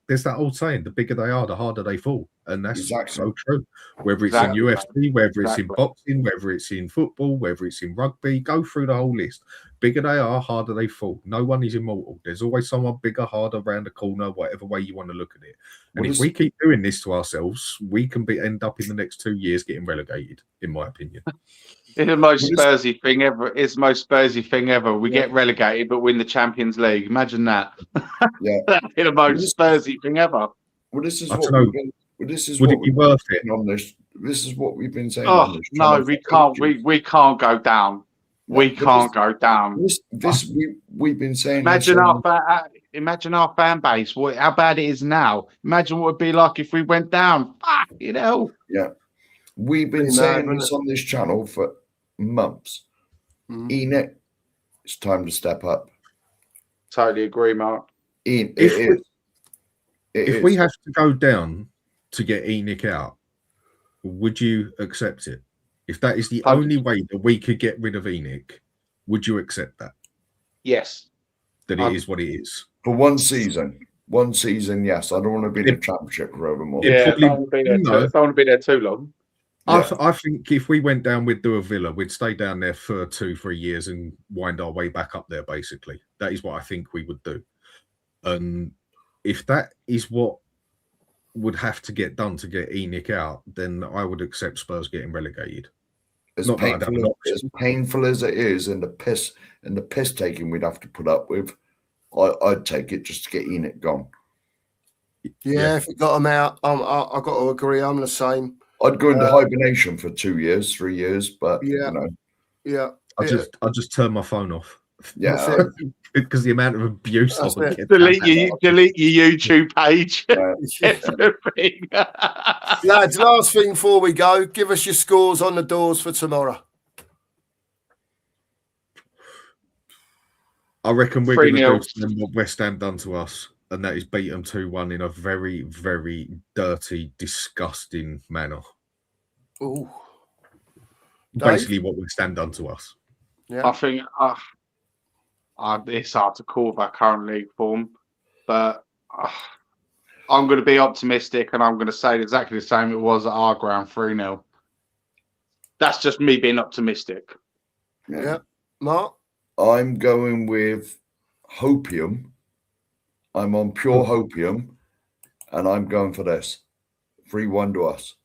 there's that old saying: the bigger they are, the harder they fall, and that's so true. Whether it's in UFC, whether it's in boxing, whether it's in football, whether it's in rugby, go through the whole list. Bigger they are, harder they fall. No one is immortal. There's always someone bigger, harder around the corner, whatever way you want to look at it. And if we keep doing this to ourselves, we can end up in the next 2 years getting relegated, in my opinion. It's the most Spursy thing ever. It's the most Spursy thing ever. We get relegated but win the Champions League. Imagine that. Yeah. That'd be the most Spursy thing ever. Well, this is I what don't know. we've been. Well, this is Would what it be we've worth been it? on this. This is what we've been saying. Oh on this no, channel we for can't. ages. We can't go down. We can't go down. We've been saying. Imagine our fan base. How bad it is now. Imagine what it'd be like if we went down. Fuck, you know. Yeah, we've been saying this on this channel for months. Enoch, it's time to step up. Totally agree, Mark. If we have to go down to get Enoch out, would you accept it? If that is the only way that we could get rid of Enoch, would you accept that? Yes. That it is what it is. For one season. One season, yes. I don't want to be in the championship forevermore. Yeah, I don't want to be there too long. I think if we went down, we'd do a Villa. We'd stay down there for 2-3 years and wind our way back up there, basically. That is what I think we would do. And if that is what would have to get done to get Enoch out, then I would accept Spurs getting relegated. As painful as it is, and the piss taking we'd have to put up with, I'd take it just to get Enoch gone. Yeah, if it got him out, I got to agree. I'm the same. I'd go into hibernation for 2 years, 3 years, but I just turn my phone off. Yeah, because the amount of abuse I would get. Delete your YouTube page. Everything. Lads, last thing before we go, give us your scores on the doors for tomorrow. I reckon we're going to do what West Ham done to us, and that is beat them 2-1 in a very, very dirty, disgusting manner. Ooh. Basically what West Ham done to us. Yeah. I think it's hard to call that current league form, but I'm going to be optimistic and I'm going to say exactly the same it was at our ground, 3-0. That's just me being optimistic. Yeah. Mark? I'm going with hopium. I'm on pure hopium, and I'm going for this. 3-1 to us.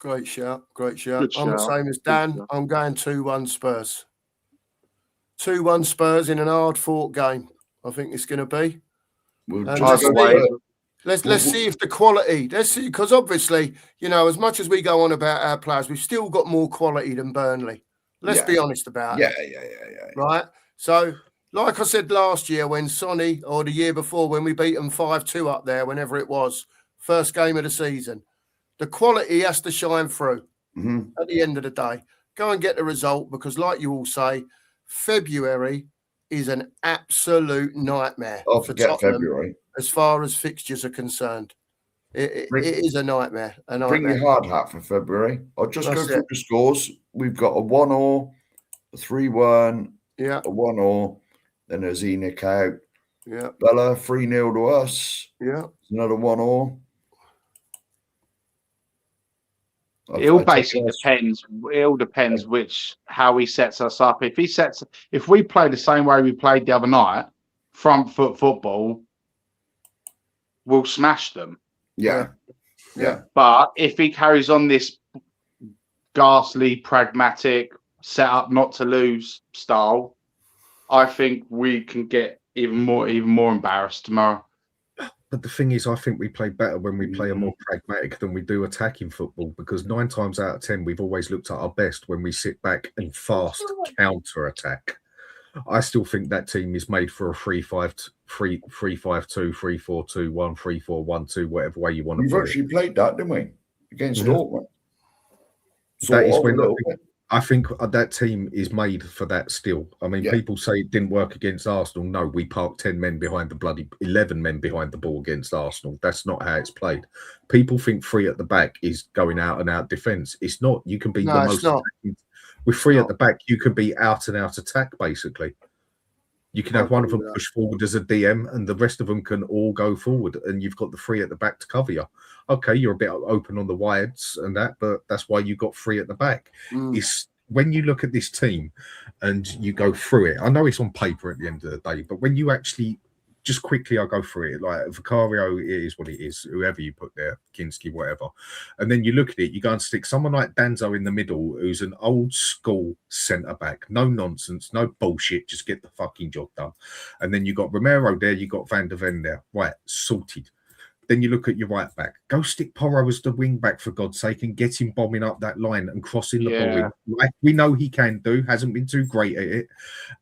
Great shout. I'm the same as Dan. I'm going 2-1 Spurs. 2-1 Spurs in an hard-fought game. I think it's going to be. Let's see if the quality. Let's see, because obviously, as much as we go on about our players, we've still got more quality than Burnley. Let's be honest about it. Yeah. Right? So, like I said last year when Sonny, or the year before when we beat them 5-2 up there, whenever it was, first game of the season, the quality has to shine through at the end of the day. Go and get the result because, like you all say, February is an absolute nightmare. Oh, forget February. As far as fixtures are concerned. It is a nightmare. Bring your hard hat for February. I'll just go through the scores. We've got a 1-1, a 3-1, a 1-1, Then there's Enoch out. Yeah. Bella 3-0 to us. Yeah. Another 1-1. It all basically depends. It all depends how he sets us up. If we play the same way we played the other night, front foot football, we'll smash them. Yeah. But if he carries on this ghastly, pragmatic, set up not to lose style, I think we can get even more embarrassed tomorrow. But the thing is, I think we play better when we play a more pragmatic than we do attacking football, because 9 times out of 10, we've always looked at our best when we sit back and fast counter attack. I still think that team is made for a 3-5-2, 3-4-2, 3-4-1-2, whatever way you want to We've put it. actually played that, didn't we? Against Dortmund. That is when I think that team is made for that still. I mean, people say it didn't work against Arsenal. No, we parked 10 men behind the bloody 11 men behind the ball against Arsenal. That's not how it's played. People think 3 at the back is going out and out defence. It's not. You can be the most attacking. With 3 at the back, you can be out and out attack, basically. You can have one of them push forward as a DM and the rest of them can all go forward, and you've got the 3 at the back to cover you. Okay, you're a bit open on the wides and that, but that's why you got 3 at the back. It's when you look at this team and you go through it, I know it's on paper at the end of the day, but when you actually just quickly, I'll go through it. Like Vicario, it is what it is, whoever you put there, Kinski, whatever. And then you look at it, you go and stick someone like Danzo in the middle, who's an old school centre back. No nonsense, no bullshit, just get the fucking job done. And then you got Romero there, you got Van der Ven there. Right, sorted. Then you look at your right back. Go stick Porro as the wing back, for God's sake, and get him bombing up that line and crossing the ball in. Like we know he can do, hasn't been too great at it.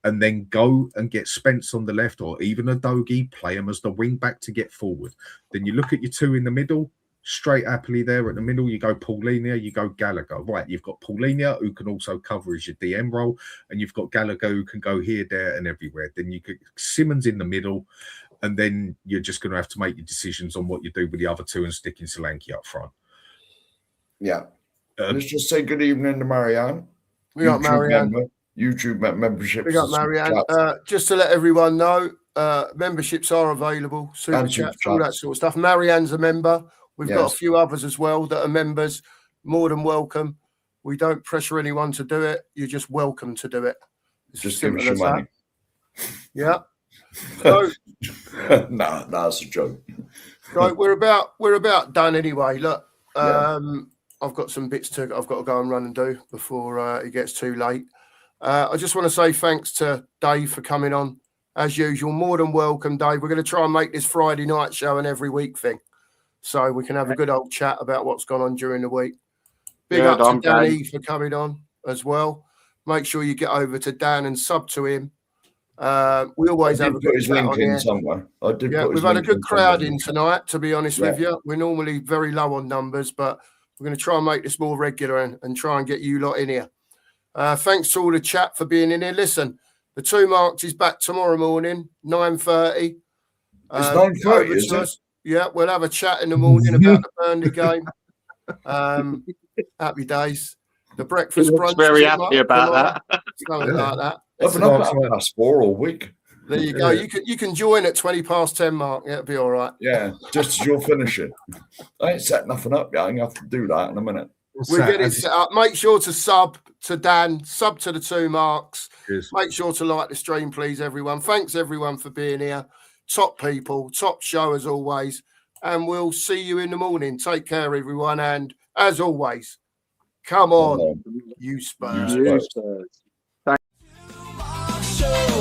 And then go and get Spence on the left, or even a Dogie, play him as the wing back to get forward. Then you look at your 2 in the middle, straight happily there at the middle. You go Paulinho, you go Gallagher. Right, you've got Paulinho, who can also cover as your DM role, and you've got Gallagher, who can go here, there, and everywhere. Then you get Simmons in the middle. And then you're just going to have to make your decisions on what you do with the other 2 and sticking Solanke up front. Yeah. Let's just say good evening to Marianne. We got Marianne. YouTube membership. We got Marianne. Just to let everyone know, memberships are available. Super chats, all that sort of stuff. Marianne's a member. We've got a few others as well that are members. More than welcome. We don't pressure anyone to do it. You're just welcome to do it. It's just give us your money. Yeah. So, no, that's a joke. Right, we're about done anyway. Look, I've got some bits I've got to go and run and do before it gets too late. I just want to say thanks to Dave for coming on. As usual, more than welcome, Dave. We're going to try and make this Friday night show an every week thing, so we can have a good old chat about what's gone on during the week. Big up to Danny for coming on as well. Make sure you get over to Dan and sub to him. We always have a good chat on here. Somewhere. We've had a good crowd in tonight, to be honest with you. We're normally very low on numbers, but we're going to try and make this more regular and try and get you lot in here. Thanks to all the chat for being in here. Listen, the 2 Marks is back tomorrow morning, 9:30. It's 9:30, is it? Yeah, we'll have a chat in the morning about the Burnley game. Happy days. The breakfast brunch. Very happy about that. Something like that. I've been up past 4 all week. There you go. You can join at 10:20, Mark. Yeah, it'll be all right. Yeah, just as you're finishing. I ain't set nothing up yet. I'm going to have to do that in a minute. We'll get it set up. Make sure to sub to Dan, sub to the 2 Marks. Cheers. Make sure to like the stream, please, everyone. Thanks, everyone, for being here. Top people, top show as always. And we'll see you in the morning. Take care, everyone. And as always, come on, you Spurs. You Spurs. Show.